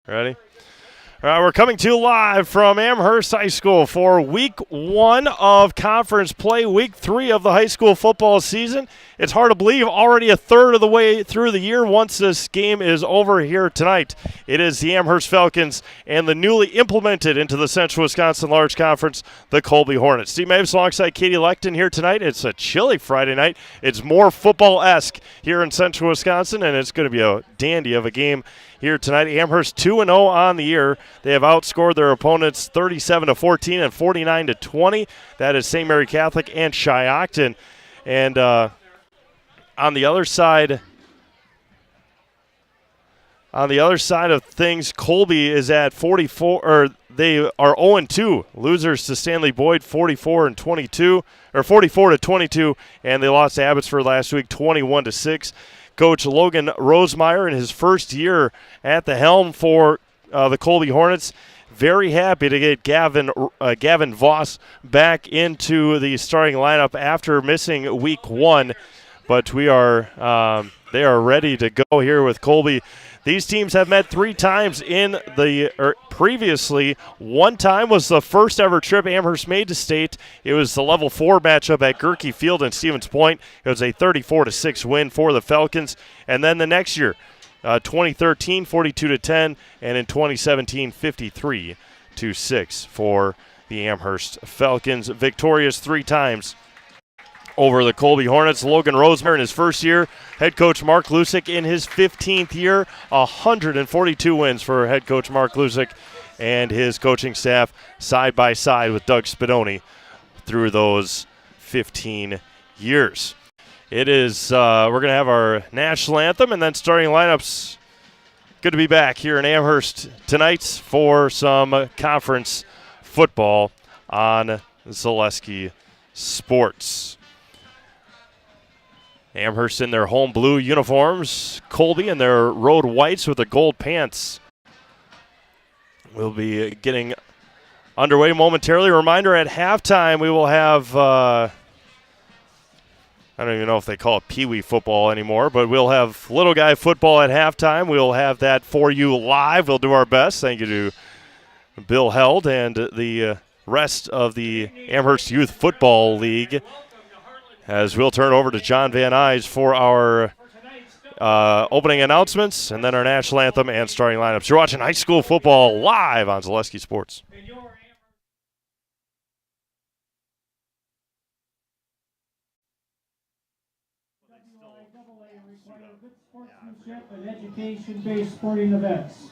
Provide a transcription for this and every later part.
Ready? All right, we're coming to you live from Amherst High School for week 1 of conference play, week 3 of the high school football season. It's hard to believe already a third of the way through the year once this game is over here tonight. It is the Amherst Falcons and the newly implemented into the Central Wisconsin Large Conference, the Colby Hornets. Steve Maves alongside Katie Leckton here tonight. It's a chilly Friday night. It's more football-esque here in Central Wisconsin, and it's going to be a dandy of a game here tonight. Amherst 2-0 on the year. They have outscored their opponents 37-14 and 49-20. That is St. Mary Catholic and Shiocton. And on the other side of things, Colby is at 44, or they are 0-2, losers to Stanley Boyd 44-22, and they lost to Abbotsford last week 21-6. Coach Logan Rosemeyer in his first year at the helm for the Colby Hornets. Very happy to get Gavin Voss back into the starting lineup after missing week 1. But they are ready to go here with Colby. These teams have met 3 times previously. One time was the first ever trip Amherst made to state. It was the level 4 matchup at Gerke Field in Stevens Point. It was a 34-6 win for the Falcons. And then the next year, 2013, 42-10, and in 2017, 53-6 for the Amherst Falcons. Victorious 3 times over the Colby Hornets. Logan Rosemeyer in his first year. Head coach Mark Lusick in his 15th year. 142 wins for head coach Mark Lusick and his coaching staff side by side with Doug Spadoni through those 15 years. It is, we're going to have our national anthem and then starting lineups. Good to be back here in Amherst tonight for some conference football on Zaleski Sports. Amherst in their home blue uniforms. Colby in their road whites with the gold pants. We'll be getting underway momentarily. Reminder, at halftime we will have, I don't even know if they call it Pee-wee football anymore, but we'll have little guy football at halftime. We'll have that for you live. We'll do our best. Thank you to Bill Held and the rest of the Amherst Youth Football League, as we'll turn over to John Van Nuys for our opening announcements and then our national anthem and starting lineups. You're watching high school football live on Zaleski Sports. Sportsmanship and education-based sporting events.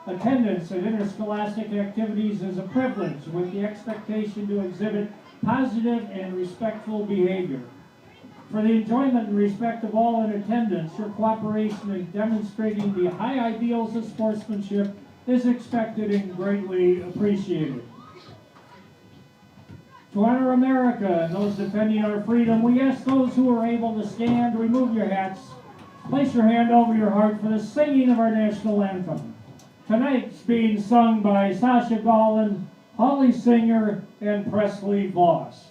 Attendance at interscholastic activities is a privilege with the expectation to exhibit positive and respectful behavior. For the enjoyment and respect of all in attendance, your cooperation in demonstrating the high ideals of sportsmanship is expected and greatly appreciated. To honor America and those defending our freedom, we ask those who are able to stand, remove your hats, place your hand over your heart for the singing of our national anthem. Tonight's being sung by Sasha Gallen, Holly Singer, and Presley Voss.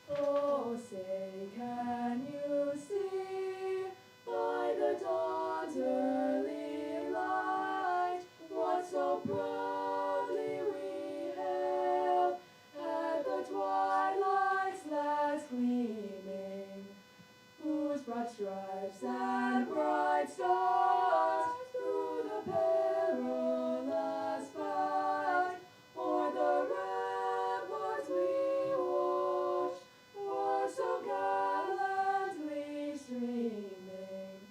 Oh, say, can you see by the dawn's early light what so proudly we hailed at the twilight's last gleaming, whose broad stripes and bright stars through the perilous fight o'er the ramparts we watched were so gallantly streaming,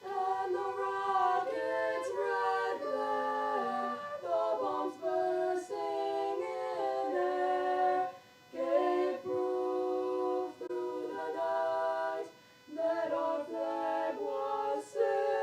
and the rocket's red glare, the bombs bursting in air, gave proof through the night that our flag was safe.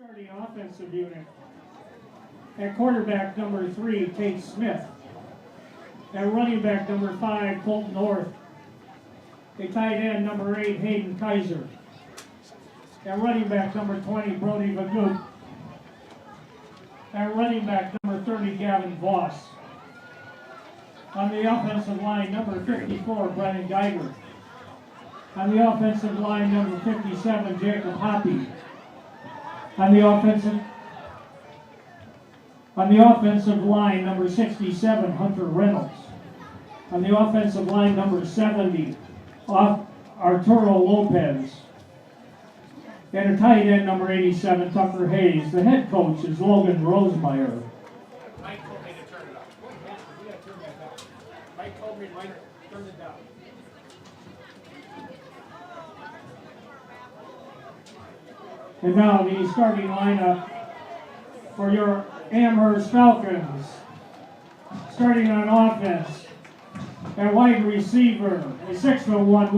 Starting offensive unit. At quarterback, number 3, Tate Smith. At running back, number 5, Colton North. At tight end, number 8, Hayden Kaiser. At running back, number 20, Brody Vagoop. At running back, number 30, Gavin Voss. On the offensive line, number 54, Brennan Geiger. On the offensive line, number 57, Jacob Hoppy. On the offensive line, number 67, Hunter Reynolds. On the offensive line, number 70, Arturo Lopez. And a tight end, number 87, Tucker Hayes. The head coach is Logan Rosemeyer. Mike told me to turn it up. You gotta turn that down. Mike told me to turn it down. And now the starting lineup for your Amherst Falcons. Starting on offense, at wide receiver, a 6'1",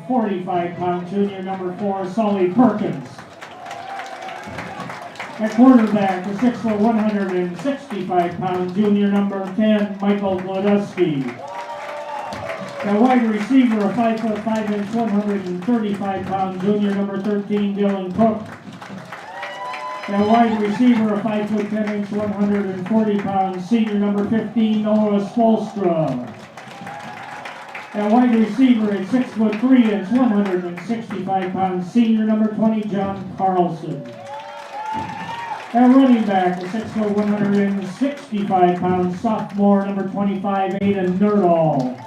145-pound junior, number 4, Sully Perkins. At quarterback, a 6'1", 165-pound junior, number 10, Michael Glodowski. At wide receiver, a 5'5", 135-pound junior, number 13, Dylan Cook. At wide receiver, a 5'10", 140-pound senior, number 15, Noah Spolstra. At wide receiver, a 6'3", 165-pound senior, number 20, John Carlson. At running back, a 6'4", 165-pound sophomore, number 25, Aiden Nerdall.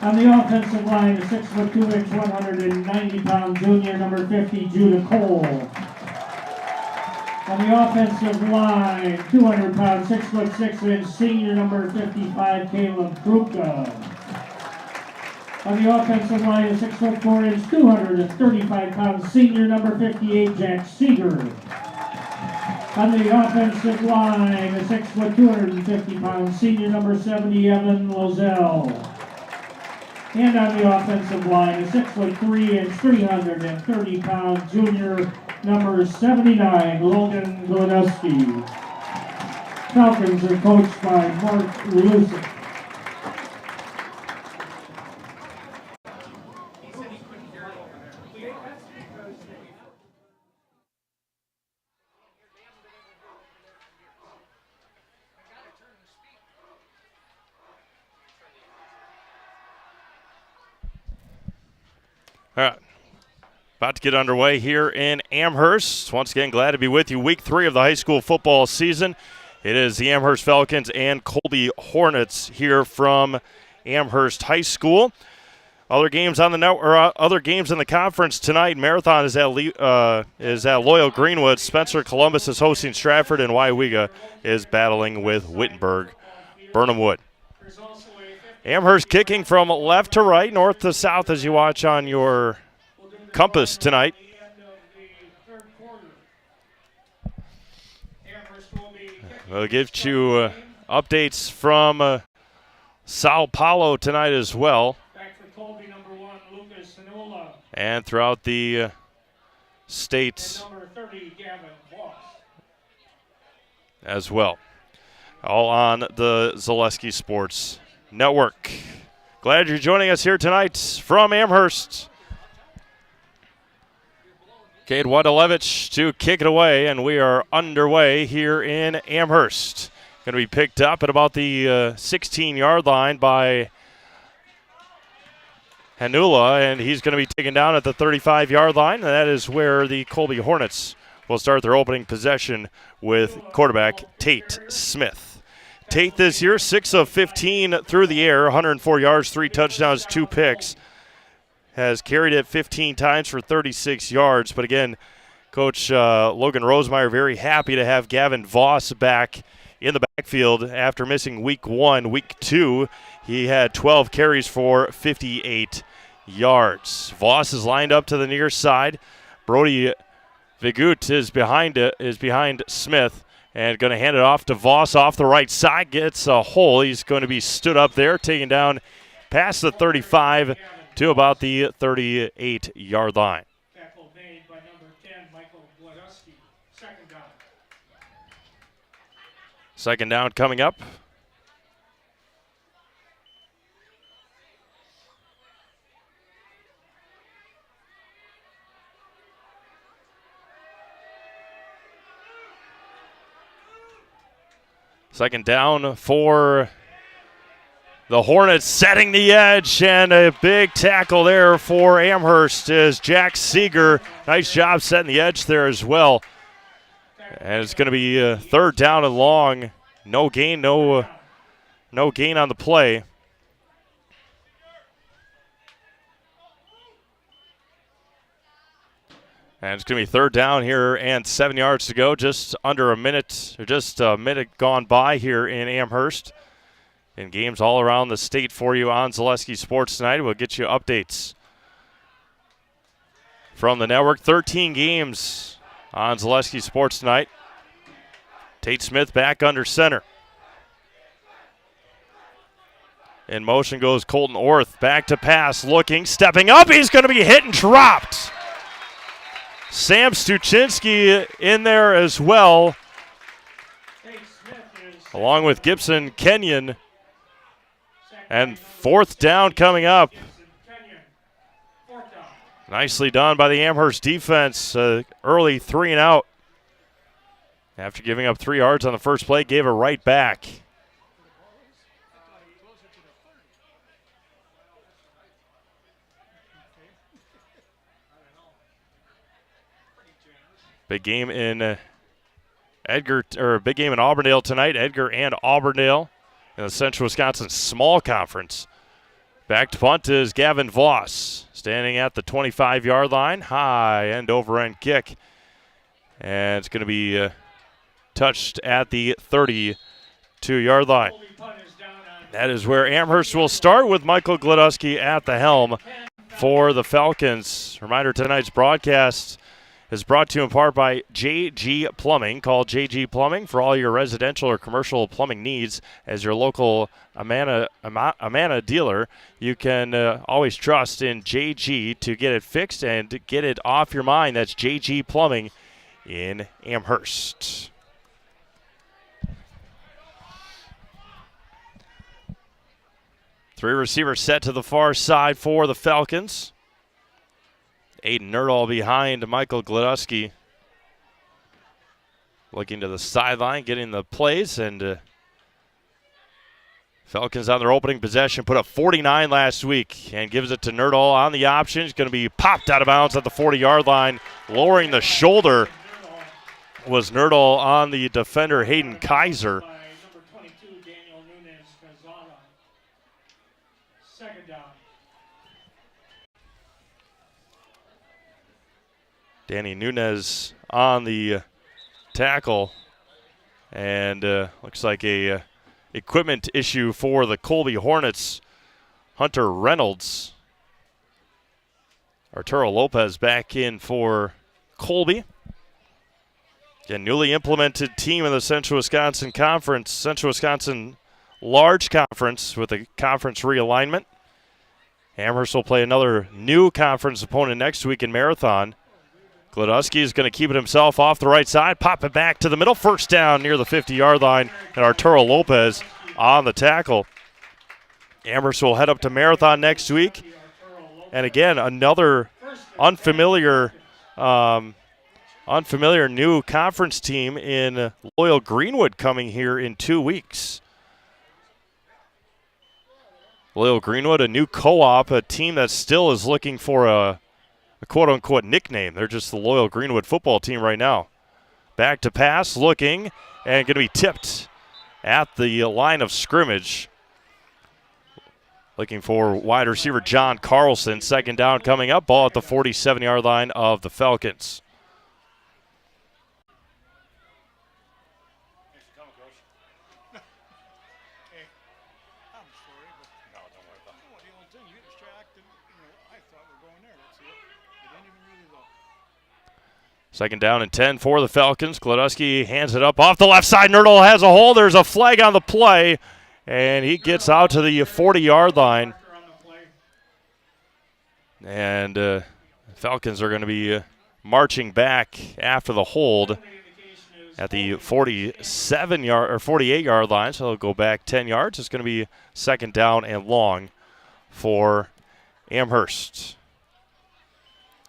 On the offensive line, a 6'2", 190-pound junior, number 50, Judah Cole. On the offensive line, 200-pound, 6'6" senior, number 55, Caleb Kruka. On the offensive line, a 6'4", 235-pound senior, number 58, Jack Seeger. On the offensive line, a 6', 250-pound senior, number 70, Evan Lozelle. And on the offensive line, a 6'3", 330-pound junior, number 79, Logan Glodowski. Falcons are coached by Mark Lucic. All right. About to get underway here in Amherst. Once again, glad to be with you. Week 3 of the high school football season. It is the Amherst Falcons and Colby Hornets here from Amherst High School. Other games on the other games in the conference tonight. Marathon is at Loyal Greenwood. Spencer Columbus is hosting Stratford, and WIAA is battling with Wittenberg Burnham Wood. Amherst kicking from left to right, north to south as you watch on your compass tonight. We'll give you updates from Sao Paulo tonight as well. And throughout the state as well. All on the Zaleski Sports Network. Glad you're joining us here tonight from Amherst. Cade Wondalevich to kick it away, and we are underway here in Amherst. Going to be picked up at about the 16-yard line by Hanula, and he's going to be taken down at the 35-yard line, and that is where the Colby Hornets will start their opening possession with quarterback Tate Smith. Tate this year, 6 of 15 through the air, 104 yards, 3 touchdowns, 2 picks. Has carried it 15 times for 36 yards. But again, Coach Logan Rosemeyer very happy to have Gavin Voss back in the backfield after missing week 1. Week 2, he had 12 carries for 58 yards. Voss is lined up to the near side. Brody Vigut is behind Smith. And going to hand it off to Voss off the right side. Gets a hole. He's going to be stood up there, taken down past the 35 to about the 38-yard line. Tackle made by number 10, Michael Glodowski. Second down coming up. Second down for the Hornets, setting the edge, and a big tackle there for Amherst is Jack Seeger. Nice job setting the edge there as well. And it's going to be third down and long. No gain, no gain on the play. And it's going to be third down here and 7 yards to go, just under a minute, or just a minute gone by here in Amherst. And games all around the state for you on Zaleski Sports tonight. We'll get you updates from the network. 13 games on Zaleski Sports tonight. Tate Smith back under center. In motion goes Colton Orth. Back to pass, looking, stepping up. He's going to be hit and dropped. Sam Stuchinski in there as well, along with Gibson Kenyon. And fourth down coming up. Nicely done by the Amherst defense. Early 3 and out. After giving up 3 yards on the first play, gave it right back. Big game in big game in Auburndale tonight. Edgar and Auburndale in the Central Wisconsin Small Conference. Back to punt is Gavin Voss, standing at the 25-yard line. High end over end kick. And it's going to be touched at the 32-yard line. That is where Amherst will start, with Michael Gladusky at the helm for the Falcons. Reminder, tonight's broadcast is brought to you in part by JG Plumbing. Call JG Plumbing for all your residential or commercial plumbing needs. As your local Amana dealer, you can always trust in JG to get it fixed and to get it off your mind. That's JG Plumbing in Amherst. Three receivers set to the far side for the Falcons. Aiden Nerdahl behind Michael Gladusky. Looking to the sideline, getting the plays, and Falcons on their opening possession put up 49 last week and gives it to Nerdahl on the option. He's going to be popped out of bounds at the 40-yard line. Lowering the shoulder was Nerdahl on the defender Hayden Kaiser. Danny Nunez on the tackle, and looks like a equipment issue for the Colby Hornets. Hunter Reynolds. Arturo Lopez back in for Colby. Again, newly implemented team in the Central Wisconsin Conference, Central Wisconsin Large Conference with a conference realignment. Amherst will play another new conference opponent next week in Marathon. Gladusky is going to keep it himself off the right side, pop it back to the middle. First down near the 50-yard line, and Arturo Lopez on the tackle. Amherst will head up to Marathon next week. And again, another unfamiliar new conference team in Loyal Greenwood coming here in 2 weeks. Loyal Greenwood, a new co-op, a team that still is looking for a quote-unquote nickname. They're just the Loyal Greenwood football team right now. Back to pass, looking, and going to be tipped at the line of scrimmage. Looking for wide receiver John Carlson. Second down coming up. Ball at the 47-yard line of the Falcons. Second down and 10 for the Falcons. Gladusky hands it up off the left side. Nerdahl has a hole. There's a flag on the play, and he gets out to the 40-yard line. And Falcons are going to be marching back after the hold. at the 47-yard or 48-yard line, so they'll go back 10 yards. It's going to be second down and long for Amherst.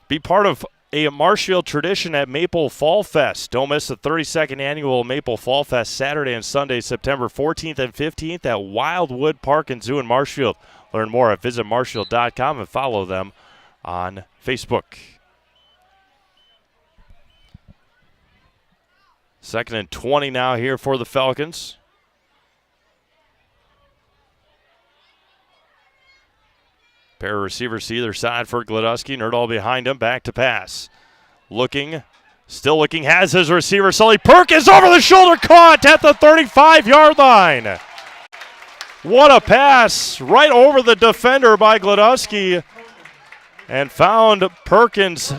Be part of a Marshfield tradition at Maple Fall Fest. Don't miss the 32nd annual Maple Fall Fest Saturday and Sunday, September 14th and 15th at Wildwood Park and Zoo in Marshfield. Learn more at visitmarshfield.com and follow them on Facebook. Second and 20 now here for the Falcons. Pair of receivers to either side for Gladusky. Nerdahl behind him, back to pass. Looking, still looking, has his receiver. Sully Perkins over the shoulder, caught at the 35-yard line. What a pass, right over the defender by Gladusky. And found Perkins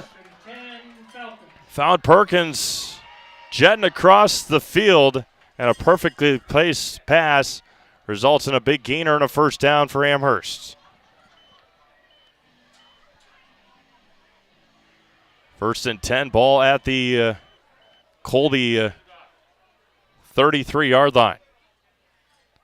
jetting across the field, and a perfectly placed pass results in a big gainer and a first down for Amherst. First and 10, ball at the Colby 33-yard line.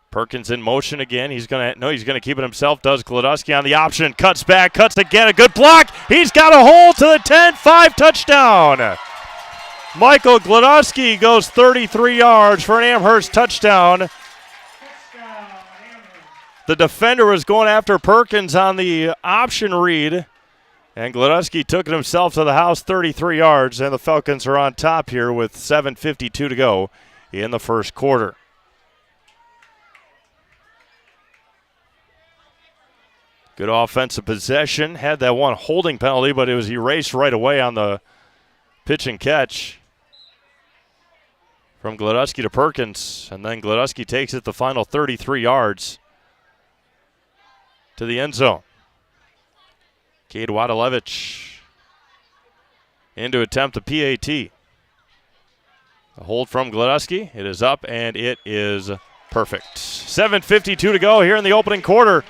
Perkins in motion again. He's gonna keep it himself. Does Gladusky on the option. Cuts back, cuts again. A good block. He's got a hole to the 10-5 touchdown. Michael Gladusky goes 33 yards for an Amherst touchdown. The defender was going after Perkins on the option read, and Gladusky took it himself to the house, 33 yards, and the Falcons are on top here with 7:52 to go in the first quarter. Good offensive possession. Had that one holding penalty, but it was erased right away on the pitch and catch from Gladusky to Perkins. And then Gladusky takes it the final 33 yards to the end zone. Cade Wadalevich in to attempt the PAT. A hold from Gladusky. It is up, and it is perfect. 7:52 to go here in the opening quarter.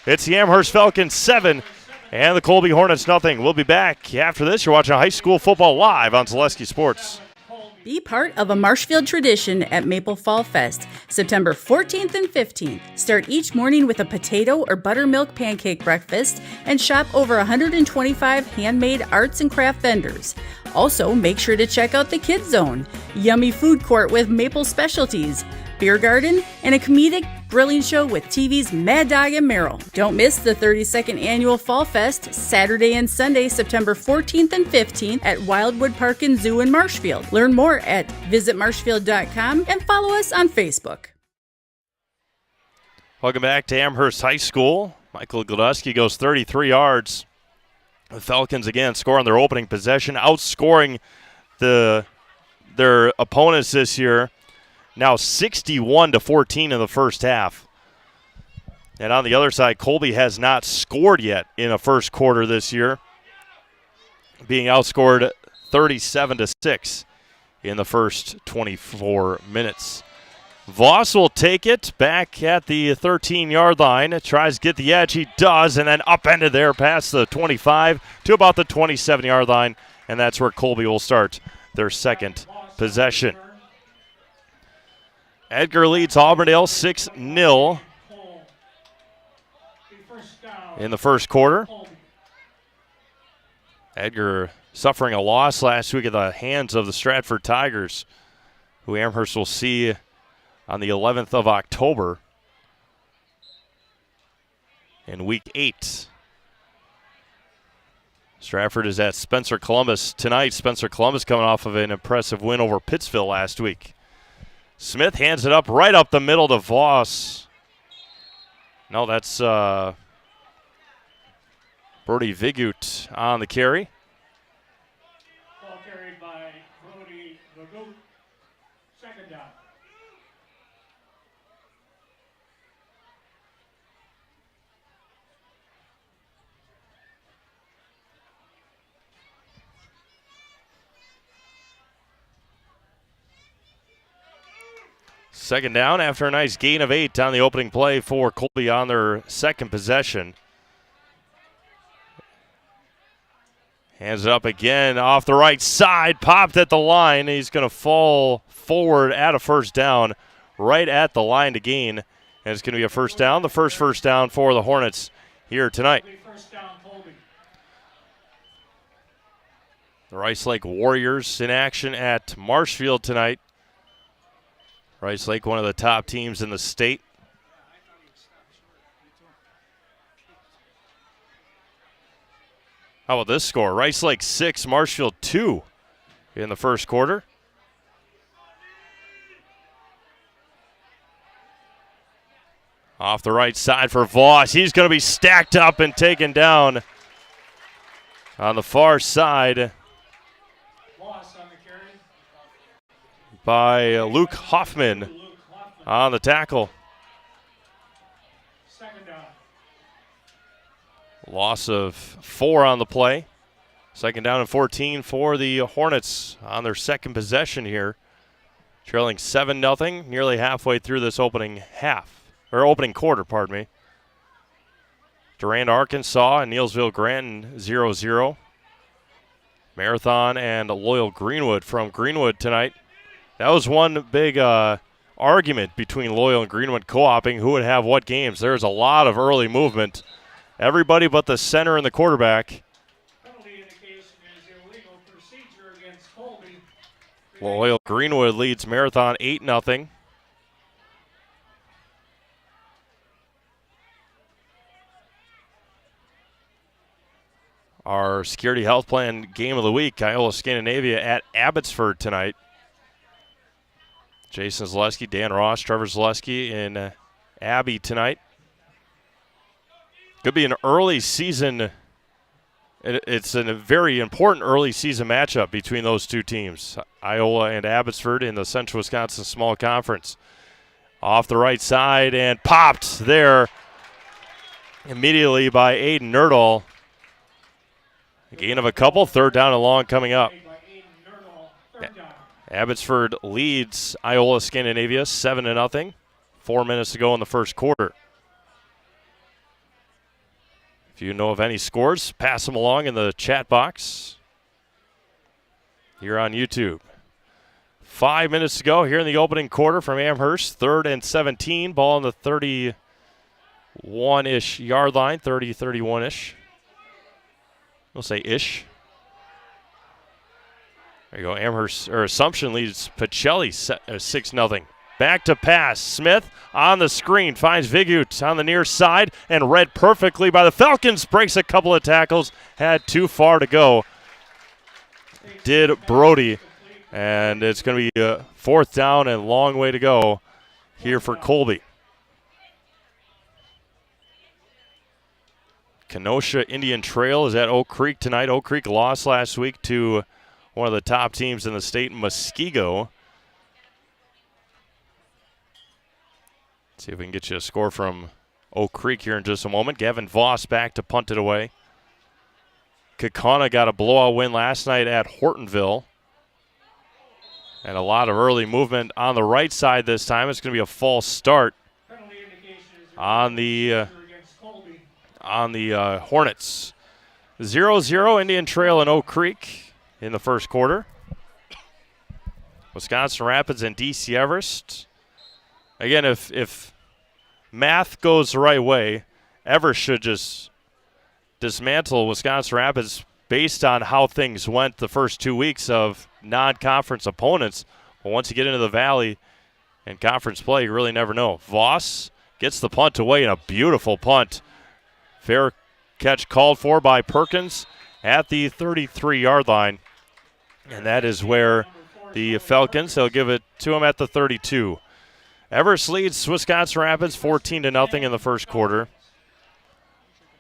It's the Amherst Falcons 7 and the Colby Hornets nothing. We'll be back after this. You're watching high school football live on Zaleski Sports. Be part of a Marshfield tradition at Maple Fall Fest, September 14th and 15th. Start each morning with a potato or buttermilk pancake breakfast and shop over 125 handmade arts and craft vendors. Also, make sure to check out the Kids Zone, yummy food court with maple specialties, beer garden, and a comedic grilling show with TV's Mad Dog and Merrill. Don't miss the 32nd Annual Fall Fest, Saturday and Sunday, September 14th and 15th at Wildwood Park and Zoo in Marshfield. Learn more at visitmarshfield.com and follow us on Facebook. Welcome back to Amherst High School. Michael Gladusky goes 33 yards. The Falcons again score on their opening possession, outscoring their opponents this year. Now 61-14 in the first half. And on the other side, Colby has not scored yet in a first quarter this year, being outscored 37-6 in the first 24 minutes. Voss will take it back at the 13-yard line. Tries to get the edge. He does, and then upended there past the 25 to about the 27-yard line, and that's where Colby will start their second possession. Edgar leads Auburndale 6-0 in the first quarter. Edgar suffering a loss last week at the hands of the Stratford Tigers, who Amherst will see on the 11th of October in Week 8. Stratford is at Spencer Columbus tonight. Spencer Columbus coming off of an impressive win over Pittsville last week. Smith hands it up right up the middle to Voss. No, that's Brody Vigut on the carry. Ball carried by Brody Vigut. Second down. Second down after a nice gain of 8 on the opening play for Colby on their second possession. Hands it up again off the right side, popped at the line. He's going to fall forward at a first down, right at the line to gain. And it's going to be a first down, the first first down for the Hornets here tonight. First down, Colby. The Rice Lake Warriors in action at Marshfield tonight. Rice Lake, one of the top teams in the state. How about this score? Rice Lake 6, Marshfield 2 in the first quarter. Off the right side for Voss. He's going to be stacked up and taken down on the far side by Luke Hoffman on the tackle. Second down. Loss of 4 on the play. Second down and 14 for the Hornets on their second possession here. Trailing 7-0, nearly halfway through this opening quarter, pardon me. Durand, Arkansas, and Neilsville Granton 0-0. Marathon and Loyal Greenwood from Greenwood tonight. That was one big argument between Loyal and Greenwood co-oping who would have what games. There's a lot of early movement. Everybody but the center and the quarterback. Penalty indication is illegal procedure against Colby. Loyal Greenwood leads Marathon 8-0. Our Security Health Plan game of the week, Iowa Scandinavia at Abbotsford tonight. Jason Zaleski, Dan Ross, Trevor Zaleski in Abbey tonight. Could be an early season. It's a very important early season matchup between those two teams, Iowa and Abbotsford in the Central Wisconsin Small Conference. Off the right side and popped there immediately by Aiden Nerdahl. A gain of a couple, third down and long coming up. Abbotsford leads Iowa Scandinavia 7-0. 4 minutes to go in the first quarter. If you know of any scores, pass them along in the chat box here on YouTube. 5 minutes to go here in the opening quarter from Amherst. 3rd and 17. Ball on the 31-ish yard line, 31-ish. We'll say ish. There you go. Amherst or Assumption leads Pacelli 6-0. Back to pass. Smith on the screen finds Vigut on the near side and read perfectly by the Falcons. Breaks a couple of tackles. Had too far to go. Did Brody. And it's going to be a 4th down and long way to go here for Colby. Kenosha Indian Trail is at Oak Creek tonight. Oak Creek lost last week to one of the top teams in the state, Muskego. See if we can get you a score from Oak Creek here in just a moment. Gavin Voss back to punt it away. Kaukauna got a blowout win last night at Hortonville. And a lot of early movement on the right side this time. It's going to be a false start on the Hornets. 0-0 Indian Trail and Oak Creek in the first quarter. Wisconsin Rapids and DC Everest. Again, if math goes the right way, Everest should just dismantle Wisconsin Rapids based on how things went the first 2 weeks of non-conference opponents. But once you get into the Valley and conference play, you really never know. Voss gets the punt away, and a beautiful punt. Fair catch called for by Perkins at the 33-yard line. And that is where the Falcons, they'll give it to him at the 32. Everest leads Wisconsin Rapids 14-0 in the first quarter.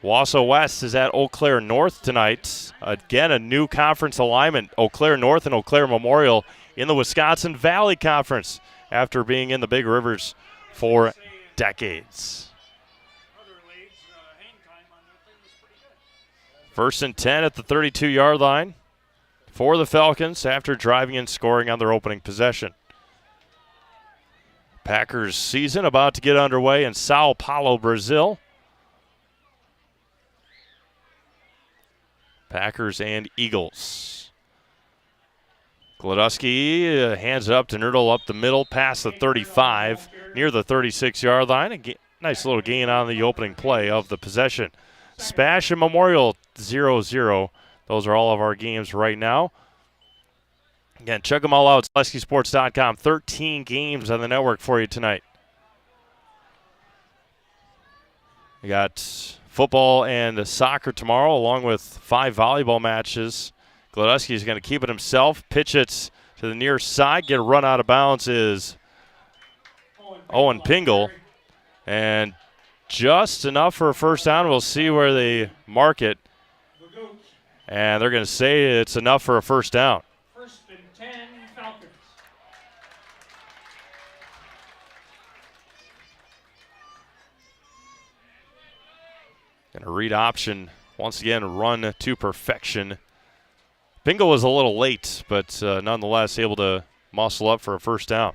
Wausau West is at Eau Claire North tonight. Again, a new conference alignment. Eau Claire North and Eau Claire Memorial in the Wisconsin Valley Conference after being in the Big Rivers for decades. 1st and 10 at the 32-yard line for the Falcons after driving and scoring on their opening possession. Packers season about to get underway in Sao Paulo, Brazil. Packers and Eagles. Gladusky hands it up to Nerdle up the middle, past the 35, near the 36-yard line. A nice little gain on the opening play of the possession. Spash and Memorial 0-0. Those are all of our games right now. Again, check them all out. SleskySports.com. 13 games on the network for you tonight. We got football and soccer tomorrow, along with 5 volleyball matches. Gladusky is going to keep it himself, pitch it to the near side, get a run out of bounds is Owen Pingle. And just enough for a first down. We'll see where they mark it. And they're going to say it's enough for a first down. First and 10, Falcons. Going to read option. Once again, run to perfection. Bingo was a little late, but nonetheless able to muscle up for a first down.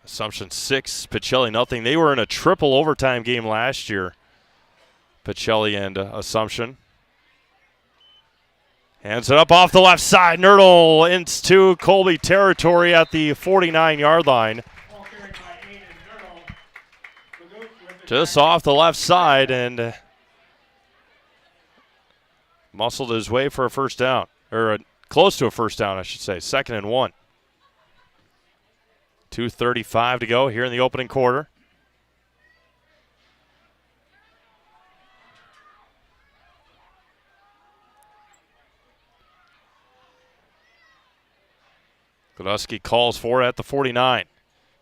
Assumption 6, Pacelli nothing. They were in a triple overtime game last year, Pacelli and Assumption. Hands it up off the left side. Nerdle into Colby territory at the 49-yard line. Just off the left side and muscled his way for a first down, or close to a first down, I should say. 2nd and 1. 2:35 to go here in the opening quarter. Gladusky calls for it at the 49.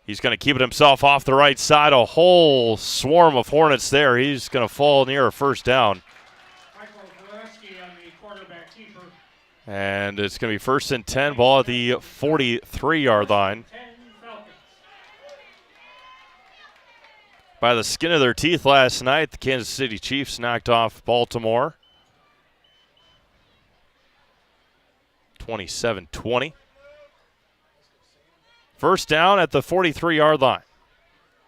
He's going to keep it himself off the right side. A whole swarm of Hornets there. He's going to fall near a first down. And it's going to be 1st and 10, ball at the 43-yard line. By the skin of their teeth last night, the Kansas City Chiefs knocked off Baltimore 27-20. First down at the 43-yard line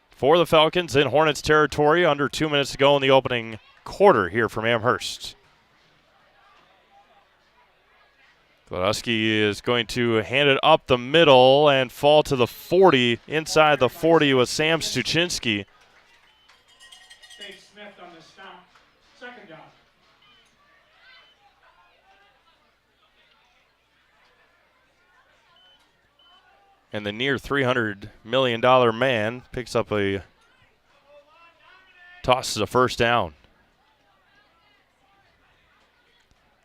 for the Falcons in Hornets territory. Under 2 minutes to go in the opening quarter here from Amherst. Gladusky is going to hand it up the middle and fall to the 40. Inside the 40 with Sam Stuchinski. Smith on the stop. 2nd down. And the near $300 million man picks up a tosses a first down.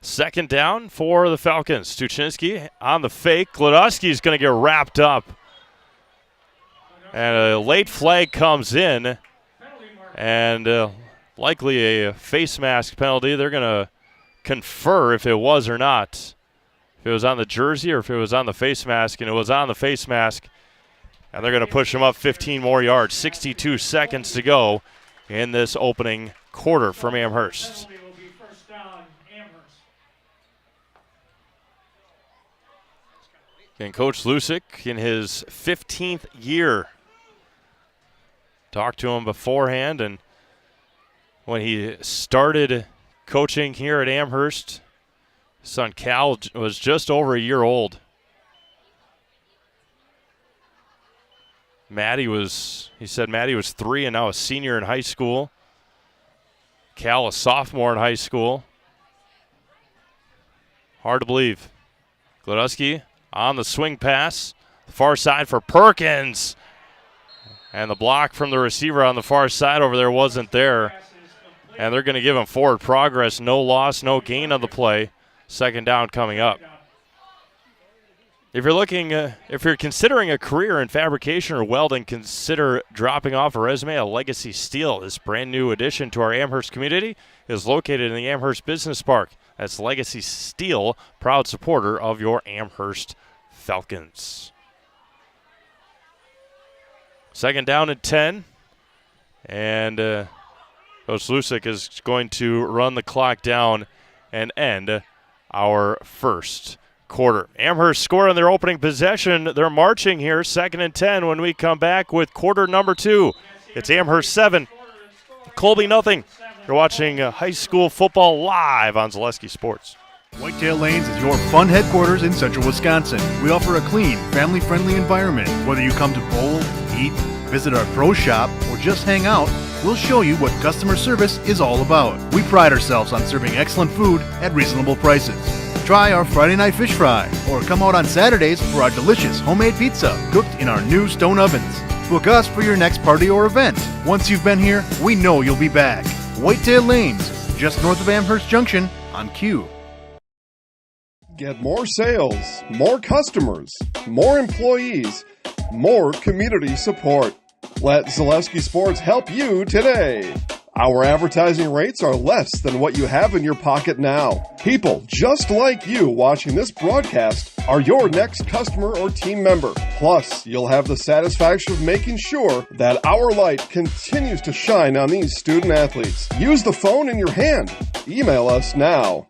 2nd down for the Falcons. Stuchinski on the fake. Gladusky is going to get wrapped up. And a late flag comes in. And likely a face mask penalty. They're going to confer if it was or not. If it was on the jersey or if it was on the face mask. And it was on the face mask. And they're going to push him up 15 more yards. 62 seconds to go in this opening quarter from Amherst. And Coach Lusick in his 15th year. Talked to him beforehand, and when he started coaching here at Amherst, his son Cal was just over a year old. He said Maddie was 3 and now a senior in high school. Cal a sophomore in high school. Hard to believe. Gladusky on the swing pass. Far side for Perkins. And the block from the receiver on the far side over there wasn't there. And they're going to give him forward progress. No loss, no gain on the play. 2nd down coming up. If you're considering a career in fabrication or welding, consider dropping off a resume at Legacy Steel. This brand new addition to our Amherst community is located in the Amherst Business Park. That's Legacy Steel, proud supporter of your Amherst Falcons. 2nd down and 10. And Coach Lusick is going to run the clock down and end our first quarter. Amherst scored on their opening possession. They're marching here, 2nd and 10 when we come back with quarter number 2. It's Amherst 7, Colby nothing. You're watching high school football live on Zaleski Sports. Whitetail Lanes is your fun headquarters in central Wisconsin. We offer a clean, family-friendly environment. Whether you come to bowl, eat, visit our pro shop, or just hang out, we'll show you what customer service is all about. We pride ourselves on serving excellent food at reasonable prices. Try our Friday night fish fry, or come out on Saturdays for our delicious homemade pizza cooked in our new stone ovens. Book us for your next party or event. Once you've been here, we know you'll be back. Whitetail Lanes, just north of Amherst Junction on Q. Get more sales, more customers, more employees, more community support. Let Zaleski Sports help you today. Our advertising rates are less than what you have in your pocket now. People just like you watching this broadcast are your next customer or team member. Plus, you'll have the satisfaction of making sure that our light continues to shine on these student athletes. Use the phone in your hand. Email us now.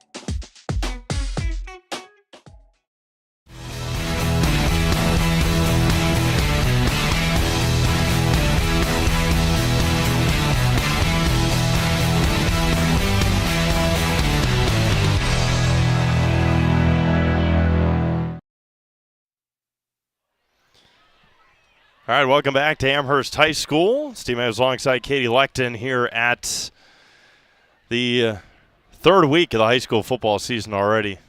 All right, welcome back to Amherst High School. Steve Matthews alongside Katie Leckton here at the third week of the high school football season already.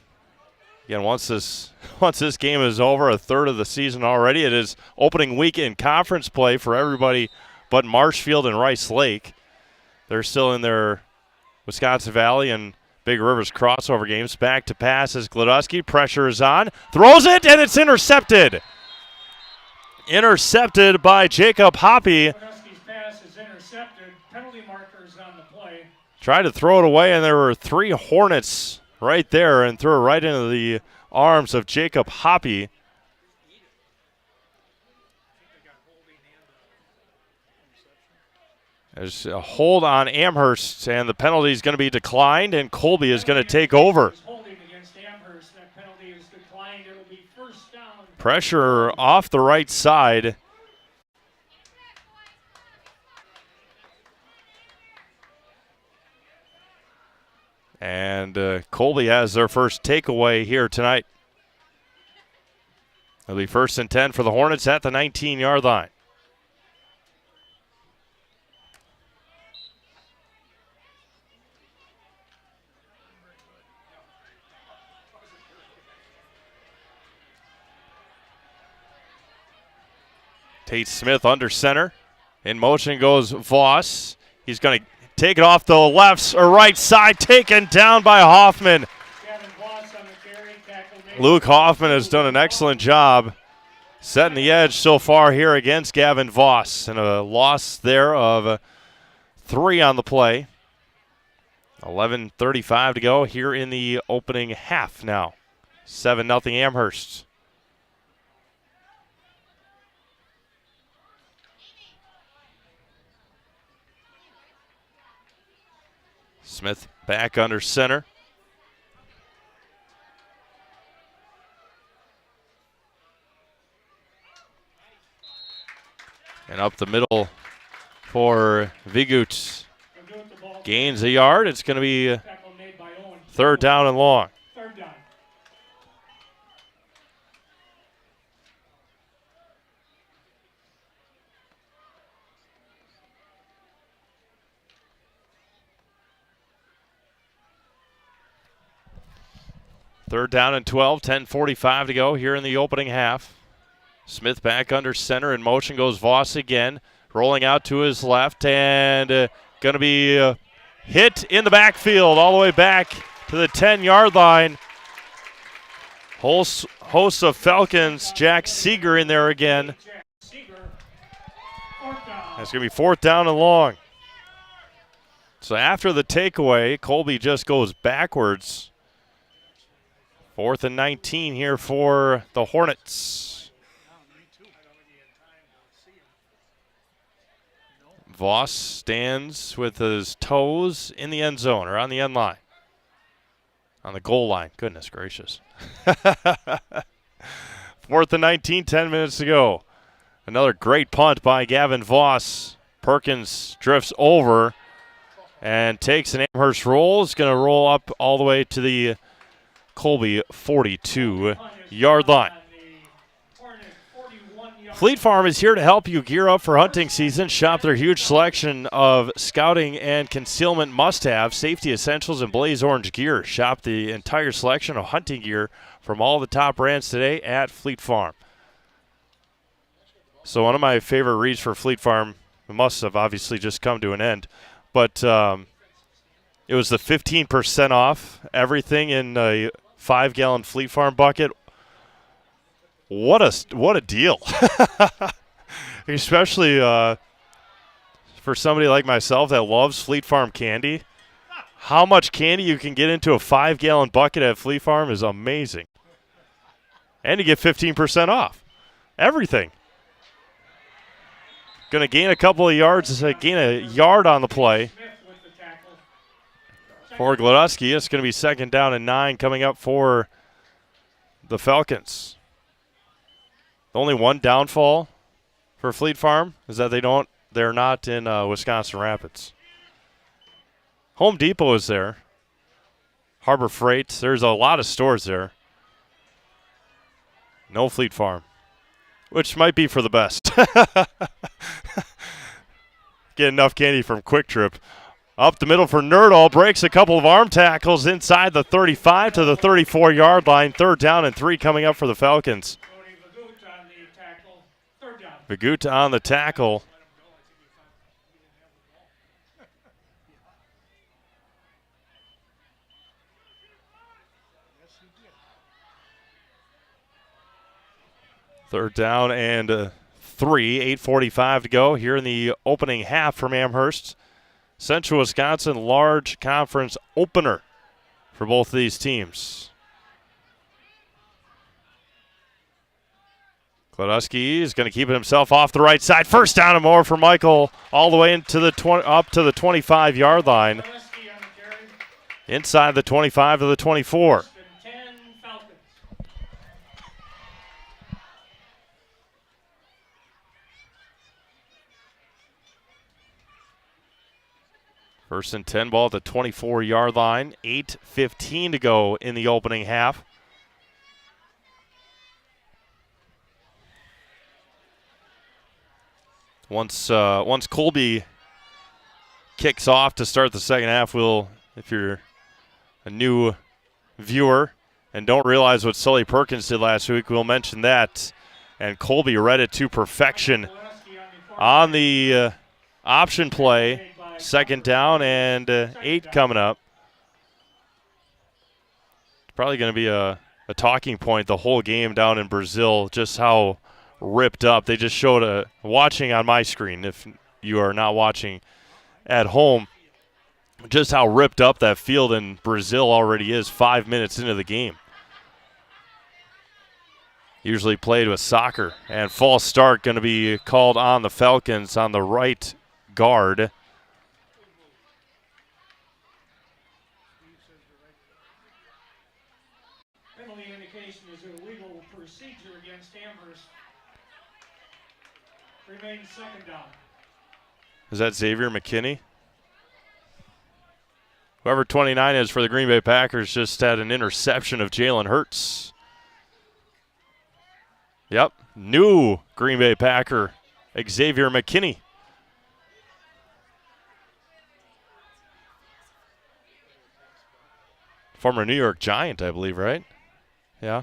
Again, once this game is over, a third of the season already. It is opening week in conference play for everybody but Marshfield and Rice Lake. They're still in their Wisconsin Valley and Big Rivers crossover games. Back to pass as Gladowski. Pressure is on. Throws it, and it's intercepted. Intercepted by Jacob Hoppy. Gladowski's pass is intercepted. Penalty markers on the play. Tried to throw it away, and there were three Hornets right there and threw it right into the arms of Jacob Hoppy. There's a hold on Amherst, and the penalty is going to be declined, and Colby is going to take over. Holding against Amherst. That penalty is declined. It'll be first down. Pressure off the right side. And Colby has their first takeaway here tonight. It'll be 1st and 10 for the Hornets at the 19-yard line. Tate Smith under center. In motion goes Voss. He's going to take it off the left or right side. Taken down by Hoffman. Luke Hoffman has done an excellent job setting the edge so far here against Gavin Voss. And a loss there of 3 on the play. 11:35 to go here in the opening half now. 7-0 Amherst. Smith back under center. And up the middle for Vigut. Gains a yard. It's going to be 3rd down and long. Third down. Third down and 12, 10:45 to go here in the opening half. Smith back under center. In motion goes Voss again. Rolling out to his left and going to be hit in the backfield all the way back to the 10-yard line. Host of Falcons, Jack Seeger in there again. It's going to be 4th down and long. So after the takeaway, Colby just goes backwards. 4th and 19 here for the Hornets. Voss stands with his toes in the end zone or on the end line. On the goal line. Goodness gracious. 4th and 19, 10 minutes to go. Another great punt by Gavin Voss. Perkins drifts over. and takes an Amherst roll. It's going to roll up all the way to the Colby 42-yard line. Fleet Farm is here to help you gear up for hunting season. Shop their huge selection of scouting and concealment must-have, safety essentials, and blaze orange gear. Shop the entire selection of hunting gear from all the top brands today at Fleet Farm. So one of my favorite reads for Fleet Farm must have obviously just come to an end, but it was the 15% off everything in a 5-gallon Fleet Farm bucket. What a deal. Especially for somebody like myself that loves Fleet Farm candy. How much candy you can get into a 5-gallon bucket at Fleet Farm is amazing. And you get 15% off everything. Going to gain a couple of yards, gain a yard on the play for Gladusky. It's going to be 2nd down and 9 coming up for the Falcons. The only one downfall for Fleet Farm is that they're not in Wisconsin Rapids. Home Depot is there. Harbor Freight. There's a lot of stores there. No Fleet Farm, which might be for the best. Get enough candy from Quick Trip. Up the middle for Nerdall. Breaks a couple of arm tackles inside the 35 to the 34-yard line. 3rd down and 3 coming up for the Falcons. Vagut on the tackle. Third down and 3, 8:45 to go here in the opening half from Amherst. Central Wisconsin large conference opener for both of these teams. Gladusky is going to keep it himself off the right side. 1st down and more for Michael, all the way into the up to the 25-yard line. Inside the 25 to the 24. First and 10, ball at the 24-yard line. 8:15 to go in the opening half. Once Colby kicks off to start the second half, if you're a new viewer and don't realize what Sully Perkins did last week, we'll mention that. And Colby read it to perfection on the option play. 2nd down and 8 coming up. It's probably going to be a talking point the whole game down in Brazil, just how ripped up. They just showed watching on my screen, if you are not watching at home, just how ripped up that field in Brazil already is 5 minutes into the game. Usually played with soccer. And false start going to be called on the Falcons on the right guard. Penalty indication is illegal procedure against Amherst. Remains 2nd down. Is that Xavier McKinney? Whoever 29 is for the Green Bay Packers just had an interception of Jalen Hurts. Yep, new Green Bay Packer, Xavier McKinney. Former New York Giant, I believe, right? Yeah.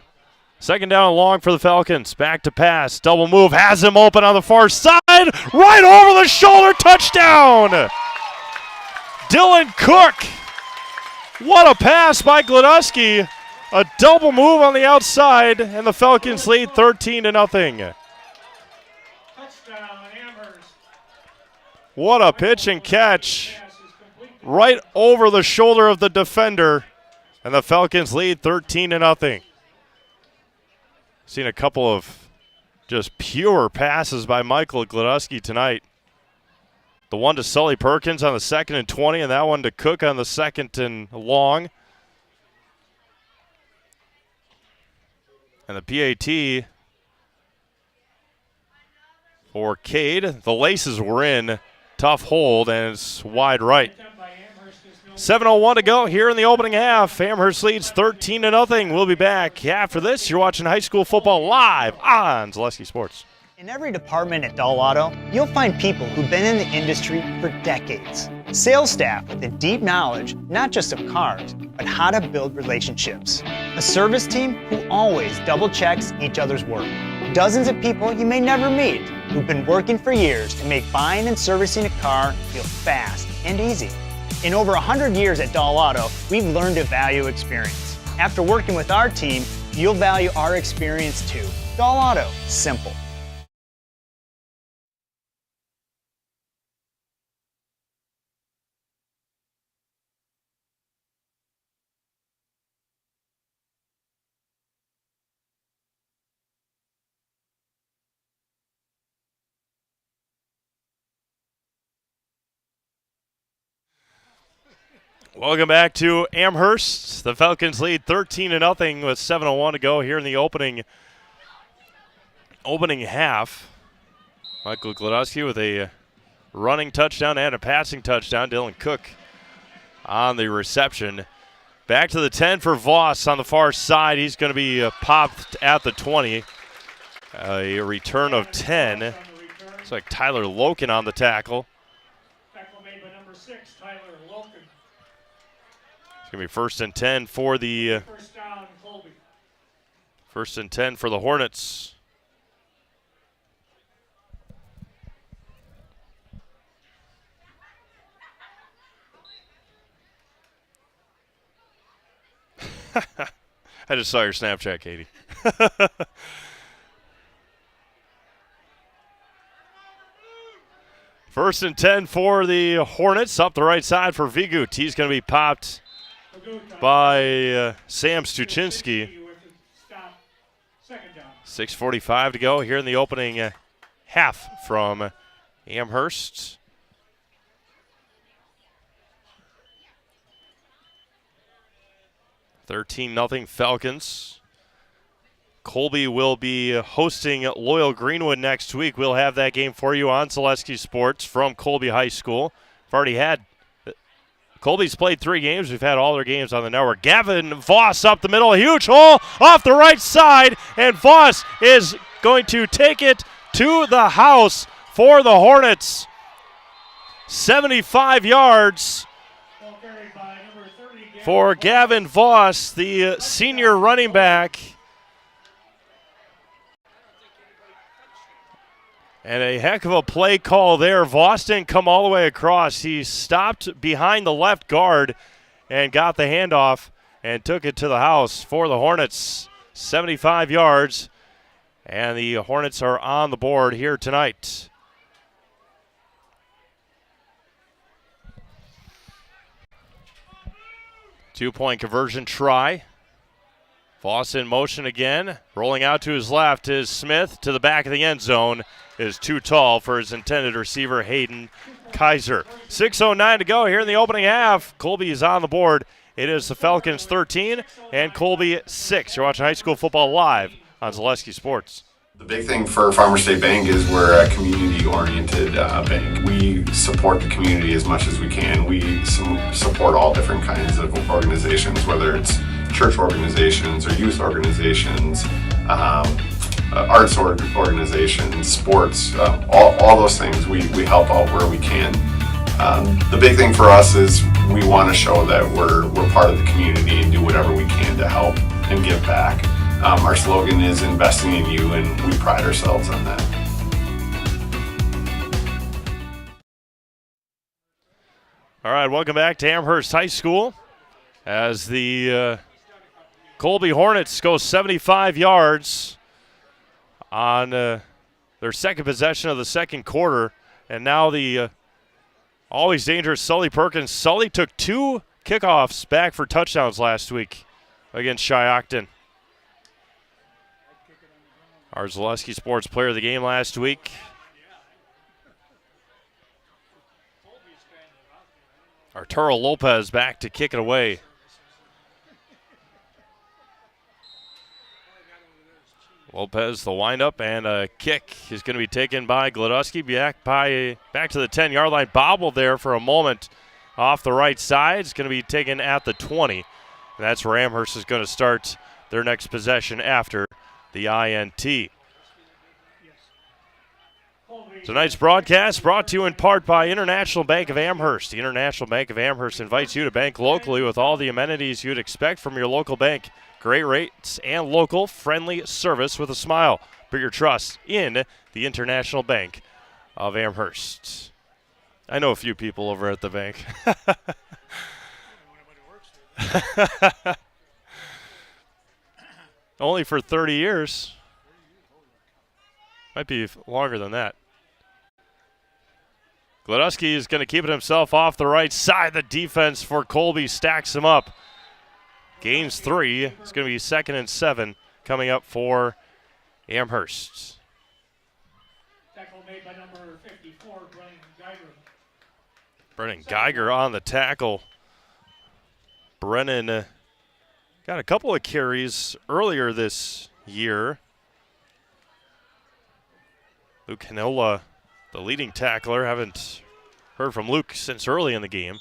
2nd down and long for the Falcons. Back to pass. Double move. Has him open on the far side. Right over the shoulder. Touchdown. Dylan Cook. What a pass by Gladusky. A double move on the outside, and the Falcons lead 13-0. Touchdown, Amherst. What a pitch and catch. Right over the shoulder of the defender, and the Falcons lead 13-0. Seen a couple of just pure passes by Michael Gladusky tonight. The one to Sully Perkins on the 2nd and 20, and that one to Cook on the 2nd and long. And the PAT for Cade. The laces were in. Tough hold, and it's wide right. 7:01 to go here in the opening half. Amherst leads 13-0. We'll be back after this. You're watching high school football live on Zaleski Sports. In every department at Dull Auto, you'll find people who've been in the industry for decades. Sales staff with a deep knowledge, not just of cars, but how to build relationships. A service team who always double checks each other's work. Dozens of people you may never meet who've been working for years to make buying and servicing a car feel fast and easy. In over 100 years at Dull Auto, we've learned to value experience. After working with our team, you'll value our experience too. Dull Auto, simple. Welcome back to Amherst. The Falcons lead 13-0 with 7:01 to go here in the opening half. Michael Glodowski with a running touchdown and a passing touchdown. Dylan Cook on the reception. Back to the 10 for Voss on the far side. He's going to be popped at the 20. A return of 10. Looks like Tyler Loken on the tackle. Tackle made by number 6, Tyler Loken. It's going to be 1st and 10 for the First down, Colby. 1st and 10 for the Hornets. I just saw your Snapchat, Katie. 1st and 10 for the Hornets. Up the right side for Vigut. He's going to be popped by Sam Stuchinski. 6:45 to go here in the opening half from Amherst. $13-0 Falcons. Colby will be hosting Loyal Greenwood next week. We'll have that game for you on Zaleski Sports from Colby High School. We've already had Colby's played 3 games. We've had all their games on the network. Gavin Voss up the middle. A huge hole off the right side. And Voss is going to take it to the house for the Hornets. 75 yards for Gavin Voss, the senior running back. And a heck of a play call there. Voss didn't come all the way across. He stopped behind the left guard and got the handoff and took it to the house for the Hornets. 75 yards. And the Hornets are on the board here tonight. Two-point conversion try. Voss in motion again. Rolling out to his left is Smith to the back of the end zone. Is too tall for his intended receiver, Hayden Kaiser. 6:09 to go here in the opening half. Colby is on the board. It is the Falcons 13 and Colby 6. You're watching high school football live on Zaleski Sports. The big thing for Farmers State Bank is we're a community-oriented bank. We support the community as much as we can. We support all different kinds of organizations, whether it's church organizations or youth organizations, arts organizations, sports, all those things. We help out where we can. The big thing for us is we want to show that we're part of the community and do whatever we can to help and give back. Our slogan is investing in you, and we pride ourselves on that. All right, welcome back to Amherst High School as the Colby Hornets go 75 yards on their second possession of the second quarter. And now the always dangerous Sully Perkins. Sully took 2 kickoffs back for touchdowns last week against Shiocton. Our Zaleski Sports Player of the Game last week. Arturo Lopez back to kick it away. Lopez, the windup, and a kick is going to be taken by Glodowski. Back to the 10-yard line. Bobbled there for a moment off the right side. It's going to be taken at the 20. And that's where Amherst is going to start their next possession after the INT. Tonight's broadcast brought to you in part by International Bank of Amherst. The International Bank of Amherst invites you to bank locally with all the amenities you'd expect from your local bank. Great rates and local friendly service with a smile. Put your trust in the International Bank of Amherst. I know a few people over at the bank. Only for 30 years. Might be longer than that. Gladusky is going to keep it himself off the right side. The defense for Colby stacks him up. Gains 3. It's going to be 2nd and 7 coming up for Amherst. Tackle made by number 54, Brennan Geiger. Brennan Geiger on the tackle. Brennan got a couple of carries earlier this year. Luke Hanola, the leading tackler. Haven't heard from Luke since early in the game.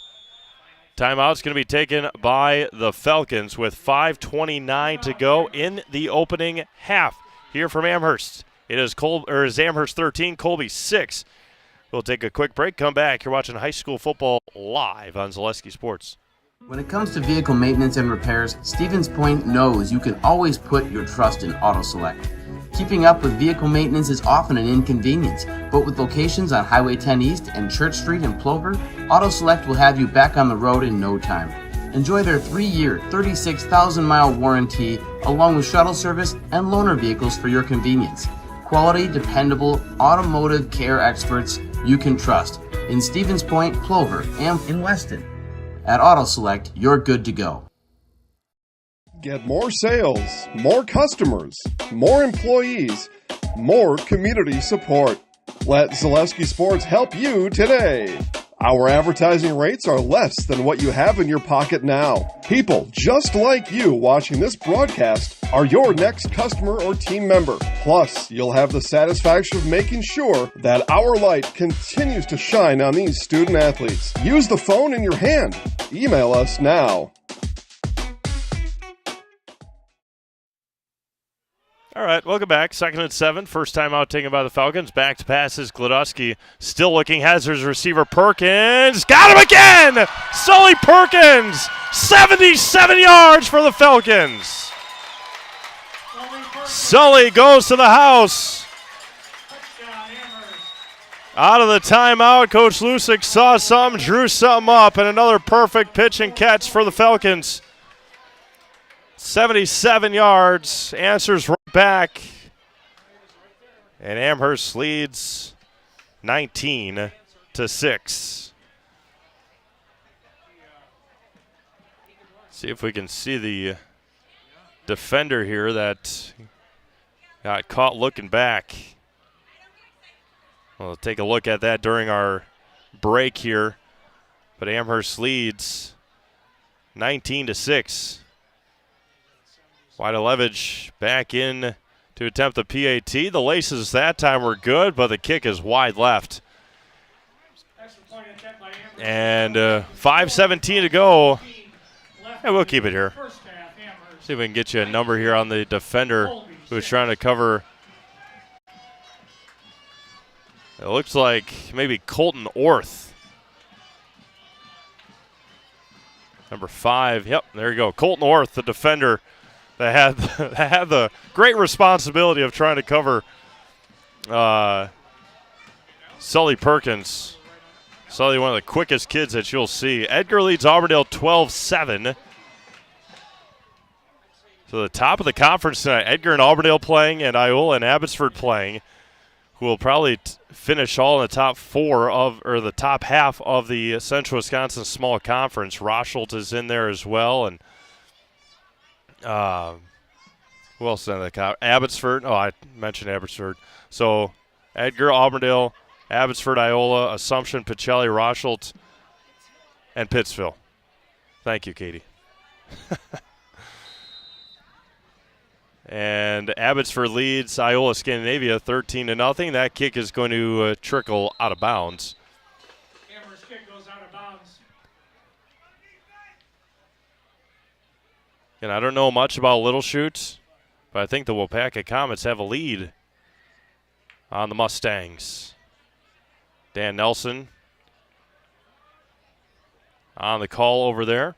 Timeout's going to be taken by the Falcons with 5:29 to go in the opening half. Here from Amherst, it is Amherst 13, Colby 6. We'll take a quick break, come back. You're watching high school football live on Zaleski Sports. When it comes to vehicle maintenance and repairs, Stevens Point knows you can always put your trust in Auto Select. Keeping up with vehicle maintenance is often an inconvenience, but with locations on Highway 10 East and Church Street in Plover, Auto Select will have you back on the road in no time. Enjoy their 3-year, 36,000-mile warranty, along with shuttle service and loaner vehicles for your convenience. Quality, dependable, automotive care experts you can trust in Stevens Point, Plover, and in Weston. At Auto Select, you're good to go. Get more sales, more customers, more employees, more community support. Let Zaleski Sports help you today. Our advertising rates are less than what you have in your pocket now. People just like you watching this broadcast are your next customer or team member. Plus, you'll have the satisfaction of making sure that our light continues to shine on these student athletes. Use the phone in your hand. Email us now. All right, welcome back. 2nd and 7. First time out taken by the Falcons. Back to passes. Gladusky still looking. Has his receiver Perkins. Got him again! Sully Perkins! 77 yards for the Falcons. Sully goes to the house. Out of the timeout, Coach Lusick saw something, drew something up, and another perfect pitch and catch for the Falcons. 77 yards, answers right back, and Amherst leads 19-6. See if we can see the defender here that got caught looking back. We'll take a look at that during our break here, but Amherst leads 19-6. Wydalevich back in to attempt the PAT. The laces that time were good, but the kick is wide left. And 5:17 to go. And we'll keep it here. See if we can get you a number here on the defender who's trying to cover. It looks like maybe Colton Orth. Number 5. Yep, there you go. Colton Orth, the defender. That had the great responsibility of trying to cover Sully Perkins. Sully, one of the quickest kids that you'll see. Edgar leads Auburndale 12-7. So the top of the conference tonight, Edgar and Auburndale playing, and Iola and Abbotsford playing, who will probably finish all in the top 4 of, or the top half of the Central Wisconsin Small Conference. Rochelt is in there as well, and who else is in the Abbotsford? Oh, I mentioned Abbotsford. So Edgar, Auburndale, Abbotsford, Iola, Assumption, Pacelli, Rochelt, and Pittsville. Thank you, Katie. And Abbotsford leads Iola Scandinavia 13-0. That kick is going to trickle out of bounds. Amherst kick goes out of bounds. And I don't know much about Little Chute, but I think the Waupaca Comets have a lead on the Mustangs. Dan Nelson on the call over there.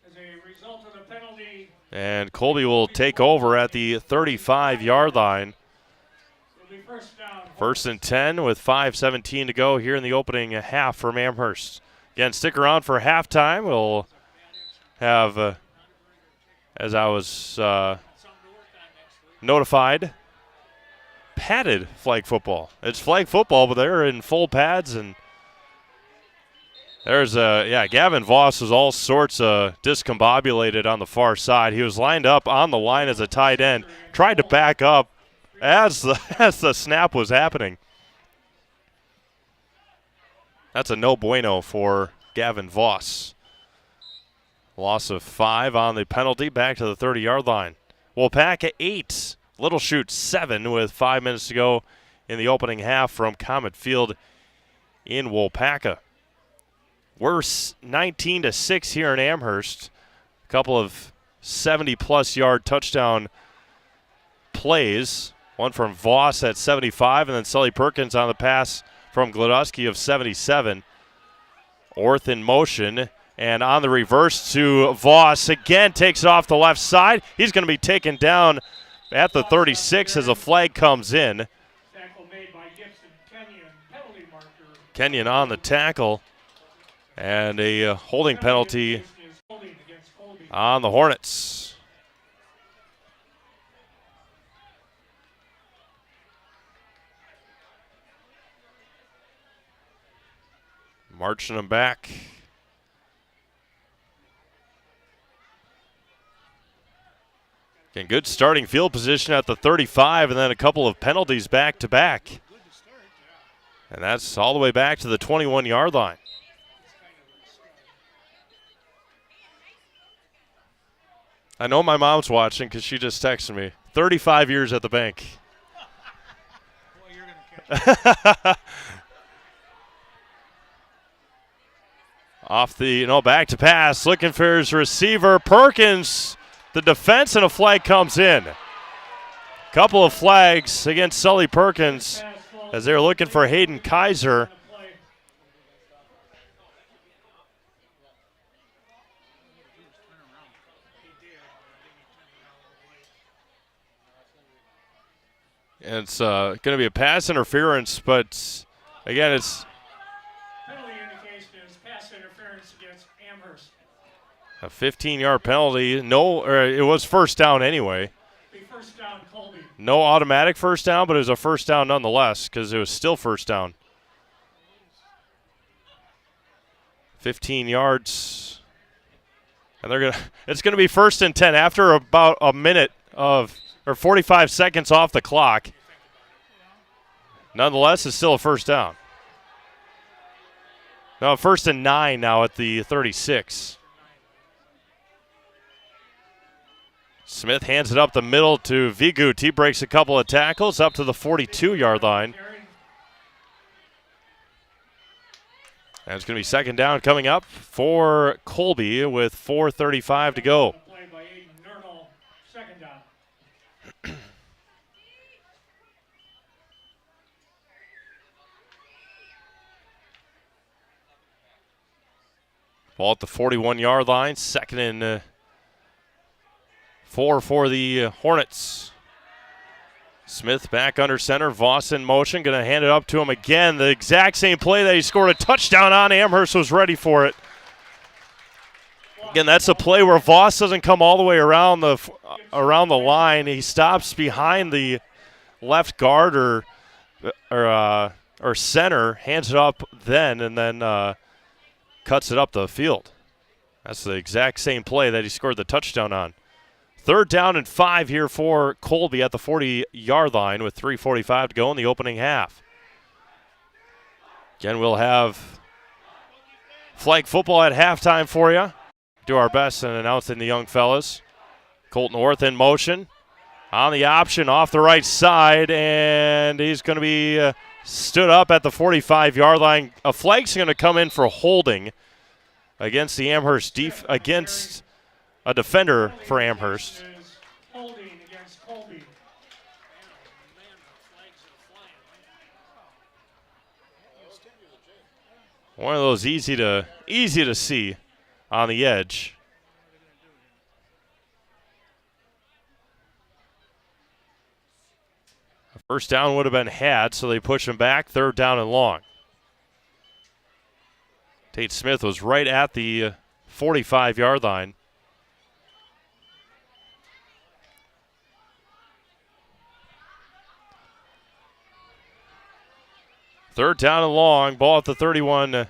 As a result of the penalty, And Colby will take over at the 35-yard line. it'll be first down. First and 10 with 5:17 to go here in the opening half from Amherst. Again, stick around for halftime. We'll have, as I was notified, padded flag football. It's flag football, but they're in full pads. And there's, Gavin Voss was all sorts of discombobulated on the far side. He was lined up on the line as a tight end, tried to back up as the snap was happening. That's a no bueno for Gavin Voss. Loss of 5 on the penalty, back to the 30-yard line. Waupaca 8, Little Chute 7 with 5 minutes to go in the opening half from Comet Field in Waupaca. We're 19-6 here in Amherst. A couple of 70-plus yard touchdown plays. One from Voss at 75, and then Sully Perkins on the pass from Gladowski of 77. Orth in motion, and on the reverse to Voss. Again, takes it off the left side. He's going to be taken down at the 36 as a flag comes in. Tackle made by Gibson Kenyon, penalty marker. Kenyon on the tackle, and a holding penalty Holding against Colby. on the Hornets. Marching them back. Again, good starting field position at the 35, and then a couple of penalties back to back. And that's all the way back to the 21-yard line. I know my mom's watching because she just texted me. 35 years at the bank. Boy, you're going to catch Off the, back to pass, looking for his receiver, Perkins, the defense, and a flag comes in. Couple of flags against Sully Perkins as they're looking for Hayden Kaiser. And it's going to be a pass interference, but again, it's Penalty indication is pass interference against Amherst. a 15-yard penalty. It was first down anyway. Be first down, Colby. No automatic first down, but it was a first down nonetheless because it was still first down. 15 yards. And it's going to be first and 10 after about a minute or 45 seconds off the clock. Nonetheless, it's still a first down. No, first and 9 now at the 36. Smith hands it up the middle to Vigut. He breaks a couple of tackles up to the 42-yard line. And it's going to be second down coming up for Colby with 4:35 to go. Play by Aiden Nernal, second down. Ball at the 41-yard line. Second and 4 for the Hornets. Smith back under center. Voss in motion. Going to hand it up to him again. The exact same play that he scored a touchdown on. Amherst was ready for it. Again, that's a play where Voss doesn't come all the way around the line. He stops behind the left guard or center, hands it up then, and then cuts it up the field. That's the exact same play that he scored the touchdown on. Third down and 5 here for Colby at the 40-yard line with 3:45 to go in the opening half. Again, we'll have flag football at halftime for you. Do our best in announcing the young fellas. Colton Orth in motion. On the option, off the right side, and he's going to be stood up at the 45-yard line. A flag's going to come in for holding against the Amherst against a defender for Amherst. Holding against Colby. One of those easy to see on the edge. A first down would have been had, so they push him back. 3rd down and long. Tate Smith was right at the 45-yard line. Third down and long. Ball at the 31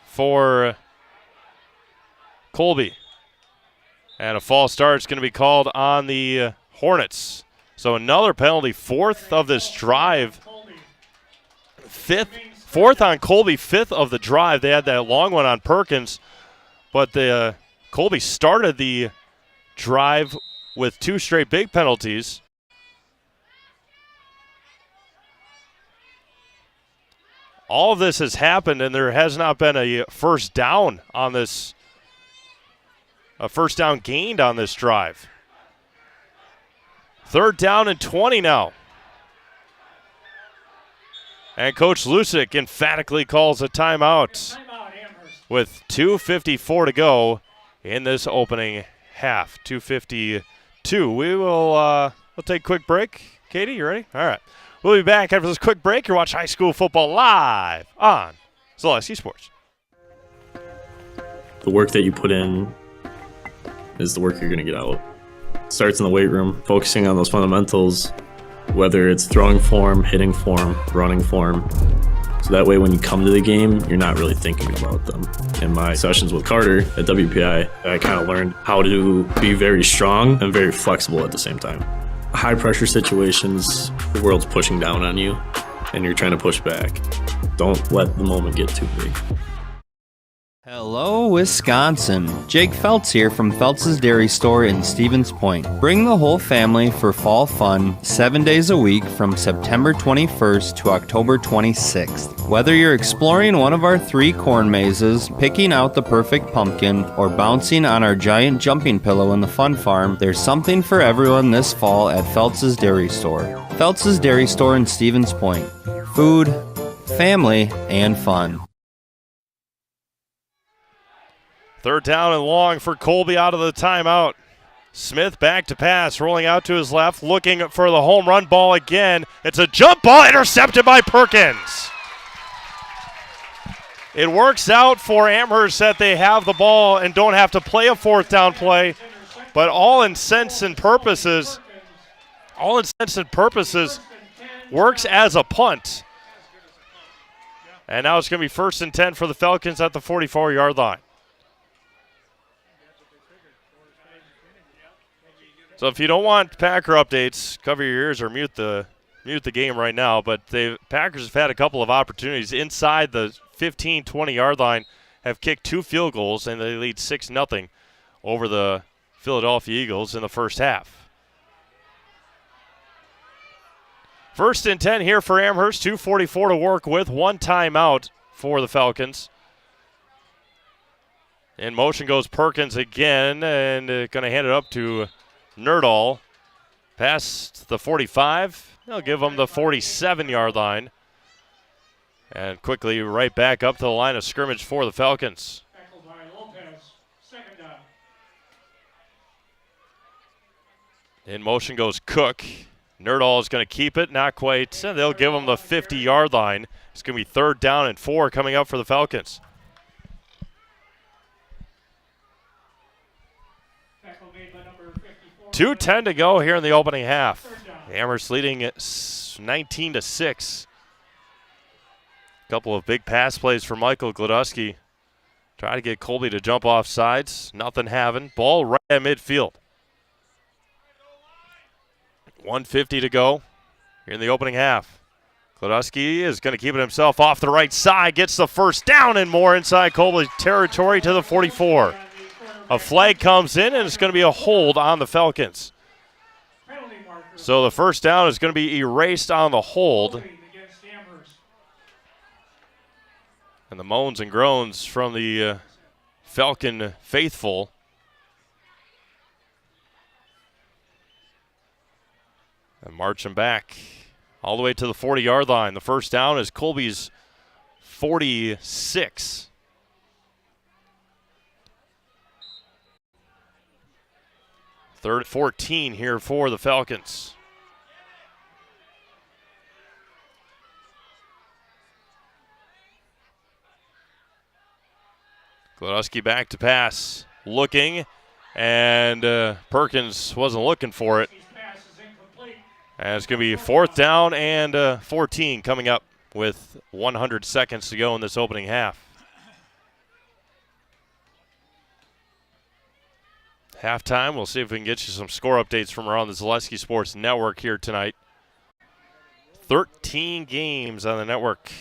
for Colby. And a false start is going to be called on the Hornets. So another penalty, 4th of this drive. 4th on Colby, 5th of the drive. They had that long one on Perkins, but Colby started the drive with 2 straight big penalties. All of this has happened, and there has not been a first down on this, a first down gained on this drive. 3rd down and 20 now. And Coach Lusick emphatically calls a timeout with 2:54 to go in this opening half. 2:52. We'll take a quick break. Katie, you ready? All right. We'll be back after this quick break. You're watching high school football live on Zaleski Sports. The work that you put in is the work you're going to get out. It starts in the weight room, focusing on those fundamentals, whether it's throwing form, hitting form, running form. So that way when you come to the game, you're not really thinking about them. In my sessions with Carter at WPI, I kind of learned how to be very strong and very flexible at the same time. High pressure situations, the world's pushing down on you and you're trying to push back. Don't let the moment get too big. Hello, Wisconsin. Jake Feltz here from Feltz's Dairy Store in Stevens Point. Bring the whole family for fall fun 7 days a week from September 21st to October 26th. Whether you're exploring one of our 3 corn mazes, picking out the perfect pumpkin, or bouncing on our giant jumping pillow in the fun farm, there's something for everyone this fall at Feltz's Dairy Store. Feltz's Dairy Store in Stevens Point. Food, family, and fun. 3rd down and long for Colby out of the timeout. Smith back to pass, rolling out to his left, looking for the home run ball again. It's a jump ball intercepted by Perkins. It works out for Amherst that they have the ball and don't have to play a 4th down play, but all intents and purposes works as a punt. And now it's going to be 1st and 10 for the Falcons at the 44-yard line. So if you don't want Packer updates, cover your ears or mute the game right now. But Packers have had a couple of opportunities inside the 15, 20-yard line, have kicked 2 field goals, and they lead 6-0 over the Philadelphia Eagles in the first half. 1st and 10 here for Amherst, 2:44 to work with, 1 timeout for the Falcons. In motion goes Perkins again, and going to hand it up to Nerdahl. Past the 45. They'll give him the 47-yard line. And quickly right back up to the line of scrimmage for the Falcons. In motion goes Cook. Nerdahl is going to keep it, not quite. And they'll give him the 50-yard line. It's going to be 3rd down and 4 coming up for the Falcons. .2:10 to go here in the opening half. Amherst leading at 19-6. Couple of big pass plays for Michael Gladusky. Try to get Colby to jump off sides. Nothing having. Ball right at midfield. 1:50 to go here in the opening half. Gladusky is going to keep it himself off the right side. Gets the first down and more inside Colby territory to the 44. A flag comes in, and it's going to be a hold on the Falcons. So the first down is going to be erased on the hold. And the moans and groans from the Falcon faithful. And marching back all the way to the 40-yard line. The first down is Colby's 46. Third and 14 here for the Falcons. Gladowski back to pass, looking, and Perkins wasn't looking for it. And it's going to be fourth down and 14 coming up with 100 seconds to go in this opening half. Halftime, we'll see if we can get you some score updates from around the Zaleski Sports Network here tonight. 13 games on the network.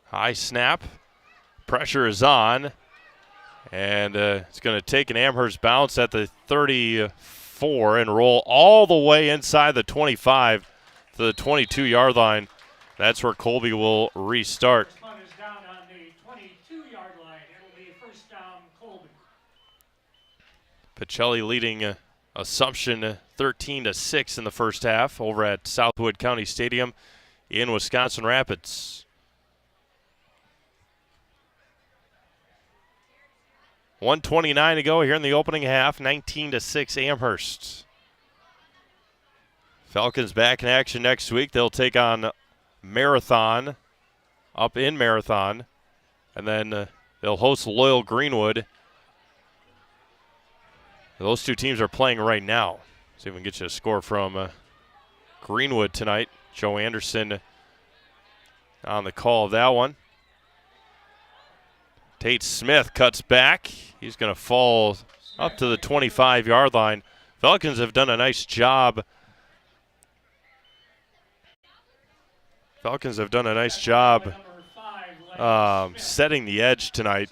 High snap. Pressure is on. And it's going to take an Amherst bounce at the 34 and roll all the way inside the 25 to the 22-yard line. That's where Colby will restart. This one is down on the 22-yard line. It'll be first down, Colby. Pacelli leading Assumption 13-6 in the first half over at Southwood County Stadium in Wisconsin Rapids. 1:29 to go here in the opening half, 19-6 Amherst. Falcons back in action next week. They'll take on Marathon up in Marathon, and then they'll host Loyal Greenwood. Those two teams are playing right now. See if we can get you a score from Greenwood tonight. Joe Anderson on the call of that one. Tate Smith cuts back. He's going to fall up to the 25-yard line. Falcons have done a nice job. Setting the edge tonight.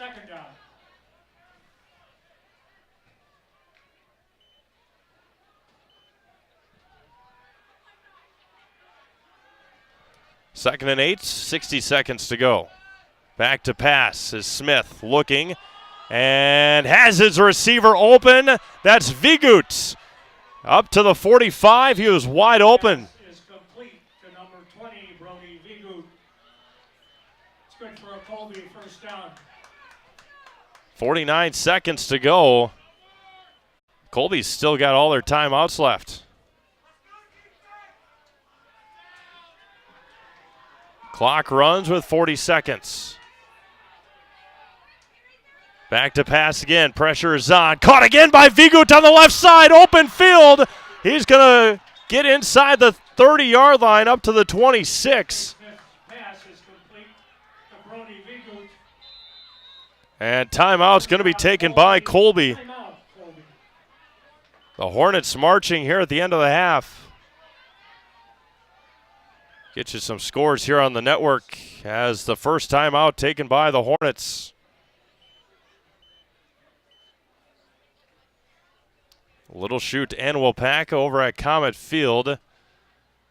Second and 8, 60 seconds to go. Back to pass is Smith looking and has his receiver open. That's Vigut. Up to the 45. He was wide open. Is complete to number 20, Brody Vigut. It's good for a Colby first down. 49 seconds to go. Colby's still got all their timeouts left. Clock runs with 40 seconds. Back to pass again. Pressure is on. Caught again by Vigut on the left side. Open field. He's going to get inside the 30-yard line up to the 26. Pass is complete to Brody Vigut. And timeout's going to be taken by Colby. Timeout, Colby. The Hornets marching here at the end of the half. Get you some scores here on the network as the first timeout taken by the Hornets. Little Chute and Wapaka over at Comet Field.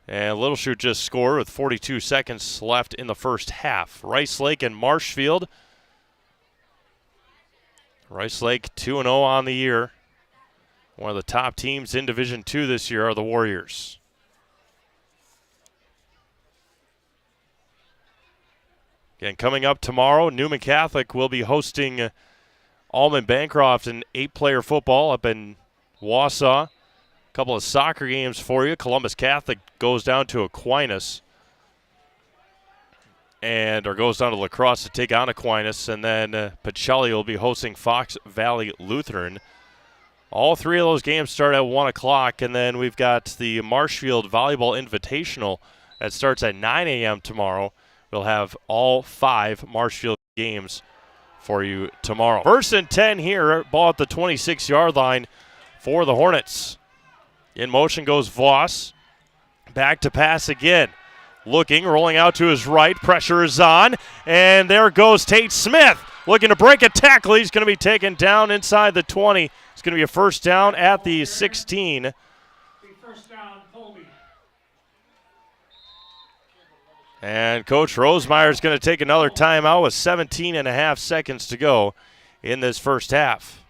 And Little Chute just scored with 42 seconds left in the first half. Rice Lake and Marshfield. Rice Lake 2-0 on the year. One of the top teams in Division II this year are the Warriors. Again, coming up tomorrow, Newman Catholic will be hosting Almond Bancroft in 8-player football up in Wausau. A couple of soccer games for you. Columbus Catholic goes down to Aquinas or goes down to La Crosse to take on Aquinas. And then Pacelli will be hosting Fox Valley Lutheran. All three of those games start at 1 o'clock. And then we've got the Marshfield Volleyball Invitational that starts at 9 a.m. tomorrow. We'll have all 5 Marshfield games for you tomorrow. First and 10 here. Ball at the 26-yard line for the Hornets. In motion goes Voss. Back to pass again. looking, rolling out to his right. Pressure is on, and there goes Tate Smith looking to break a tackle. He's going to be taken down inside the 20. It's going to be a first down at the 16. First down, Colby. And Coach Rosemeyer is going to take another timeout with 17 and a half seconds to go in this first half.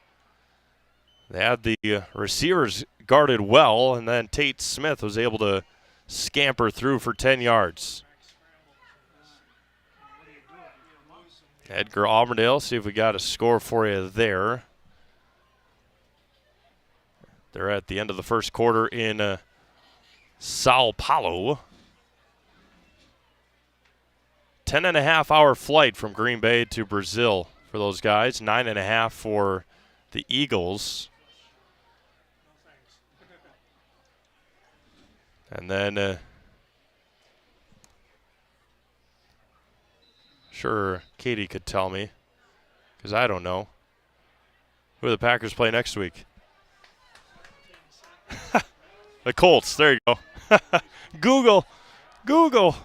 They had the receivers guarded well, and then Tate Smith was able to scamper through for 10 yards. Edgar Auburndale, see if we got a score for you there. They're at the end of the first quarter in Sao Paulo. 10-and-a-half-hour flight from Green Bay to Brazil for those guys. 9.5 for the Eagles. And then, sure, Katie could tell me, because I don't know. Who do the Packers play next week? The Colts. There you go. Google.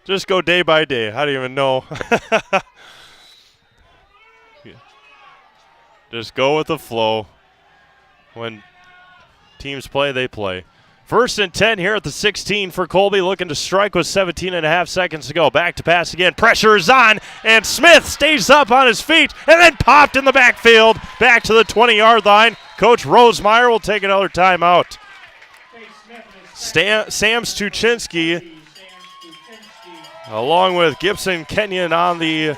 Just go day by day. I don't even know. Just go with the flow. When teams play, they play. First and 10 here at the 16 for Colby, looking to strike with 17 and a half seconds to go. Back to pass again. Pressure is on, and Smith stays up on his feet and then popped in the backfield. Back to the 20-yard line. Coach Rosemeyer will take another timeout. Sam Stuchinski, along with Gibson Kenyon on the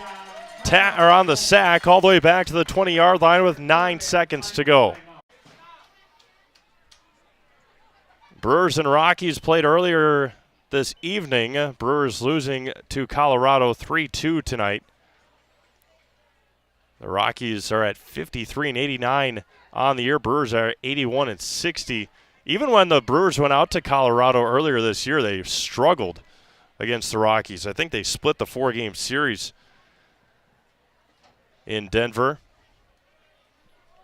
sack, all the way back to the 20-yard line with 9 seconds to go. Brewers and Rockies played earlier this evening. Brewers losing to Colorado 3-2 tonight. The Rockies are at 53-89 on the year. Brewers are 81-60. Even when the Brewers went out to Colorado earlier this year, they struggled against the Rockies. I think they split the 4-game series in Denver.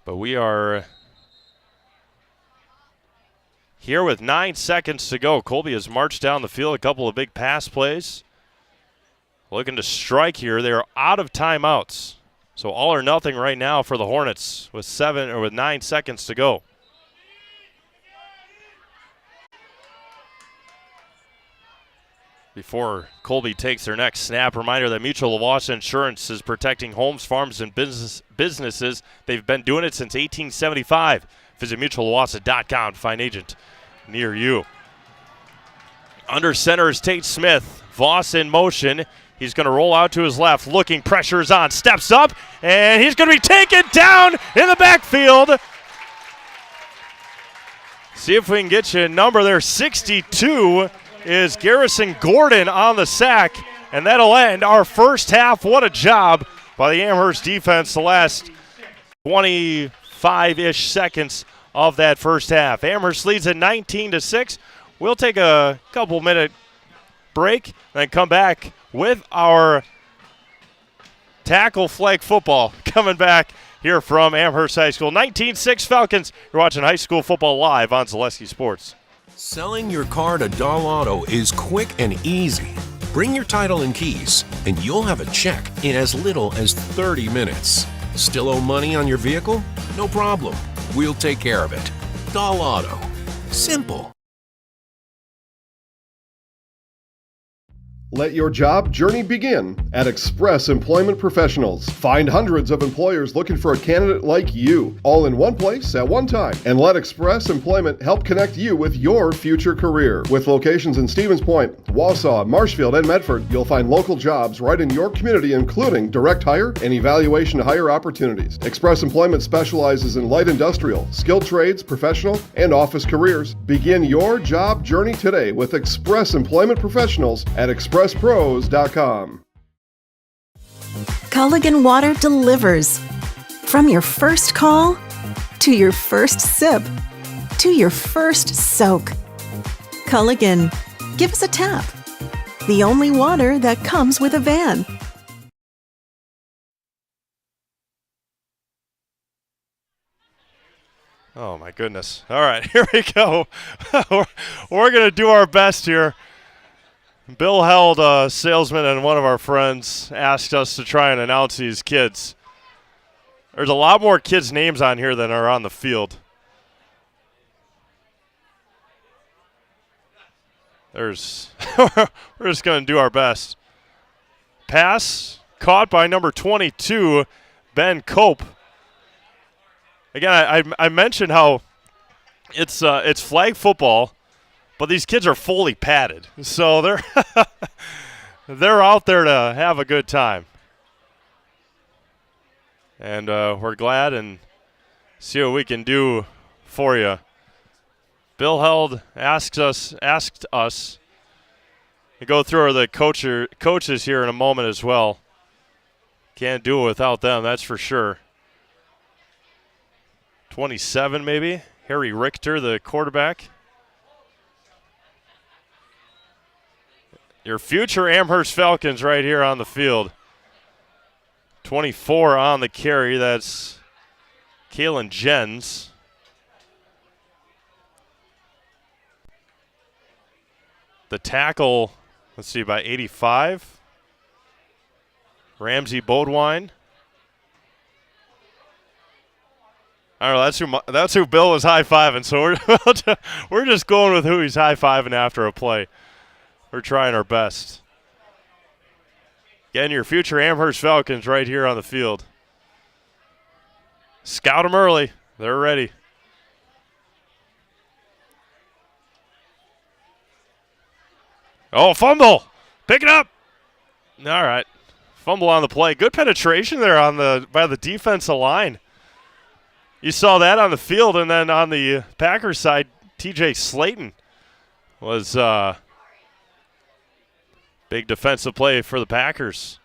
But we are here with 9 seconds to go. Colby has marched down the field, a couple of big pass plays. Looking to strike here. They are out of timeouts. So all or nothing right now for the Hornets with 9 seconds to go. Before Colby takes their next snap, reminder that Mutual of Wausau Insurance is protecting homes, farms, and businesses. They've been doing it since 1875. Visit mutualwausau.com to find an agent near you. Under center is Tate Smith. Voss in motion. He's going to roll out to his left, looking, pressure's on, steps up, and he's going to be taken down in the backfield. See if we can get you a number there. 62 is Garrison Gordon on the sack, and that'll end our first half. What a job by the Amherst defense the last 25-ish seconds of that first half. Amherst leads at 19-6. We'll take a couple-minute break and then come back with our tackle flag football coming back here from Amherst High School. 19-6 Falcons. You're watching high school football live on Zaleski Sports. Selling your car to Dahl Auto is quick and easy. Bring your title and keys, and you'll have a check in as little as 30 minutes. Still owe money on your vehicle? No problem. We'll take care of it. Dahl Auto. Simple. Let your job journey begin at Express Employment Professionals. Find hundreds of employers looking for a candidate like you, all in one place at one time. And let Express Employment help connect you with your future career. With locations in Stevens Point, Wausau, Marshfield, and Medford, you'll find local jobs right in your community, including direct hire and evaluation to hire opportunities. Express Employment specializes in light industrial, skilled trades, professional, and office careers. Begin your job journey today with Express Employment Professionals at expresspros.com. Culligan Water delivers. From your first call, to your first sip, to your first soak. Culligan, give us a tap. The only water that comes with a van. Oh, my goodness. All right, here we go. We're going to do our best here. Bill Held, a salesman and one of our friends, asked us to try and announce these kids. There's a lot more kids' names on here than are on the field. We're just going to do our best. Pass caught by number 22, Ben Cope. Again, I mentioned how it's flag football, but these kids are fully padded, so they're out there to have a good time. And we're glad and see what we can do for you. Bill Held asked us to go through the coaches here in a moment as well. Can't do it without them, that's for sure. 27 maybe, Harry Richter, the quarterback. Your future Amherst Falcons right here on the field. 24 on the carry, that's Kalen Jens. The tackle, let's see, by 85. Ramsey Bodwine. I don't know, that's who Bill was high-fiving, so we're just going with who he's high-fiving after a play. We're trying our best. Again, your future Amherst Falcons right here on the field. Scout them early. They're ready. Oh, fumble. Pick it up. All right. Fumble on the play. Good penetration there by the defensive line. You saw that on the field, and then on the Packers side, TJ Slayton was big defensive play for the Packers.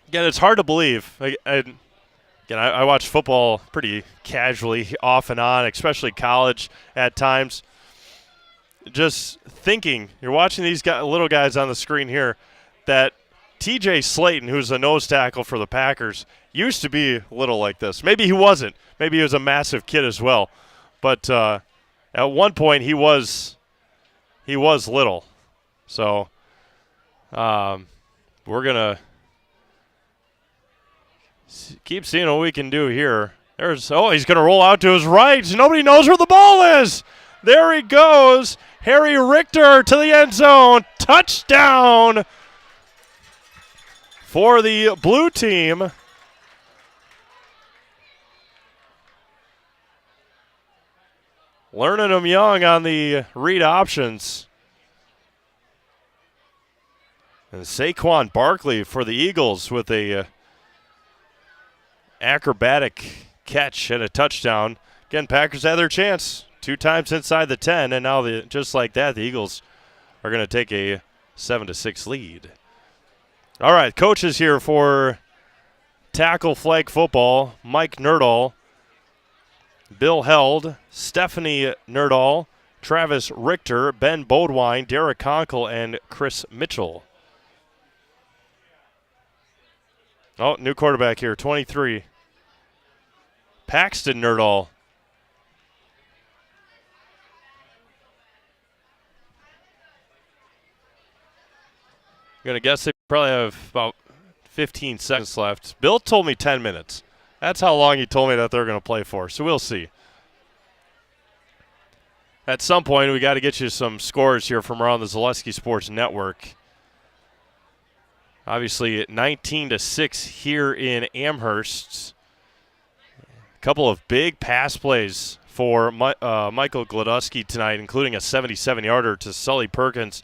Again, it's hard to believe. I watch football pretty casually, off and on, especially college at times. Just thinking, you're watching these little guys on the screen here, that TJ Slayton, who's a nose tackle for the Packers, used to be little like this. Maybe he wasn't. Maybe he was a massive kid as well. But at one point he was little. So we're going to keep seeing what we can do here. He's going to roll out to his right. Nobody knows where the ball is. There he goes. Harry Richter to the end zone. Touchdown for the blue team. Learning them young on the read options. And Saquon Barkley for the Eagles with a acrobatic catch and a touchdown. Again, Packers had their chance 2 times inside the 10, and now just like that, the Eagles are going to take a 7-6 lead. All right, coaches here for tackle flag football: Mike Nerdahl, Bill Held, Stephanie Nerdahl, Travis Richter, Ben Bodwine, Derek Conkle, and Chris Mitchell. Oh, new quarterback here, 23. Paxton Nerdahl. I'm going to guess they probably have about 15 seconds left. Bill told me 10 minutes. That's how long he told me that they're going to play for, so we'll see. At some point, we got to get you some scores here from around the Zaleski Sports Network. Obviously, 19-6 here in Amherst. A couple of big pass plays for Michael Gladusky tonight, including a 77-yarder to Sully Perkins.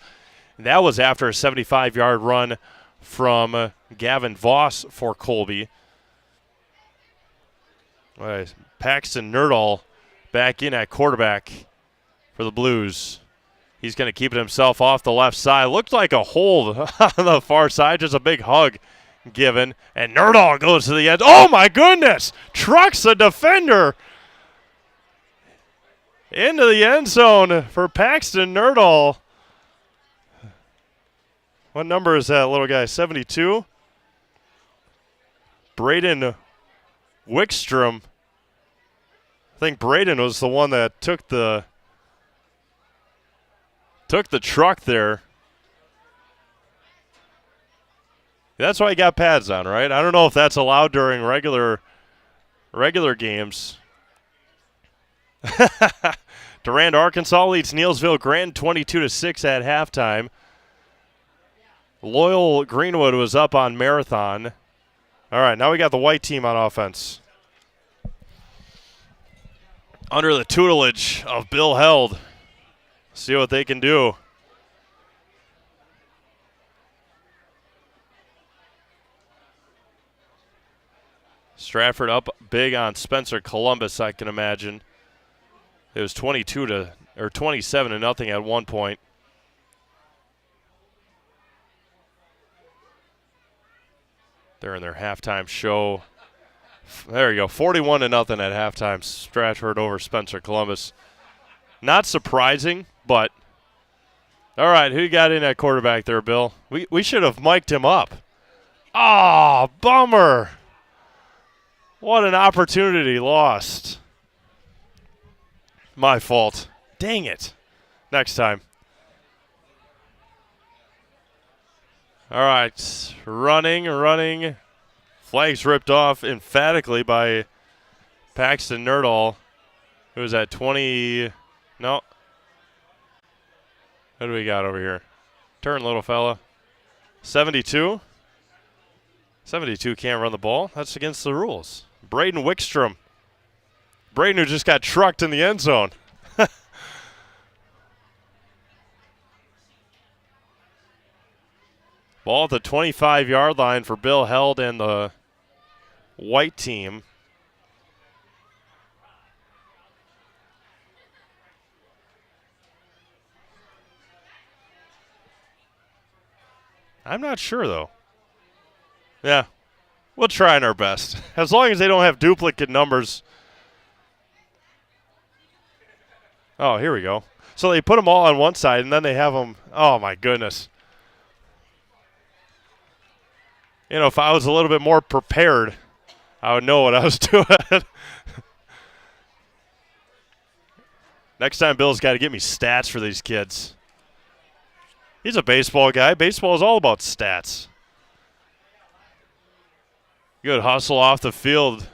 That was after a 75-yard run from Gavin Voss for Colby. Paxton Nerdahl back in at quarterback for the Blues. He's going to keep it himself off the left side. Looked like a hold on the far side, just a big hug given. And Nerdahl goes to the end. Oh, my goodness! Trucks a defender into the end zone for Paxton Nerdahl. What number is that little guy? 72? Braden Wickstrom think Braden was the one that took the truck there. That's why he got pads on, right? I don't know if that's allowed during regular games. Durand, Arkansas leads Neillsville Grant 22-6 at halftime. Loyal Greenwood was up on Marathon. All right, now we got the white team on offense. Under the tutelage of Bill Held. See what they can do. Stratford up big on Spencer Columbus, I can imagine. It was 27-0 at one point. They're in their halftime show. There you go, 41-0 at halftime. Stratford over Spencer Columbus. Not surprising, but all right, who you got in at quarterback there, Bill? We should have mic'd him up. Oh, bummer. What an opportunity lost. My fault. Dang it. Next time. All right, running. Flags ripped off emphatically by Paxton Nerdall, who was at 20. No. What do we got over here? Turn, little fella. 72. 72 can't run the ball. That's against the rules. Braden Wickstrom. Braden, who just got trucked in the end zone. Ball at the 25-yard line for Bill Held and the white team. I'm not sure, though. Yeah, we'll try our best. As long as they don't have duplicate numbers. Oh, here we go. So they put them all on one side, and then they have them. Oh, my goodness. You know, if I was a little bit more prepared, I would know what I was doing. Next time, Bill's got to get me stats for these kids. He's a baseball guy. Baseball is all about stats. Good hustle off the field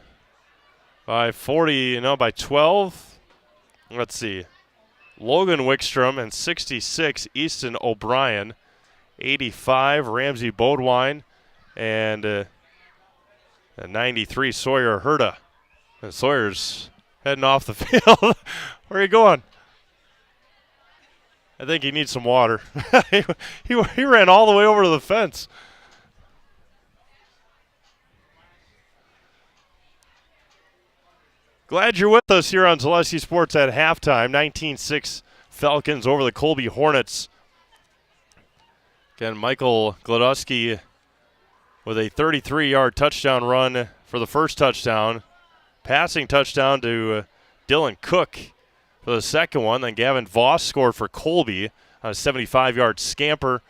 by by 12. Let's see. Logan Wickstrom and 66, Easton O'Brien. 85, Ramsey Bodwine. And 93, Sawyer Herta. And Sawyer's heading off the field. Where are you going? I think he needs some water. he ran all the way over to the fence. Glad you're with us here on Zaleski Sports at halftime. 19-6 Falcons over the Colby Hornets. Again, Michael Glodowski with a 33-yard touchdown run for the first touchdown. Passing touchdown to Dylan Cook for the second one. Then Gavin Voss scored for Colby on a 75-yard scamper.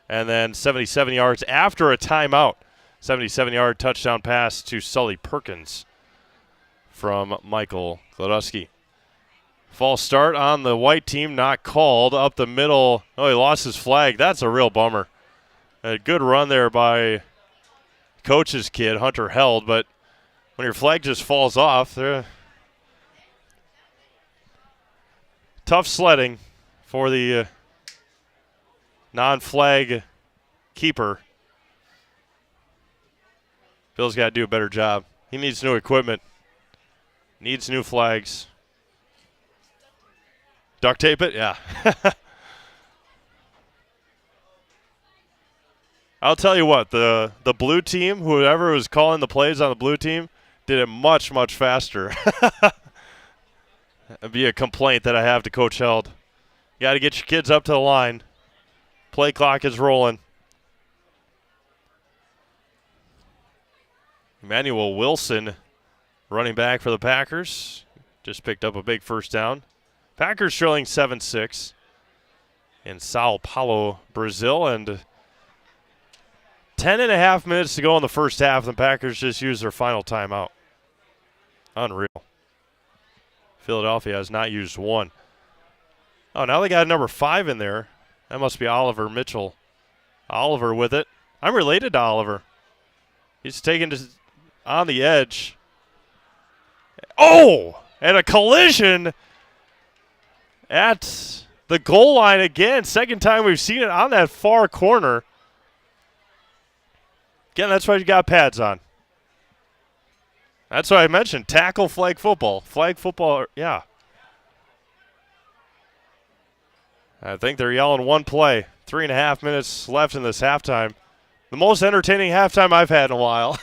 And then 77 yards after a timeout. 77-yard touchdown pass to Sully Perkins from Michael Glodowski. False start on the white team, not called. Up the middle. Oh, he lost his flag. That's a real bummer. A good run there by coach's kid, Hunter Held, but when your flag just falls off, tough sledding for the non-flag keeper. Bill's got to do a better job. He needs new equipment. Needs new flags. Duct tape it? Yeah. I'll tell you what, the blue team, whoever was calling the plays on the blue team, did it much, much faster. That'd be a complaint that I have to Coach Held. You got to get your kids up to the line. Play clock is rolling. Emmanuel Wilson, running back for the Packers, just picked up a big first down. Packers trailing 7-6 in Sao Paulo, Brazil, and 10.5 minutes to go in the first half, and the Packers just used their final timeout. Unreal. Philadelphia has not used one. Oh, now they got number 5 in there. That must be Oliver Mitchell. Oliver with it. I'm related to Oliver. He's taken to on the edge. Oh! And a collision at the goal line again. Second time we've seen it on that far corner. Again, that's why you got pads on. That's why I mentioned tackle flag football. Flag football, yeah. I think they're yelling one play. 3.5 minutes left in this halftime. The most entertaining halftime I've had in a while.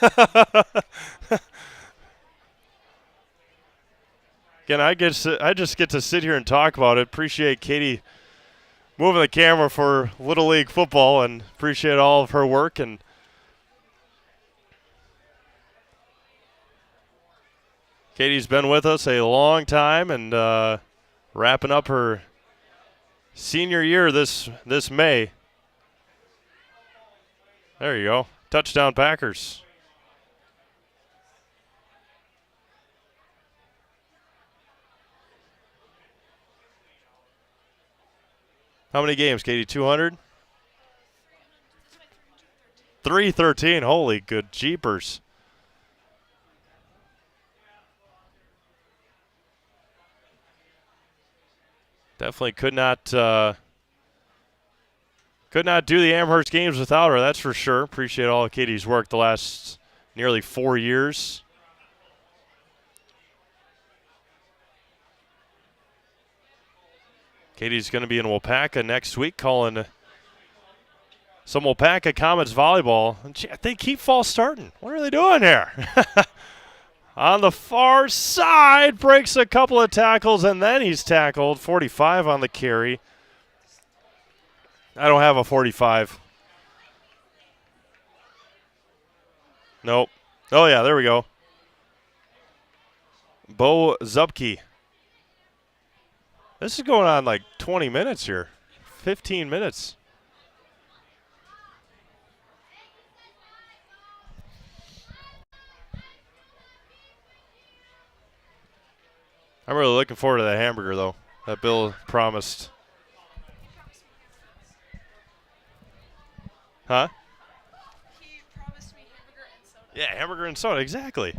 Again, I just get to sit here and talk about it. Appreciate Katie moving the camera for Little League football and appreciate all of her work. And Katie's been with us a long time and wrapping up her senior year this May. There you go. Touchdown Packers. How many games, Katie? 200? 313. Holy good jeepers. Definitely could not do the Amherst games without her, that's for sure. Appreciate all of Katie's work the last nearly 4 years. Katie's going to be in Wapaka next week calling some Wapaka Comets volleyball. And they keep false starting. What are they doing here? On the far side, breaks a couple of tackles, and then he's tackled. 45 on the carry. I don't have a 45. Nope. Oh, yeah, there we go. Bo Zupke. This is going on like 20 minutes here. 15 minutes. I'm really looking forward to that hamburger, though, that Bill promised. Huh? He promised me hamburger and soda. Yeah, hamburger and soda, exactly.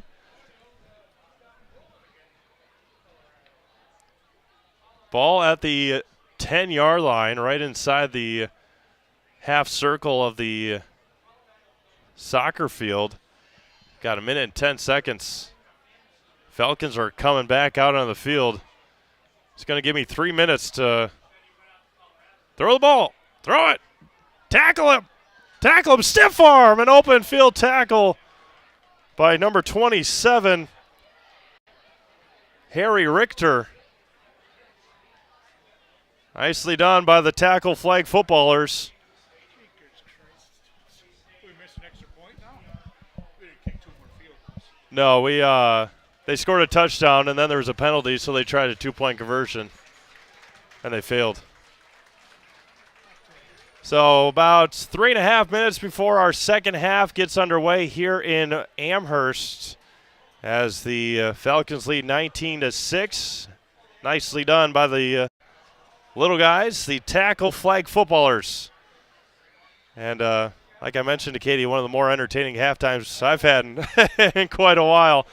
Ball at the 10-yard line, right inside the half circle of the soccer field. Got a minute and 10 seconds. Falcons are coming back out on the field. It's going to give me 3 minutes to throw the ball. Throw it. Tackle him. Tackle him. Stiff arm. An open field tackle by number 27, Harry Richter. Nicely done by the tackle flag footballers. No, they scored a touchdown, and then there was a penalty, so they tried a 2-point conversion, and they failed. So about 3.5 minutes before our second half gets underway here in Amherst as the Falcons lead 19-6. Nicely done by the little guys, the tackle flag footballers. And like I mentioned to Katie, one of the more entertaining halftimes I've had in quite a while.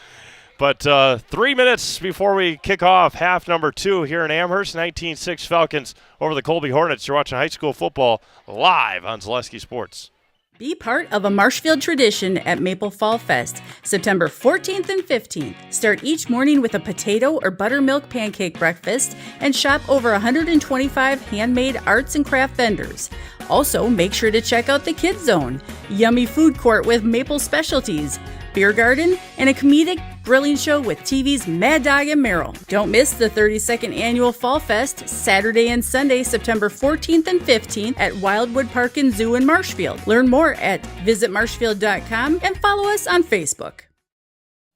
But 3 minutes before we kick off half number 2 here in Amherst, 19-6 Falcons over the Colby Hornets. You're watching high school football live on Zaleski Sports. Be part of a Marshfield tradition at Maple Fall Fest, September 14th and 15th. Start each morning with a potato or buttermilk pancake breakfast and shop over 125 handmade arts and craft vendors. Also, make sure to check out the Kids Zone, yummy food court with maple specialties, beer garden, and a comedic grilling show with TV's Mad Dog and Merrill. Don't miss the 32nd Annual Fall Fest, Saturday and Sunday, September 14th and 15th at Wildwood Park and Zoo in Marshfield. Learn more at visitmarshfield.com and follow us on Facebook.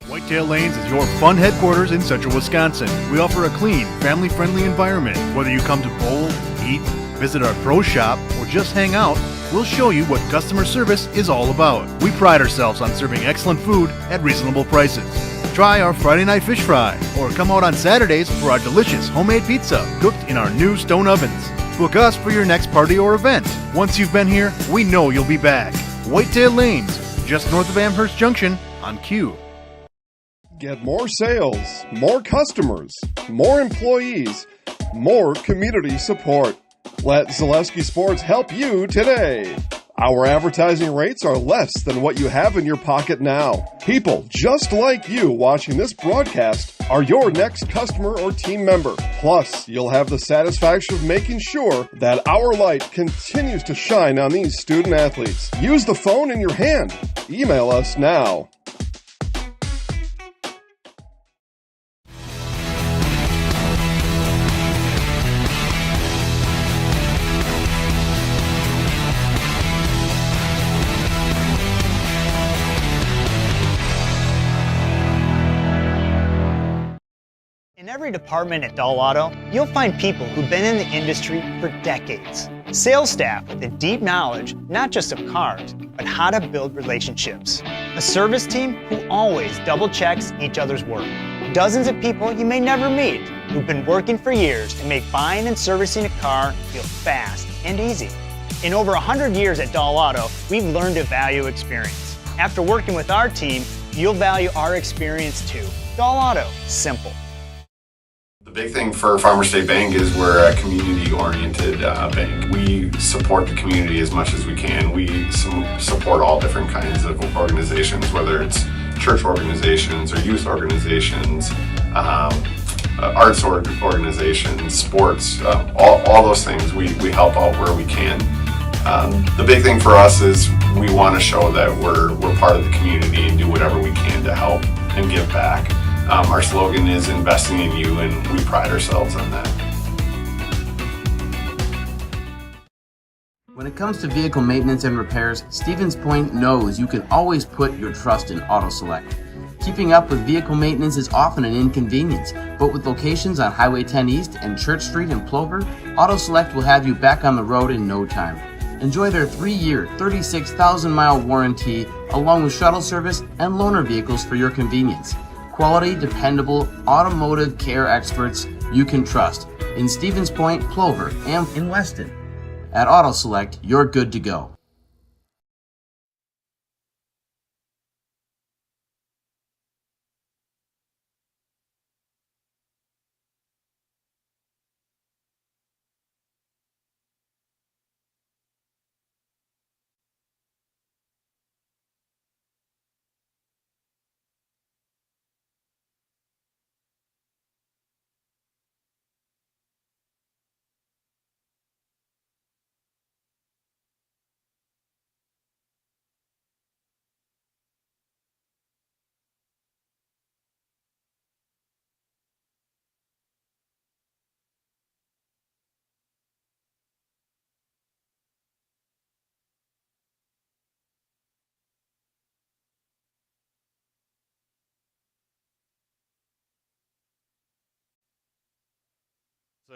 Whitetail Lanes is your fun headquarters in central Wisconsin. We offer a clean, family-friendly environment. Whether you come to bowl, eat, visit our pro shop, or just hang out, we'll show you what customer service is all about. We pride ourselves on serving excellent food at reasonable prices. Try our Friday night fish fry, or come out on Saturdays for our delicious homemade pizza cooked in our new stone ovens. Book us for your next party or event. Once you've been here, we know you'll be back. Whitetail Lanes, just north of Amherst Junction on Q. Get more sales, more customers, more employees, more community support. Let Zaleski Sports help you today. Our advertising rates are less than what you have in your pocket now. People just like you watching this broadcast are your next customer or team member. Plus, you'll have the satisfaction of making sure that our light continues to shine on these student athletes. Use the phone in your hand. Email us now. In every department at Dull Auto, you'll find people who've been in the industry for decades. Sales staff with a deep knowledge, not just of cars, but how to build relationships. A service team who always double checks each other's work. Dozens of people you may never meet who've been working for years to make buying and servicing a car feel fast and easy. In over 100 years at Dull Auto, we've learned to value experience. After working with our team, you'll value our experience too. Dull Auto, simple. The big thing for Farmer State Bank is we're a community-oriented bank. We support the community as much as we can. We support all different kinds of organizations, whether it's church organizations or youth organizations, arts organizations, sports, all those things. We help out where we can. The big thing for us is we want to show that we're part of the community and do whatever we can to help and give back. Our slogan is investing in you, and we pride ourselves on that. When it comes to vehicle maintenance and repairs, Stevens Point knows you can always put your trust in AutoSelect. Keeping up with vehicle maintenance is often an inconvenience, but with locations on Highway 10 East and Church Street in Plover, AutoSelect will have you back on the road in no time. Enjoy their 3-year, 36,000-mile warranty, along with shuttle service and loaner vehicles for your convenience. Quality, dependable, automotive care experts you can trust in Stevens Point, Plover, and in Weston. At AutoSelect, you're good to go.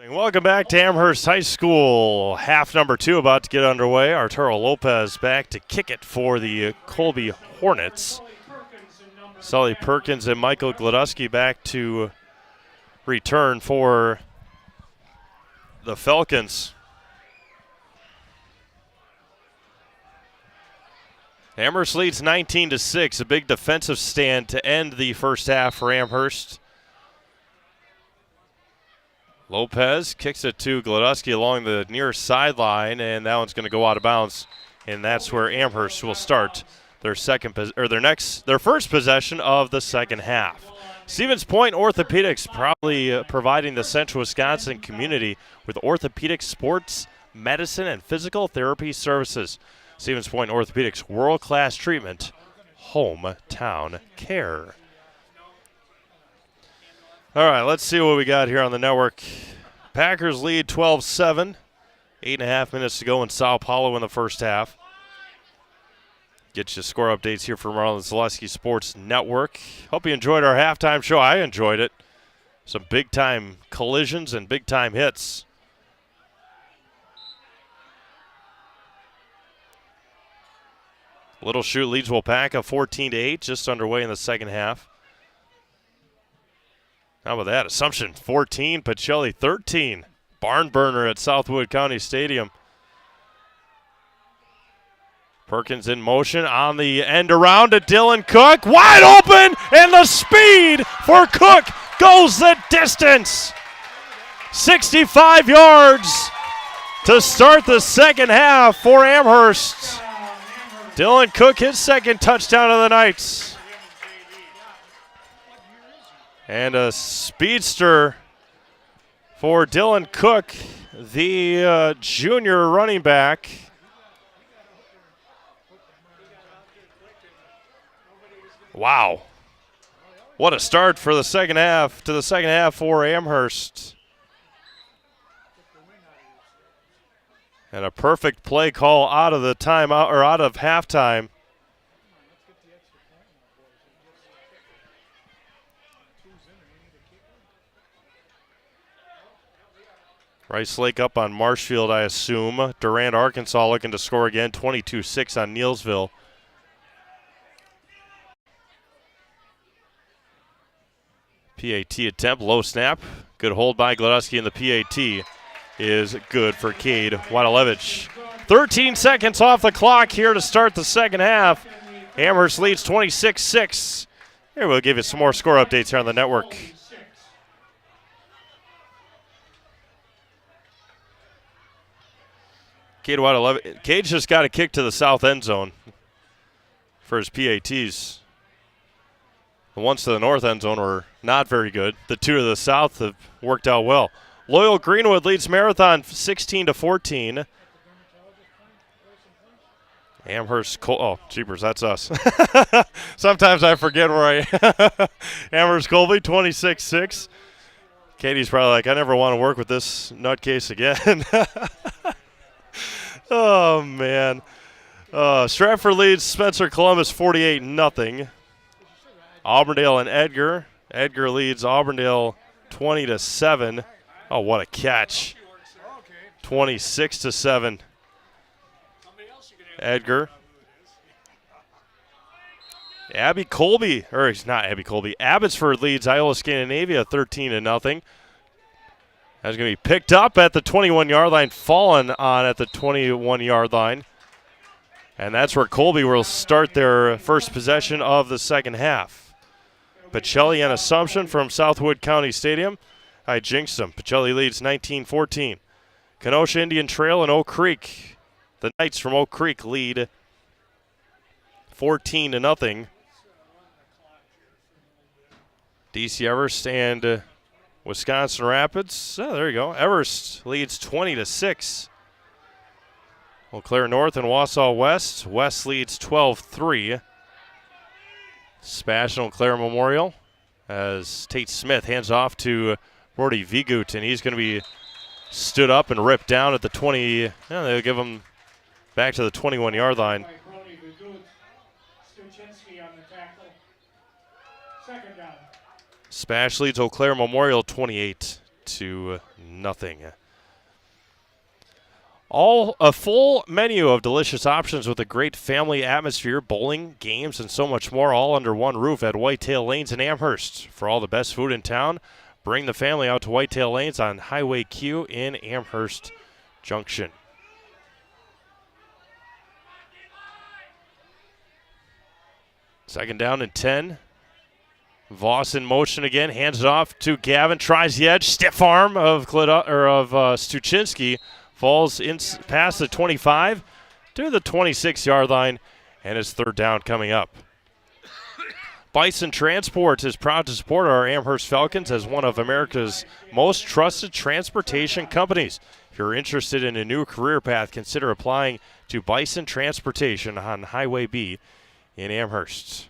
Welcome back to Amherst High School. Half number 2 about to get underway. Arturo Lopez back to kick it for the Colby Hornets. Sully Perkins and Michael Gladusky back to return for the Falcons. Amherst leads 19-6. A big defensive stand to end the first half for Amherst. Lopez kicks it to Gladusky along the near sideline, and that one's going to go out of bounds, and that's where Amherst will start their first possession of the second half. Stevens Point Orthopedics proudly providing the Central Wisconsin community with orthopedic, sports, medicine, and physical therapy services. Stevens Point Orthopedics, world-class treatment, hometown care. All right, let's see what we got here on the network. Packers lead 12-7. 8.5 minutes to go in Sao Paulo in the first half. Get you score updates here from our Zaleski Sports Network. Hope you enjoyed our halftime show. I enjoyed it. Some big-time collisions and big-time hits. Little Chute leads Wapaka 14-8, just underway in the second half. How about that? Assumption 14, Pacelli 13. Barn burner at Southwood County Stadium. Perkins in motion on the end around to Dylan Cook. Wide open, and the speed for Cook goes the distance. 65 yards to start the second half for Amherst. Dylan Cook, his second touchdown of the night. And a speedster for Dylan Cook, the junior running back. Wow. What a start for the second half, for Amherst. And a perfect play call out of the timeout, or out of halftime. Rice Lake up on Marshfield, I assume. Durant, Arkansas looking to score again, 22-6 on Neillsville. PAT attempt, low snap. Good hold by Gladowski, and the PAT is good for Cade Wadalevich. 13 seconds off the clock here to start the second half. Amherst leads 26-6. Here, we'll give you some more score updates here on the network. Cade Wadalevich. Cade's just got a kick to the south end zone for his PATs. The ones to the north end zone were not very good. The two to the south have worked out well. Loyal Greenwood leads Marathon 16-14. Amherst, oh, jeepers, that's us. Sometimes I forget where I Amherst Colby 26-6. Katie's probably like, I never want to work with this nutcase again. Oh, man. Stratford leads Spencer Columbus 48-0. Auburndale and Edgar. Edgar leads Auburndale 20-7. Oh, what a catch. 26-7. Edgar. Abby Colby, or it's not Abby Colby. Abbotsford leads Iowa Scandinavia 13-0. That's going to be picked up at the 21-yard line, fallen on at the 21-yard line. And that's where Colby will start their first possession of the second half. Pacelli and Assumption from Southwood County Stadium. I jinxed them. Pacelli leads 19-14. Kenosha Indian Trail and Oak Creek. The Knights from Oak Creek lead 14-0. DC Everest and Wisconsin Rapids. Oh, there you go. Everest leads 20-6. Eau Claire North and Wausau West. West leads 12-3. Spash and Eau Claire Memorial as Tate Smith hands off to Brody Vigut, and he's going to be stood up and ripped down at the 20. Yeah, they'll give him back to the 21-yard line. Spash leads Eau Claire Memorial 28-0. A full menu of delicious options with a great family atmosphere, bowling, games, and so much more, all under one roof at Whitetail Lanes in Amherst. For all the best food in town, bring the family out to Whitetail Lanes on Highway Q in Amherst Junction. Second down and 10. Voss in motion again, hands it off to Gavin, tries the edge, stiff arm of Stuchinski. Falls in past the 25 to the 26-yard line, and his third down coming up. Bison Transport is proud to support our Amherst Falcons as one of America's most trusted transportation companies. If you're interested in a new career path, consider applying to Bison Transportation on Highway B in Amherst.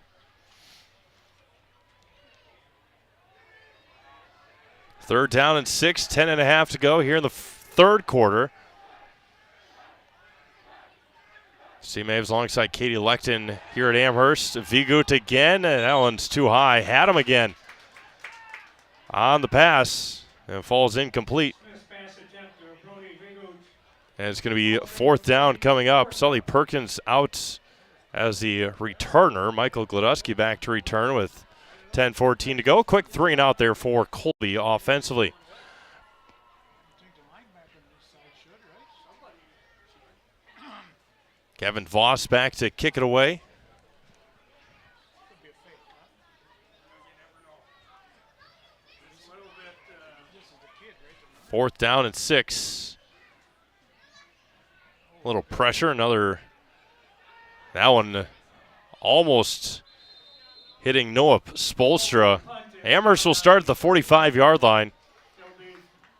Third down and 6, 10.5 to go here in the third quarter. Steve Maves alongside Katie Lecton here at Amherst. Vigut again, and that one's too high. Had him again on the pass, and falls incomplete. And it's going to be fourth down coming up. Sully Perkins out as the returner. Michael Gladusky back to return with 10-14 to go. Quick 3 and out there for Colby offensively. Kevin Voss back to kick it away. Fourth down and 6. A little pressure, another. That one almost hitting Noah Spolstra. Amherst will start at the 45-yard line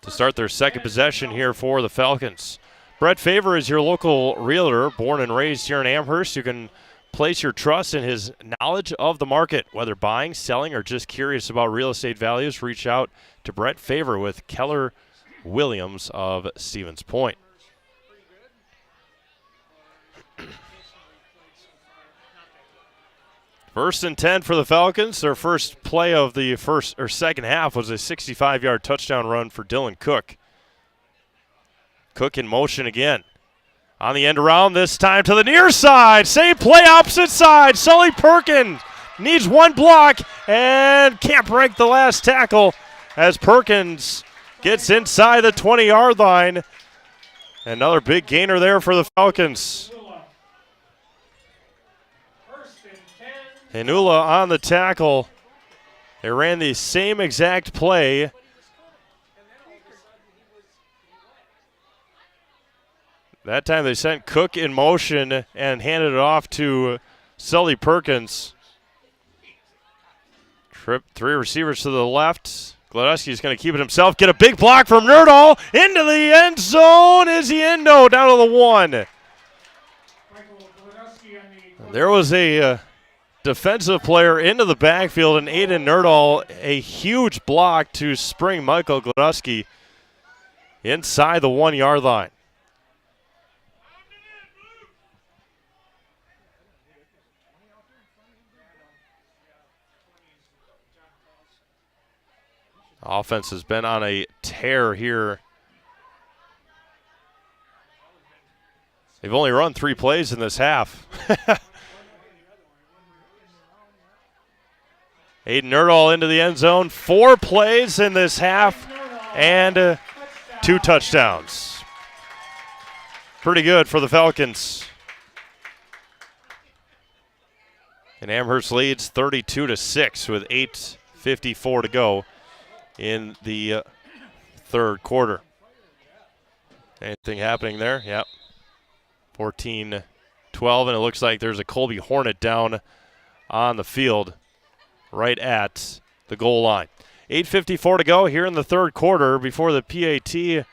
to start their second possession here for the Falcons. Brett Favor is your local realtor, born and raised here in Amherst. You can place your trust in his knowledge of the market. Whether buying, selling, or just curious about real estate values, reach out to Brett Favor with Keller Williams of Stevens Point. First and 10 for the Falcons. Their first play of the second half was a 65-yard touchdown run for Dylan Cook. Cook in motion again. On the end around, this time to the near side. Same play, opposite side. Sully Perkins needs one block and can't break the last tackle as Perkins gets inside the 20-yard line. Another big gainer there for the Falcons. Hinula on the tackle. They ran the same exact play. That time they sent Cook in motion and handed it off to Sully Perkins. Three receivers to the left. Gladusky's going to keep it himself. Get a big block from Nerdahl into the end zone. Is he in? No, down to the 1. There was a defensive player into the backfield, and Aiden Nerdahl, a huge block to spring Michael Gladusky inside the 1-yard line. Offense has been on a tear here. They've only run 3 plays in this half. Aiden Nerdahl into the end zone. 4 plays in this half and 2 touchdowns. Pretty good for the Falcons. And Amherst leads 32-6 with 8:54 to go in the third quarter. Anything happening there? Yep. 14-12, and it looks like there's a Colby Hornet down on the field right at the goal line. 8:54 to go here in the third quarter before the PAT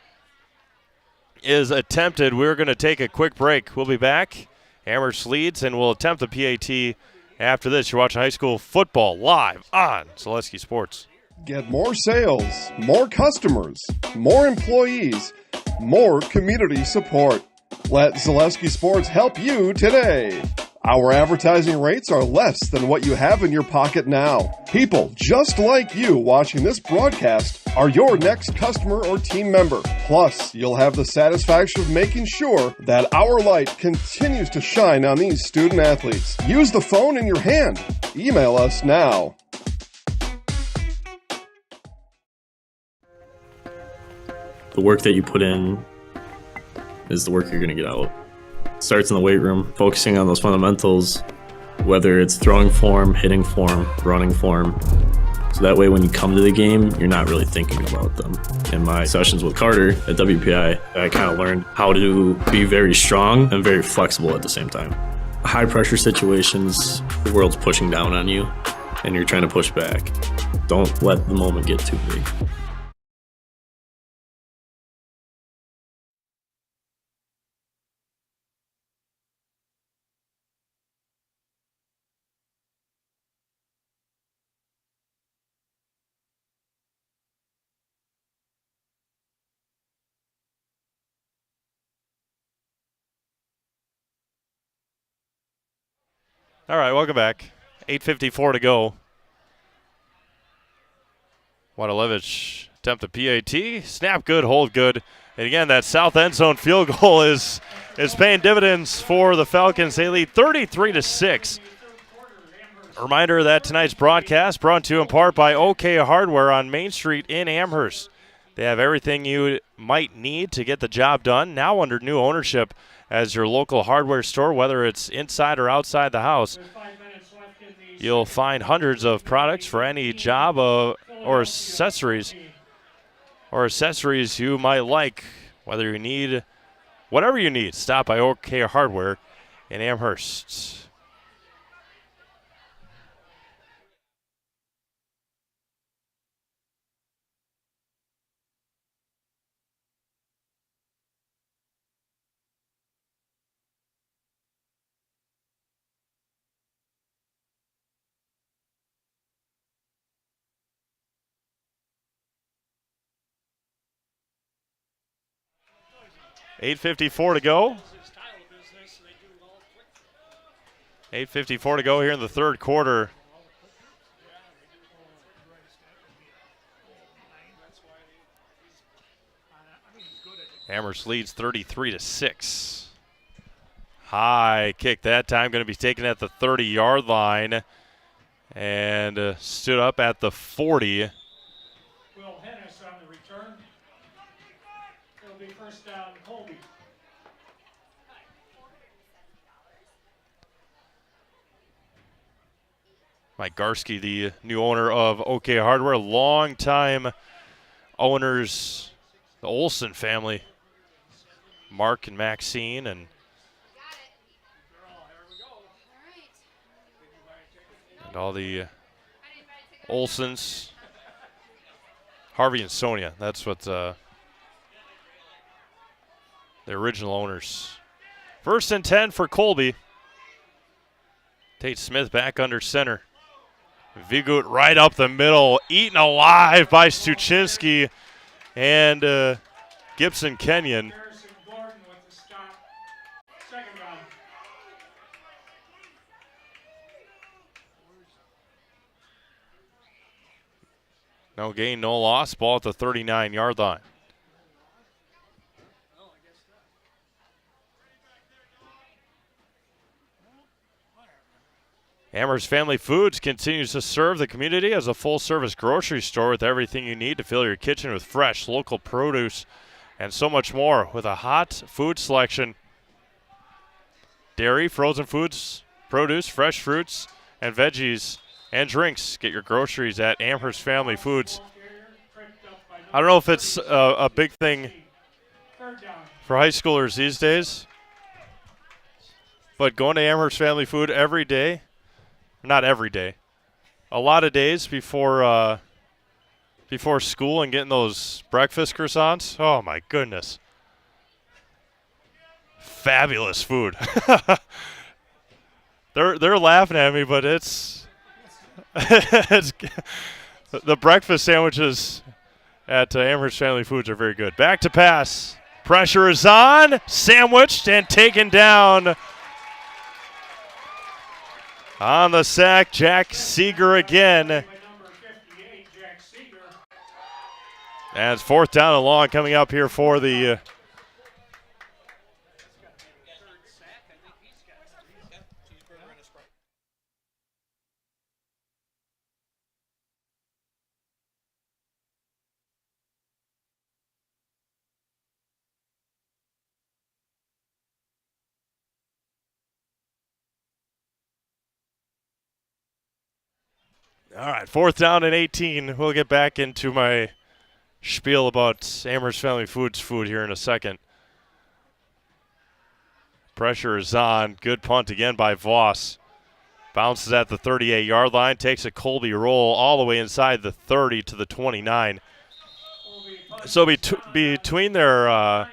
is attempted. We're going to take a quick break. We'll be back. Amherst leads, and we'll attempt the PAT after this. You're watching high school football live on Zaleski Sports. Get more sales, more customers, more employees, more community support. Let Zaleski Sports help you today. Our advertising rates are less than what you have in your pocket now. People just like you watching this broadcast are your next customer or team member. Plus, you'll have the satisfaction of making sure that our light continues to shine on these student athletes. Use the phone in your hand. Email us now. The work that you put in is the work you're going to get out. Starts in the weight room, focusing on those fundamentals, whether it's throwing form, hitting form, running form. So that way when you come to the game, you're not really thinking about them. In my sessions with Carter at WPI, I kind of learned how to be very strong and very flexible at the same time. High pressure situations, the world's pushing down on you and you're trying to push back. Don't let the moment get too big. All right, welcome back. 8:54 to go. Wadalevich attempt the PAT. Snap good, hold good. And again, that south end zone field goal is paying dividends for the Falcons. They lead 33-6. A reminder that tonight's broadcast brought to you in part by OK Hardware on Main Street in Amherst. They have everything you might need to get the job done, now under new ownership as your local hardware store, whether it's inside or outside the house. You'll find hundreds of products for any job or accessories you might like. Whether you need, whatever you need, stop by OK Hardware in Amherst. $8:54 to go. $8:54 to go here in the third quarter. Amherst leads 33-6. High kick that time, going to be taken at the 30-yard line and stood up at the 40. First down, Colby. Mike Garski, the new owner of OK Hardware, longtime owners, the Olson family, Mark and Maxine, and all the Olsons, Harvey and Sonia. That's what the original owners. 1st and 10 for Colby. Tate Smith back under center. Vigut right up the middle, eaten alive by Stuchinski and Gibson Kenyon. No gain, no loss. Ball at the 39-yard line. Amherst Family Foods continues to serve the community as a full-service grocery store with everything you need to fill your kitchen with fresh, local produce and so much more. With a hot food selection, dairy, frozen foods, produce, fresh fruits, and veggies, and drinks. Get your groceries at Amherst Family Foods. I don't know if it's a big thing for high schoolers these days, but going to Amherst Family Food every day, not every day, a lot of days before school and getting those breakfast croissants. Oh my goodness. Fabulous food. They're laughing at me, but it's the breakfast sandwiches at Amherst Family Foods are very good. Back to pass. Pressure is on. Sandwiched and taken down. On the sack, Jack Seeger again. And it's 4th down and long coming up here for the All right, 4th down and 18. We'll get back into my spiel about Amherst Family Foods food here in a second. Pressure is on. Good punt again by Voss. Bounces at the 38-yard line. Takes a Colby roll all the way inside the 30 to the 29. So between their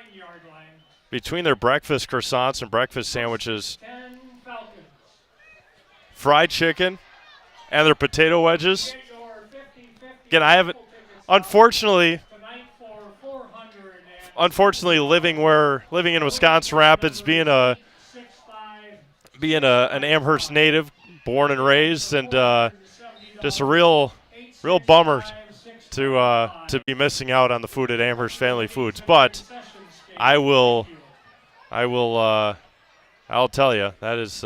breakfast croissants and breakfast sandwiches, fried chicken, and their potato wedges. Again, I haven't, unfortunately, living in Wisconsin Rapids, being an Amherst native, born and raised, and just a real bummer to be missing out on the food at Amherst Family Foods. But I'll tell you, that is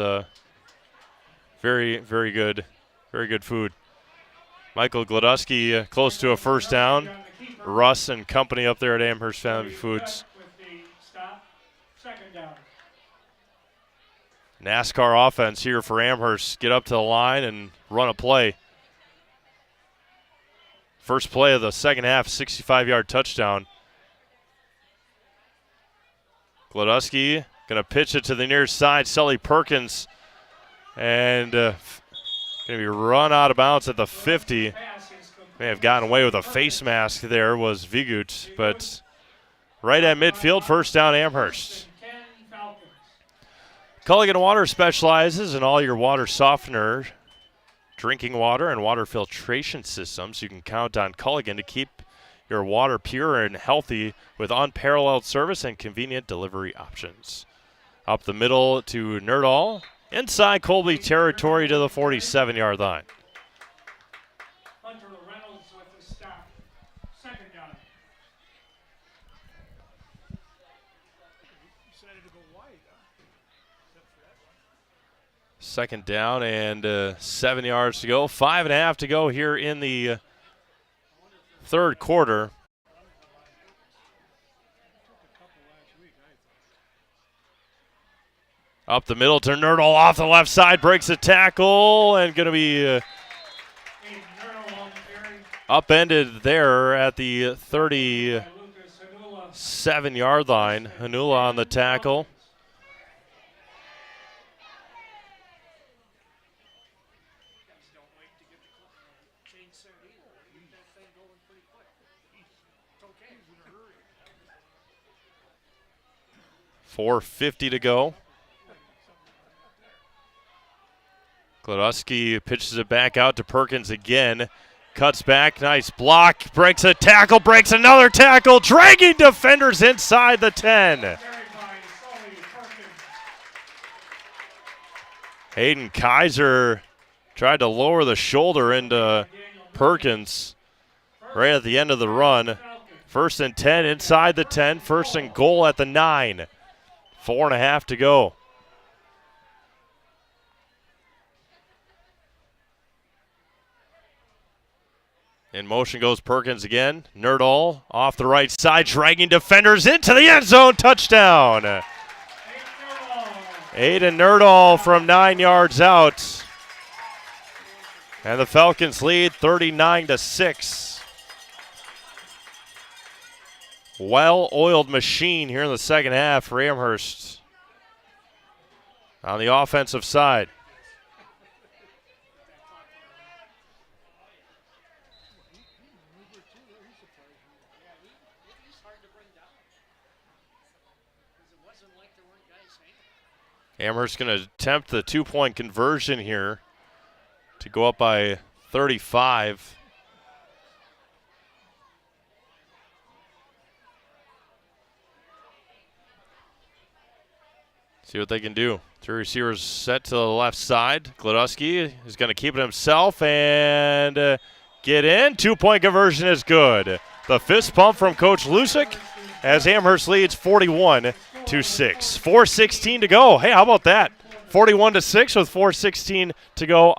very, very good. Very good food. Michael Gladusky close to a first down. Russ and company up there at Amherst Family Foods. NASCAR offense here for Amherst. Get up to the line and run a play. First play of the second half, 65-yard touchdown. Gladusky going to pitch it to the near side. Sully Perkins. And going to be run out of bounds at the 50. May have gotten away with a face mask there was Vigut, but right at midfield, first down Amherst. Culligan Water specializes in all your water softener, drinking water, and water filtration systems. You can count on Culligan to keep your water pure and healthy with unparalleled service and convenient delivery options. Up the middle to Nerdahl. Inside Colby territory to the 47-yard line. Second down and 7 yards to go. 5.5 to go here in the third quarter. Up the middle to Nerdahl off the left side, breaks a tackle, and going to be upended there at the 37-yard line. Hanula on the tackle. .450 to go. Gladusky pitches it back out to Perkins again. Cuts back, nice block, breaks a tackle, breaks another tackle, dragging defenders inside the 10. Hayden Kaiser tried to lower the shoulder into Perkins right at the end of the run. First and 10 inside the 10, first and goal at the 9. 4.5 to go. In motion goes Perkins again. Nerdahl off the right side, dragging defenders into the end zone. Touchdown. Aiden Nerdahl from 9 yards out. And the Falcons lead 39-6. Well-oiled machine here in the second half for Amherst on the offensive side. Amherst going to attempt the two-point conversion here to go up by 35. See what they can do. Three receivers set to the left side. Gladusky is going to keep it himself and get in. Two-point conversion is good. The fist pump from Coach Lusick as Amherst leads 41-6. 4:16 to go. Hey, how about that? 41-6 with 4:16 to go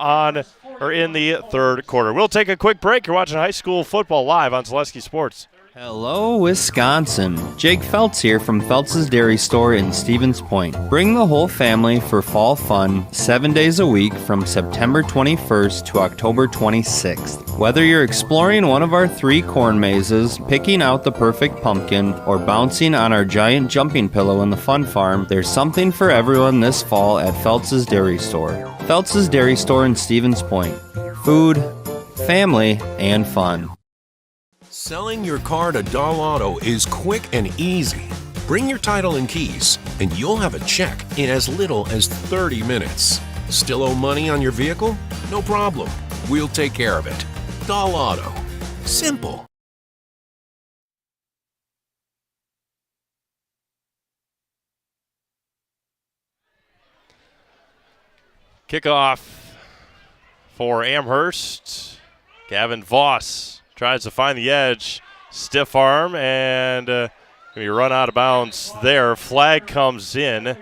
in the third quarter. We'll take a quick break. You're watching high school football live on Zaleski Sports. Hello, Wisconsin. Jake Feltz here from Feltz's Dairy Store in Stevens Point. Bring the whole family for fall fun 7 days a week from September 21st to October 26th. Whether you're exploring one of our 3 corn mazes, picking out the perfect pumpkin, or bouncing on our giant jumping pillow in the fun farm, there's something for everyone this fall at Feltz's Dairy Store. Feltz's Dairy Store in Stevens Point. Food, family, and fun. Selling your car to Doll Auto is quick and easy. Bring your title and keys, and you'll have a check in as little as 30 minutes. Still owe money on your vehicle? No problem. We'll take care of it. Doll Auto. Simple. Kickoff for Amherst. Gavin Voss tries to find the edge. Stiff arm and going He run out of bounds there. Flag comes in.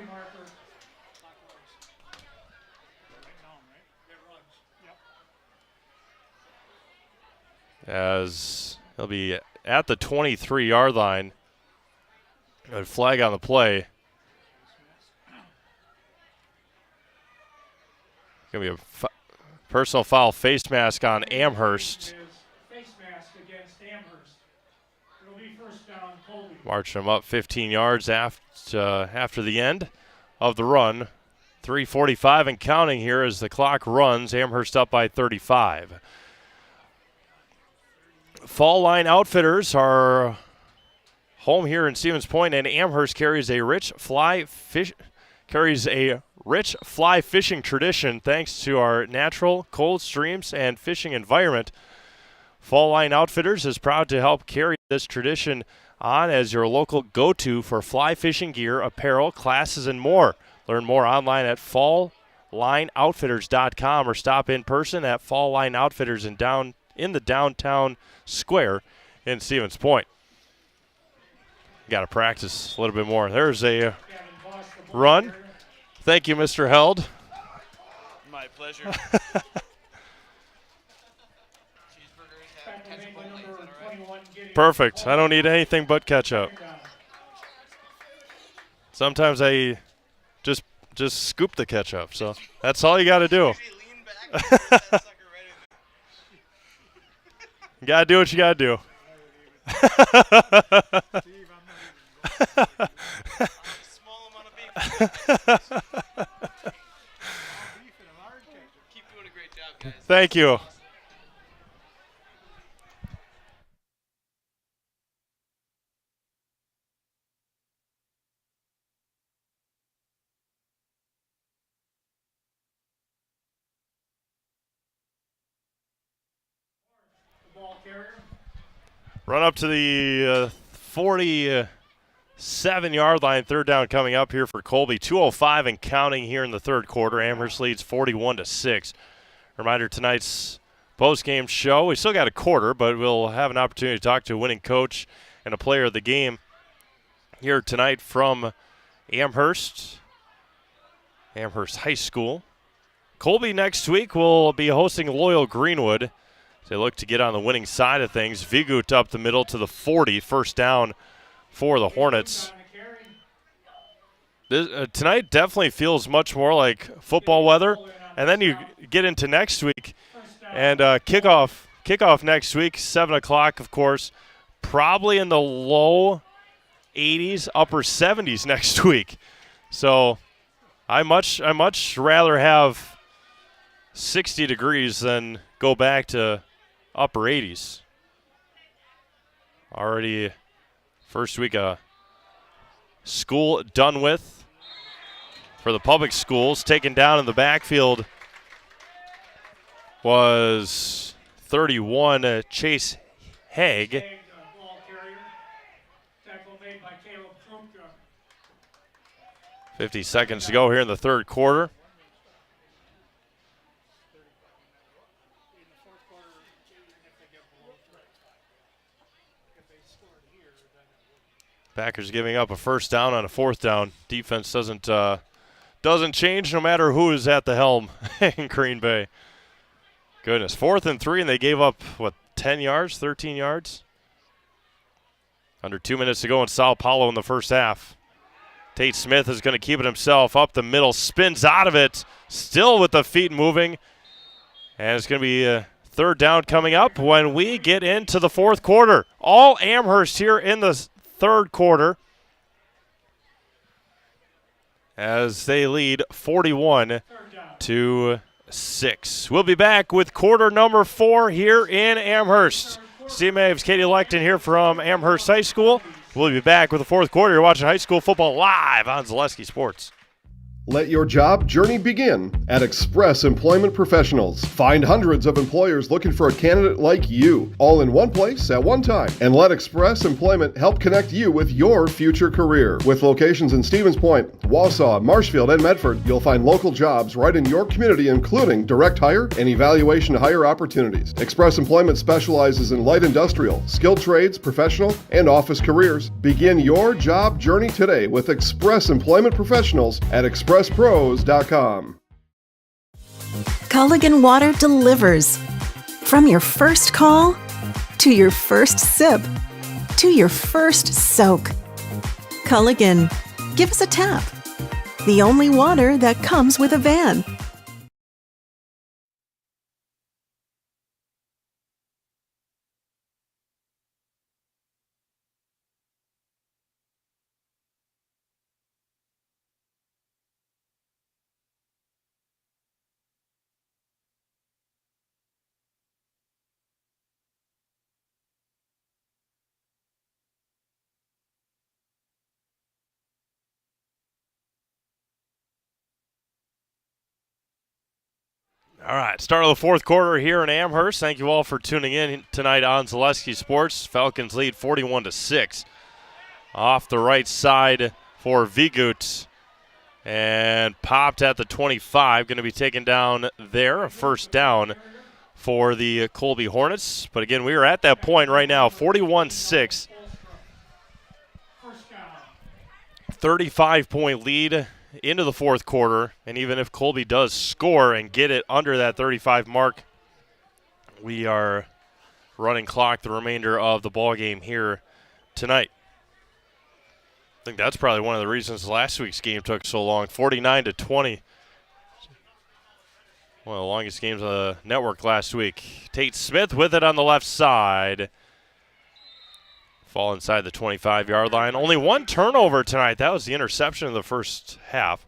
As he'll be at the 23-yard line. A flag on the play. Going to be a personal foul face mask on Amherst. Face mask against Amherst. It'll be first down, Colby. Marching him up 15 yards after the end of the run. 3:45 and counting here as the clock runs. Amherst up by 35. Fall Line Outfitters are home here in Stevens Point, and Amherst carries a rich fly fishing tradition thanks to our natural cold streams and fishing environment. Fall Line Outfitters is proud to help carry this tradition on as your local go-to for fly fishing gear, apparel, classes, and more. Learn more online at falllineoutfitters.com or stop in person at Fall Line Outfitters in the downtown square in Stevens Point. Got to practice a little bit more. There's a run. Thank you, Mr. Held. My pleasure. Perfect. I don't need anything but ketchup. Sometimes I just scoop the ketchup, so that's all you got to do. You got to do what you got to do. Thank you. Run up to the 47-yard line, third down coming up here for Colby. 2:05 and counting here in the third quarter. Amherst leads 41-6. Reminder, tonight's post-game show, we still got a quarter, but we'll have an opportunity to talk to a winning coach and a player of the game here tonight from Amherst High School. Colby next week will be hosting Loyal Greenwood. They look to get on the winning side of things. Vigut up the middle to the 40, first down for the Hornets. Tonight definitely feels much more like football weather. And then you get into next week, and kickoff next week, 7 o'clock, of course, probably in the low 80s, upper 70s next week. So I much rather have 60 degrees than go back to upper 80s. Already first week of school done with for the public schools. Taken down in the backfield was 31, Chase Haig. 50 seconds to go here in the third quarter. Packers giving up a first down on a fourth down. Defense doesn't change no matter who is at the helm in Green Bay. Goodness, 4th and 3, and they gave up, 10 yards, 13 yards? Under 2 minutes to go in Sao Paulo in the first half. Tate Smith is going to keep it himself up the middle, spins out of it, still with the feet moving. And it's going to be a third down coming up when we get into the fourth quarter. All Amherst here in the third quarter as they lead 41-6. We'll be back with quarter number 4 here in Amherst. Steve Maves, Katie Leckton here from Amherst High School. We'll be back with the fourth quarter. You're watching high school football live on Zaleski Sports. Let your job journey begin at Express Employment Professionals. Find hundreds of employers looking for a candidate like you, all in one place at one time. And let Express Employment help connect you with your future career. With locations in Stevens Point, Wausau, Marshfield, and Medford, you'll find local jobs right in your community, including direct hire and evaluation to hire opportunities. Express Employment specializes in light industrial, skilled trades, professional, and office careers. Begin your job journey today with Express Employment Professionals at expresspros.com. Culligan Water delivers. From your first call, to your first sip, to your first soak. Culligan, give us a tap. The only water that comes with a van. All right, start of the fourth quarter here in Amherst. Thank you all for tuning in tonight on Zaleski Sports. Falcons lead 41-6. Off the right side for Vigut. And popped at the 25. Going to be taken down there. A first down for the Colby Hornets. But again, we are at that point right now, 41-6. 35-point lead into the fourth quarter, and even if Colby does score and get it under that 35 mark, we are running clock the remainder of the ball game here tonight. I think that's probably one of the reasons last week's game took so long. 49-20. One of the longest games on the network last week. Tate Smith with it on the left side. Fall inside the 25-yard line. Only one turnover tonight. That was the interception in the first half.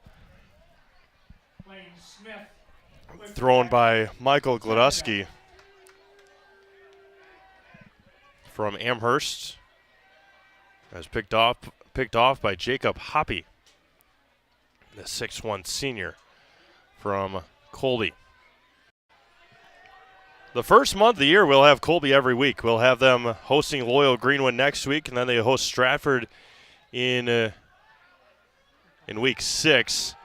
Thrown by Michael Gladusky from Amherst. As picked off by Jacob Hoppy, the 6'1 senior from Colby. The first month of the year, we'll have Colby every week. We'll have them hosting Loyal Greenwood next week, and then they host Stratford in week 6.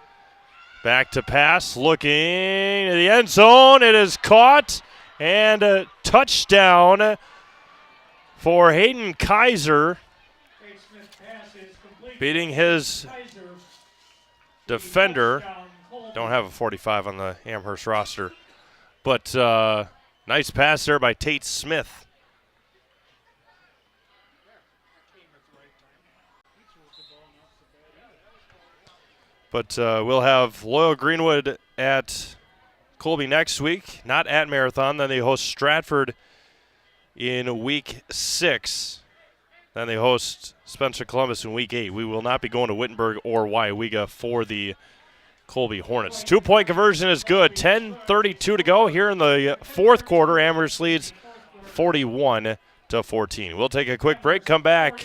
Back to pass, looking at the end zone. It is caught, and a touchdown for Hayden Kaiser, beating his defender. Don't have a 45 on the Amherst roster, but nice pass there by Tate Smith. But we'll have Loyal Greenwood at Colby next week, not at Marathon. Then they host Stratford in week 6. Then they host Spencer Columbus in week 8. We will not be going to Wittenberg or Waiwega for the Colby Hornets. 2-point conversion is good. 10:32 to go here in the fourth quarter. Amherst leads 41-14. We'll take a quick break, come back.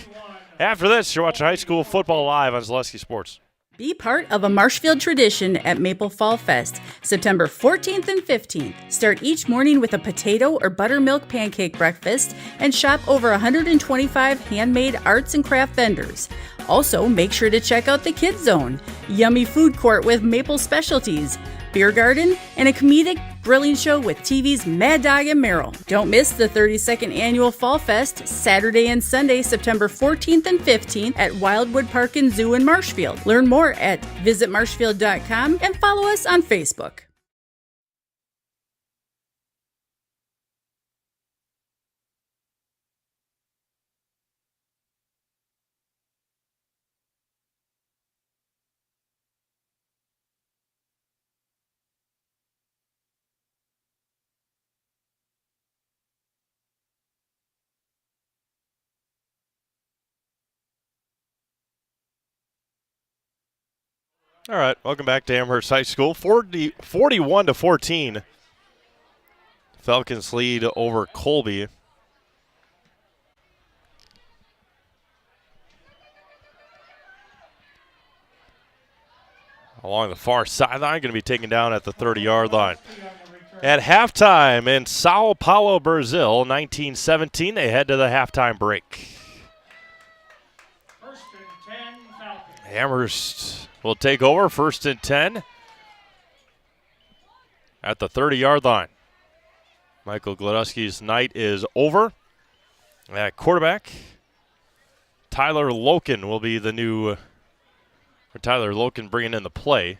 After this, you're watching high school football live on Zaleski Sports. Be part of a Marshfield tradition at Maple Fall Fest, September 14th and 15th. Start each morning with a potato or buttermilk pancake breakfast and shop over 125 handmade arts and craft vendors. Also, make sure to check out the Kids Zone, yummy food court with maple specialties, beer garden, and a comedic grilling show with TV's Mad Dog and Merrill. Don't miss the 32nd Annual Fall Fest, Saturday and Sunday, September 14th and 15th at Wildwood Park and Zoo in Marshfield. Learn more at visitmarshfield.com and follow us on Facebook. All right, welcome back to Amherst High School. 41-14. Falcons lead over Colby. along the far sideline, going to be taken down at the 30-yard line. At halftime in Sao Paulo, Brazil, 19-17, they head to the halftime break. Amherst will take over, 1st and 10 at the 30-yard line. Michael Gladowski's night is over. At quarterback, Tyler Loken will be the new, or Tyler Loken bringing in the play.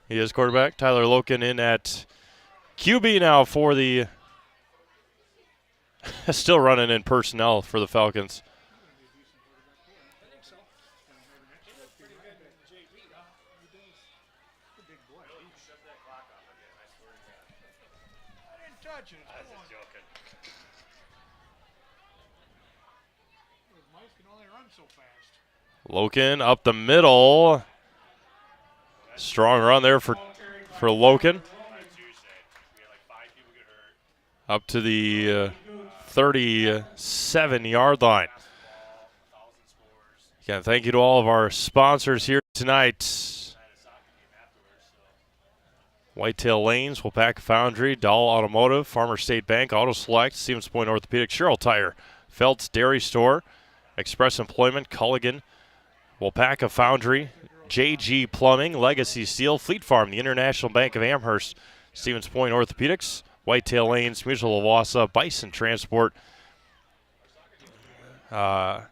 He is quarterback. Tyler Loken in at QB now for the, still running in personnel for the Falcons. Loken up the middle. Strong run there for Loken. Up to the 37-yard line. Again, thank you to all of our sponsors here tonight. Whitetail Lanes, Wapaka Foundry, Dahl Automotive, Farmer State Bank, Auto Select, Stevens Point Orthopedic, Sherrill Tire, Felt's Dairy Store, Express Employment, Culligan, Wapaka Foundry, JG Plumbing, Legacy Steel, Fleet Farm, the International Bank of Amherst, Stevens Point Orthopedics, Whitetail Lanes, Mutual of Wausau, Bison Transport, Hoff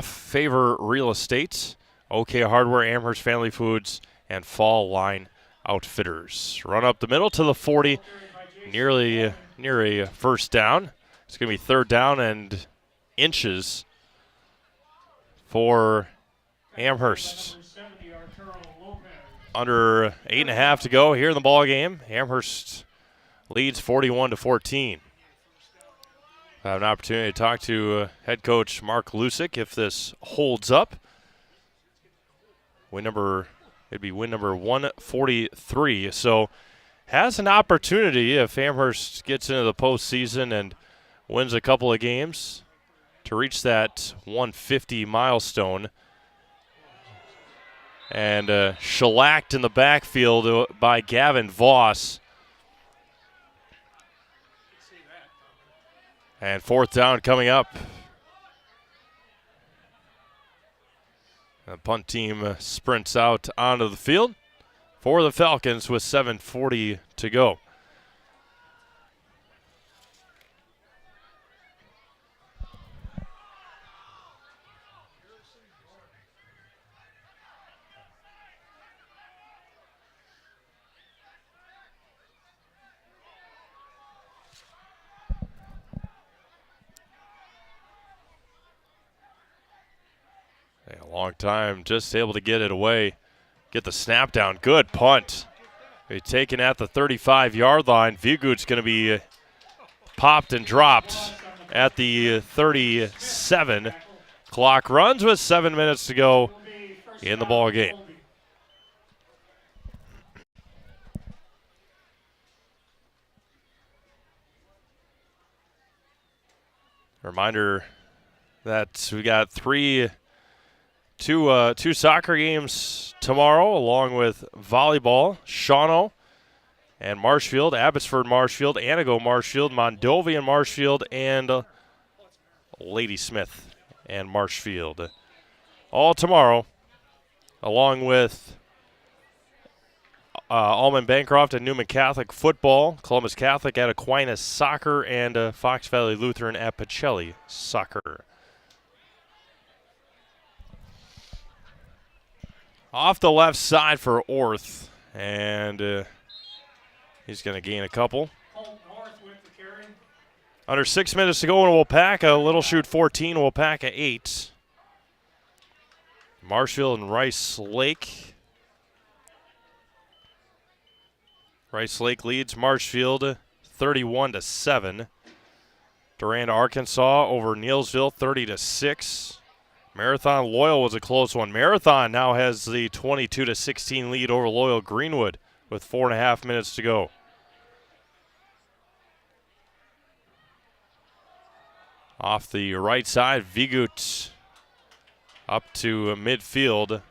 Favor Real Estate, OK Hardware, Amherst Family Foods, and Fall Line Outfitters. Run up the middle to the 40, nearly near a first down. It's going to be 3rd down and inches for Amherst. Under 8.5 to go here in the ball game. Amherst leads 41-14. I have an opportunity to talk to head coach Mark Lusick if this holds up. It'd be win number 143. So has an opportunity if Amherst gets into the postseason and wins a couple of games to reach that 150 milestone. And shellacked in the backfield by Gavin Voss. And 4th down coming up. The punt team sprints out onto the field for the Falcons with 7:40 to go. A long time, just able to get it away. Get the snap down. Good punt. Be taken at the 35-yard line. Vigut's going to be popped and dropped at the 37. Clock runs with 7 minutes to go in the ball game. Reminder that we got two soccer games tomorrow, along with volleyball. Shawano and Marshfield, Abbotsford Marshfield, Anago Marshfield, Mondovian Marshfield, and Ladysmith and Marshfield. All tomorrow, along with Allman Bancroft and Newman Catholic football, Columbus Catholic at Aquinas soccer, and Fox Valley Lutheran at Pacelli soccer. Off the left side for Orth, and he's going to gain a couple. Under 6 minutes to go in Wapaka. Little Chute 14, Wapaka 8. Marshfield and Rice Lake. Rice Lake leads Marshfield 31-7. Durand, Arkansas over Neilsville 30-6. Marathon Loyal was a close one. Marathon now has the 22-16 lead over Loyal Greenwood with 4.5 minutes to go. Off the right side, Vigut up to midfield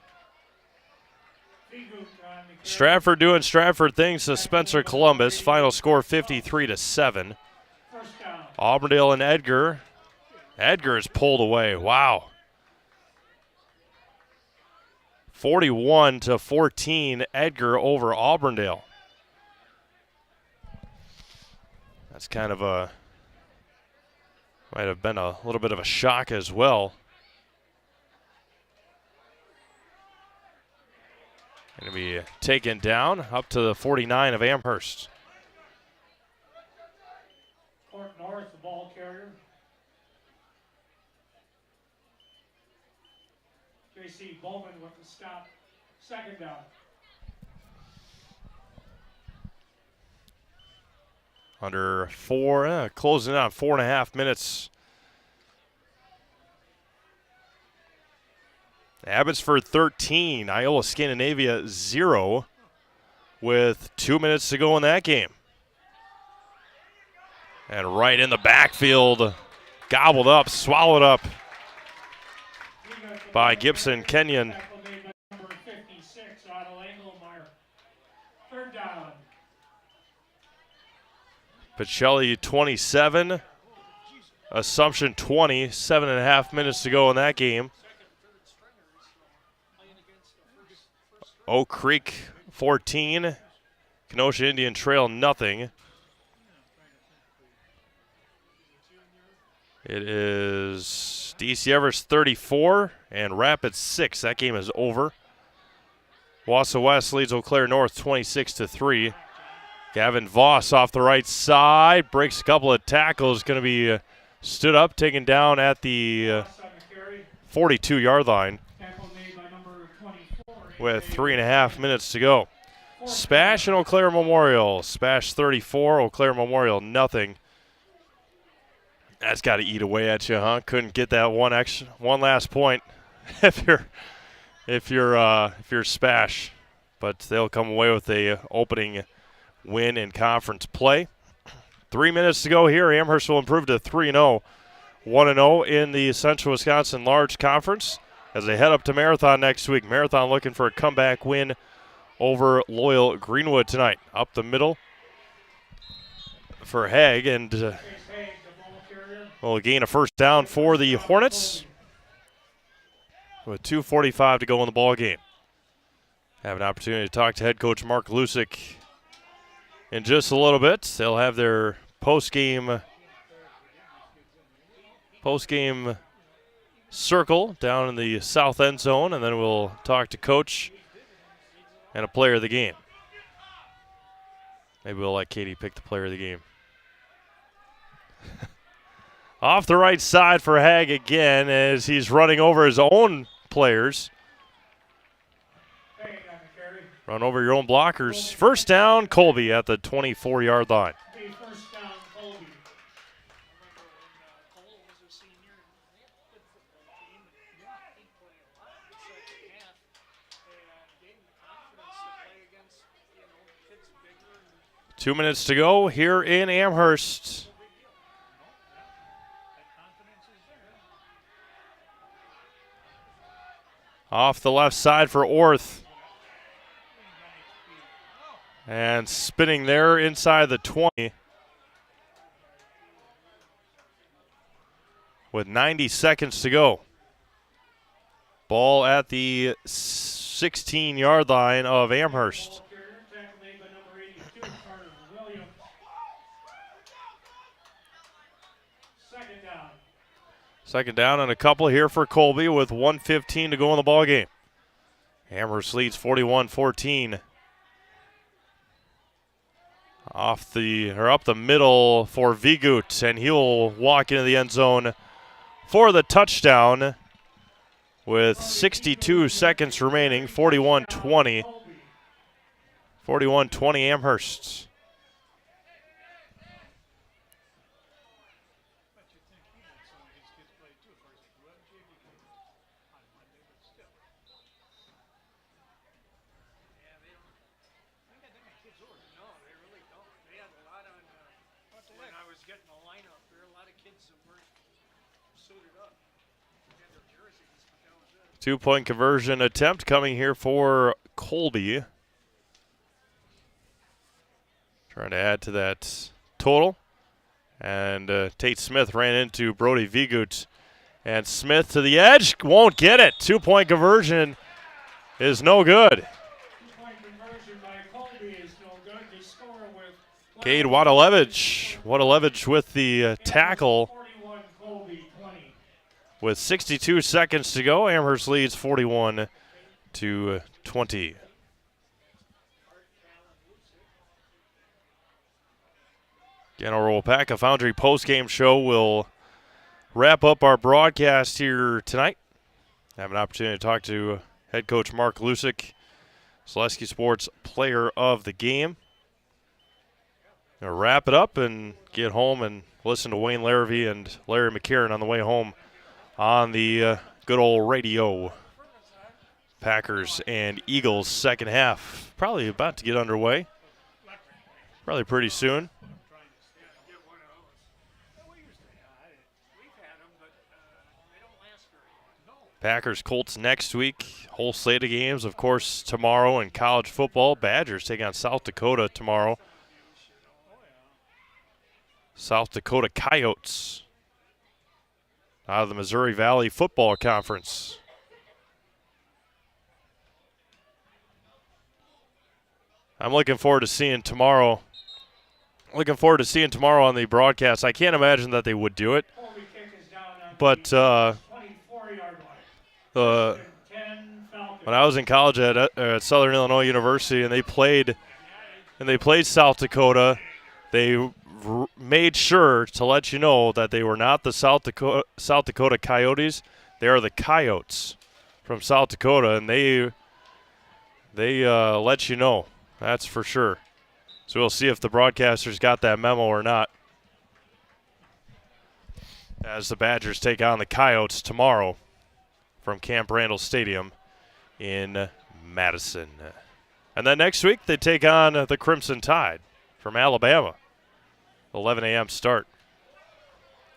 Stratford doing Stratford things to Spencer Columbus. Final score 53-7. Auburndale and Edgar. Edgar is pulled away. Wow. 41-14, Edgar over Auburndale. That's kind of might have been a little bit of a shock as well. Going to be taken down up to the 49 of Amherst. Court North, the ball carrier. J.C. Bowman with the stop. Second down. Under closing on 4.5 minutes. Abbotsford 13, Iowa Scandinavia 0 with 2 minutes to go in that game. And right in the backfield, gobbled up, swallowed up by Gibson Kenyon. Third down. Pacelli 27, Assumption 20, 7.5 minutes to go in that game. Oak Creek 14, Kenosha Indian Trail nothing. It is DC Everest 34 and Rapids 6. That game is over. Wausau West leads Eau Claire North 26-3. Gavin Voss off the right side, breaks a couple of tackles, going to be stood up, taken down at the 42-yard line with 3.5 minutes to go. Spash and Eau Claire Memorial. Spash 34, Eau Claire Memorial nothing. That's got to eat away at you, huh? Couldn't get that one last point if you're Spash, but they'll come away with a opening win in conference play. 3 minutes to go here. Amherst will improve to 3-0, 1-0 in the Central Wisconsin Large Conference as they head up to Marathon next week. Marathon looking for a comeback win over Loyal Greenwood tonight. Up the middle for Haig, and will gain a first down for the Hornets with 2:45 to go in the ball game. Have an opportunity to talk to head coach Mark Lusick in just a little bit. They'll have their post-game circle down in the south end zone, and then we'll talk to coach and a player of the game. Maybe we'll let Katie pick the player of the game. Off the right side for Haig again as he's running over his own players. Run over your own blockers. First down, Colby at the 24-yard line. First down, Colby. Two minutes to go here in Amherst. Off the left side for Orth. And spinning there inside the 20. With 90 seconds to go. Ball at the 16-yard line of Amherst. Second down and a couple here for Colby with 1:15 to go in the ball game. Amherst leads 41-14. Up the middle for Vigut, and he'll walk into the end zone for the touchdown with 62 seconds remaining. 41-20. 41-20 Amherst. Two-point conversion attempt coming here for Colby. Trying to add to that total. And Tate Smith ran into Brody Vigut. And Smith to the edge. Won't get it. 2-point conversion is no good. Cade Wadalevich with the tackle. With 62 seconds to go, Amherst leads 41-20. Again, our WIAA Foundry postgame show will wrap up our broadcast here tonight. I have an opportunity to talk to head coach Mark Lusick, Zaleski Sports Player of the Game. Gonna wrap it up and get home and listen to Wayne Larrabee and Larry McCarron on the way home on the good old radio. Packers and Eagles second half probably about to get underway. Probably pretty soon. Packers Colts next week. Whole slate of games, of course, tomorrow in college football. Badgers take on South Dakota tomorrow. South Dakota Coyotes out of the Missouri Valley Football Conference. I'm looking forward to seeing tomorrow. On the broadcast. I can't imagine that they would do it. But when I was in college at Southern Illinois University and they played South Dakota, they made sure to let you know that they were not the South Dakota Coyotes. They are the Coyotes from South Dakota, and they let you know. That's for sure. So we'll see if the broadcasters got that memo or not, as the Badgers take on the Coyotes tomorrow from Camp Randall Stadium in Madison. And then next week they take on the Crimson Tide from Alabama. 11 a.m. start.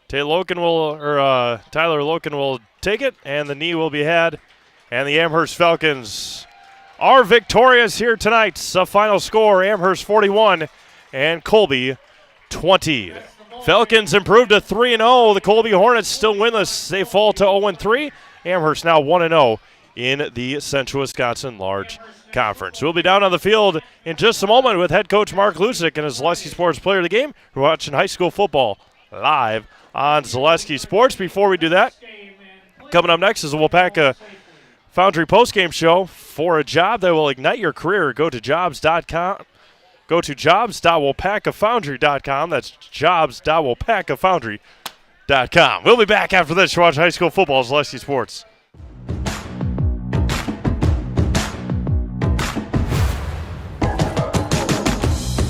Tyler Loken will take it, and the knee will be had. And the Amherst Falcons are victorious here tonight. The final score, Amherst 41 and Colby 20. Falcons improved to 3-0. The Colby Hornets still winless. They fall to 0-3. Amherst now 1-0 in the Central Wisconsin Large Conference. We'll be down on the field in just a moment with head coach Mark Lusick and his Zaleski Sports Player of the Game. We're watching high school football live on Zaleski Sports. Before we do that, coming up next is the WIAA Foundry postgame show. For a job that will ignite your career, go to jobs.com. Go to jobs.wiapacafoundry.com. That's jobs.wiapacafoundry.com. We'll be back after this to watch high school football on Zaleski Sports.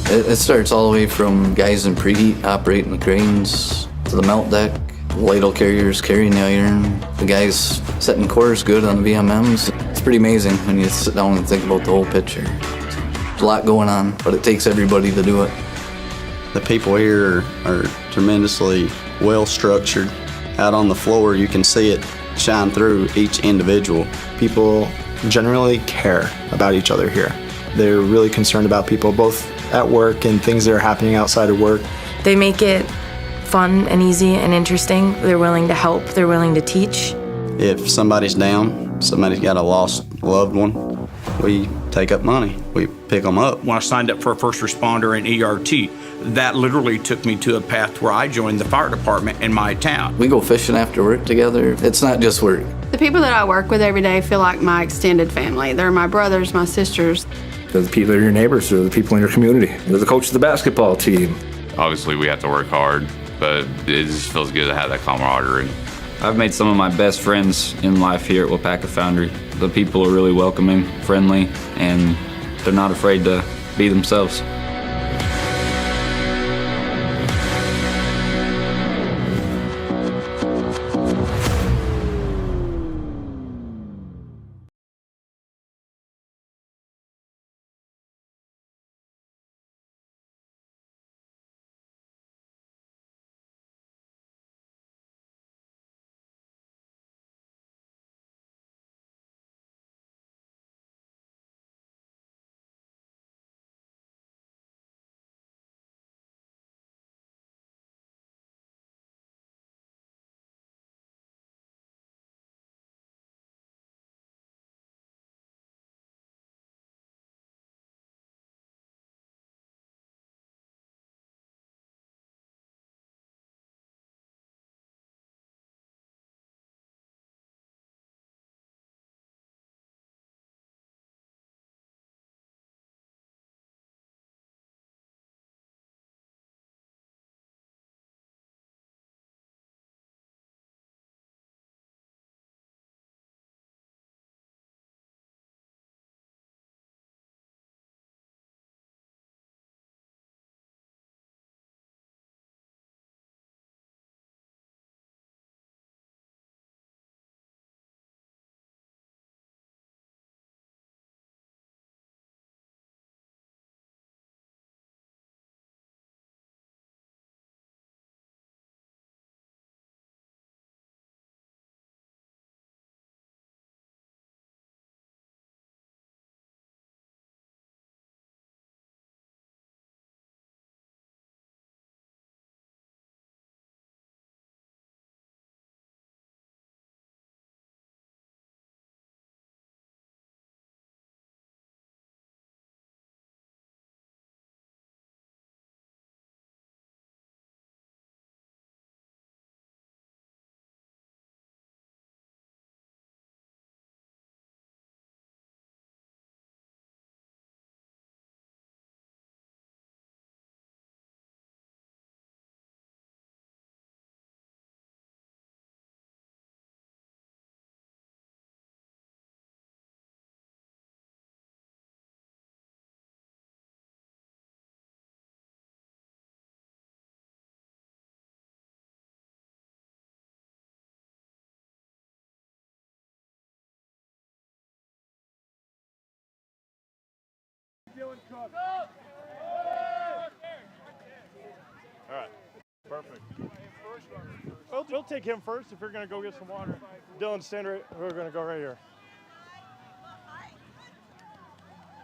It starts all the way from guys in preheat operating the cranes to the melt deck, ladle carriers carrying the iron, the guys setting cores good on the VMMs. It's pretty amazing when you sit down and think about the whole picture. There's a lot going on, but it takes everybody to do it. The people here are tremendously well structured. Out on the floor, you can see it shine through each individual. People generally care about each other here. They're really concerned about people both at work and things that are happening outside of work. They make it fun and easy and interesting. They're willing to help. They're willing to teach. If somebody's down, somebody's got a lost loved one, we take up money. We pick them up. When I signed up for a first responder in ERT, that literally took me to a path where I joined the fire department in my town. We go fishing after work together. It's not just work. The people that I work with every day feel like my extended family. They're my brothers, my sisters. They're the people that are your neighbors. They're the people in your community. They're the coach of the basketball team. Obviously, we have to work hard, but it just feels good to have that camaraderie. I've made some of my best friends in life here at WIAA Foundry. The people are really welcoming, friendly, and they're not afraid to be themselves. All right. Perfect. We'll take him first if you're going to go get some water. Dylan, stand right. We're going to go right here.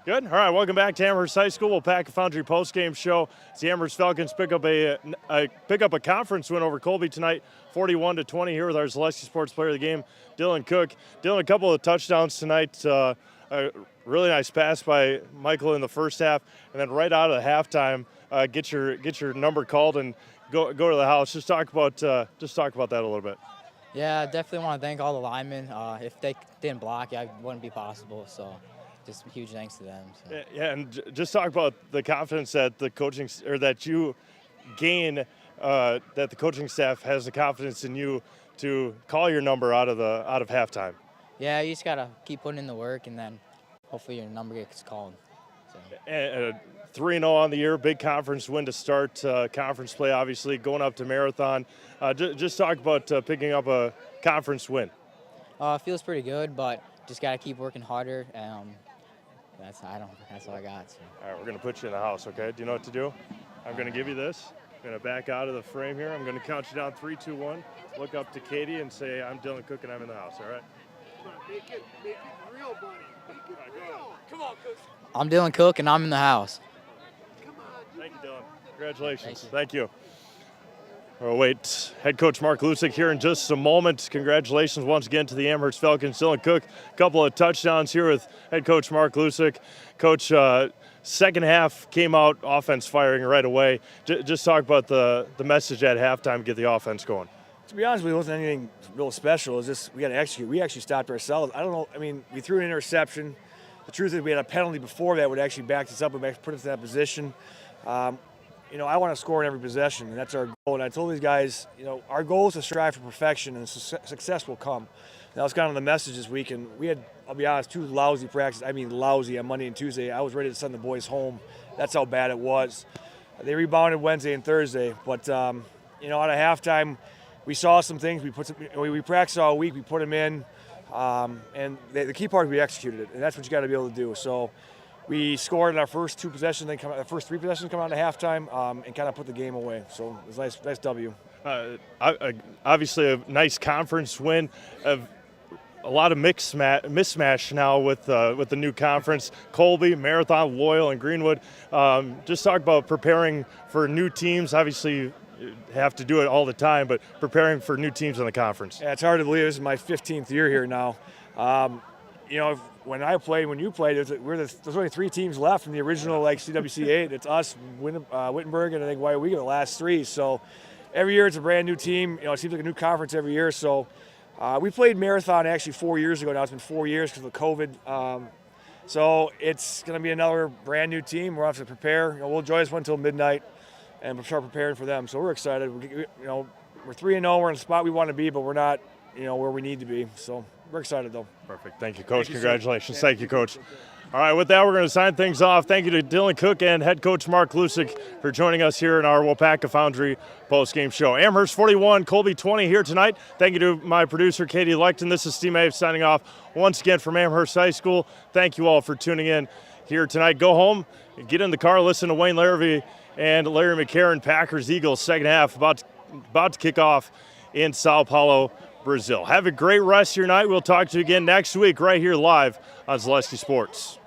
Good. All right. Welcome back to Amherst High School. WIAA Foundry postgame show. The Amherst Falcons pick up a conference win over Colby tonight, 41-20. Here with our Zaleski Sports Player of the Game, Dylan Cook. Dylan, a couple of touchdowns tonight. A really nice pass by Michael in the first half, and then right out of the halftime, get your number called and go to the house. Just talk about that a little bit. Yeah, I definitely want to thank all the linemen. If they didn't block, it wouldn't be possible. So, just huge thanks to them. So. Yeah, and just talk about the confidence that the coaching or that you gain, that the coaching staff has the confidence in you to call your number out of halftime. Yeah, you just gotta keep putting in the work, and then hopefully your number gets called. So. And 3-0 on the year, big conference win to start conference play, obviously, going up to Marathon. Just talk about picking up a conference win. It feels pretty good, but just got to keep working harder. That's all I got. So. All right, we're going to put you in the house, okay? Do you know what to do? I'm going to give you this. I'm going to back out of the frame here. I'm going to count you down 3, 2, 1. Look up to Katie and say, I'm Dylan Cook and I'm in the house, all right? Come on, make it real, buddy. Make it real. Come on, Cook. I'm Dylan Cook and I'm in the house. Thank you, Dylan. Congratulations. Thank you. We'll wait head coach Mark Lusick here in just a moment. Congratulations once again to the Amherst Falcons. Dylan Cook, a couple of touchdowns here with head coach Mark Lusick. Coach, second half came out, offense firing right away. Just talk about the message at halftime to get the offense going. To be honest with you, it wasn't anything real special. It's just we got to execute. We actually stopped ourselves. I don't know. I mean, we threw an interception. The truth is we had a penalty before that would actually back us up and put us in that position. I want to score in every possession, and that's our goal. And I told these guys, our goal is to strive for perfection, and success will come. That was kind of the message this week, and we had, I'll be honest, 2 lousy practices. I mean lousy on Monday and Tuesday. I was ready to send the boys home. That's how bad it was. They rebounded Wednesday and Thursday, but, out of halftime, we saw some things. We practiced all week. We put them in, and the key part is we executed it, and that's what you got to be able to do. So we scored in our first 2 possessions, the first 3 possessions come out at halftime, and kind of put the game away. So it was a nice W. Obviously, a nice conference win. A lot of mismatch now with the new conference. Colby, Marathon, Loyal, and Greenwood. Just talk about preparing for new teams. Obviously, you have to do it all the time, but preparing for new teams in the conference. Yeah, it's hard to believe. This is my 15th year here now. When you played, there's only 3 teams left from the original CWC 8. It's us, Wittenberg, and I think WIAA the last 3. So every year it's a brand new team. It seems like a new conference every year. So we played Marathon actually 4 years ago. Now it's been 4 years because of COVID. So it's going to be another brand new team. We'll have to prepare. We'll enjoy this one until midnight and start preparing for them. So we're excited. We're 3-0. We're in the spot we want to be, but we're not, where we need to be. So we're excited, though. Perfect. Thank you, Coach. Congratulations. Thank you, Coach. All right, with that, we're going to sign things off. Thank you to Dylan Cook and head coach Mark Lusick for joining us here in our WIAA Foundry postgame show. Amherst 41, Colby 20 here tonight. Thank you to my producer, Katie Lechten. This is Steve Maves signing off once again from Amherst High School. Thank you all for tuning in here tonight. Go home, get in the car, listen to Wayne Larrabee and Larry McCarron, Packers-Eagles, second half about to kick off in Sao Paulo, Brazil. Have a great rest of your night. We'll talk to you again next week right here live on Zaleski Sports.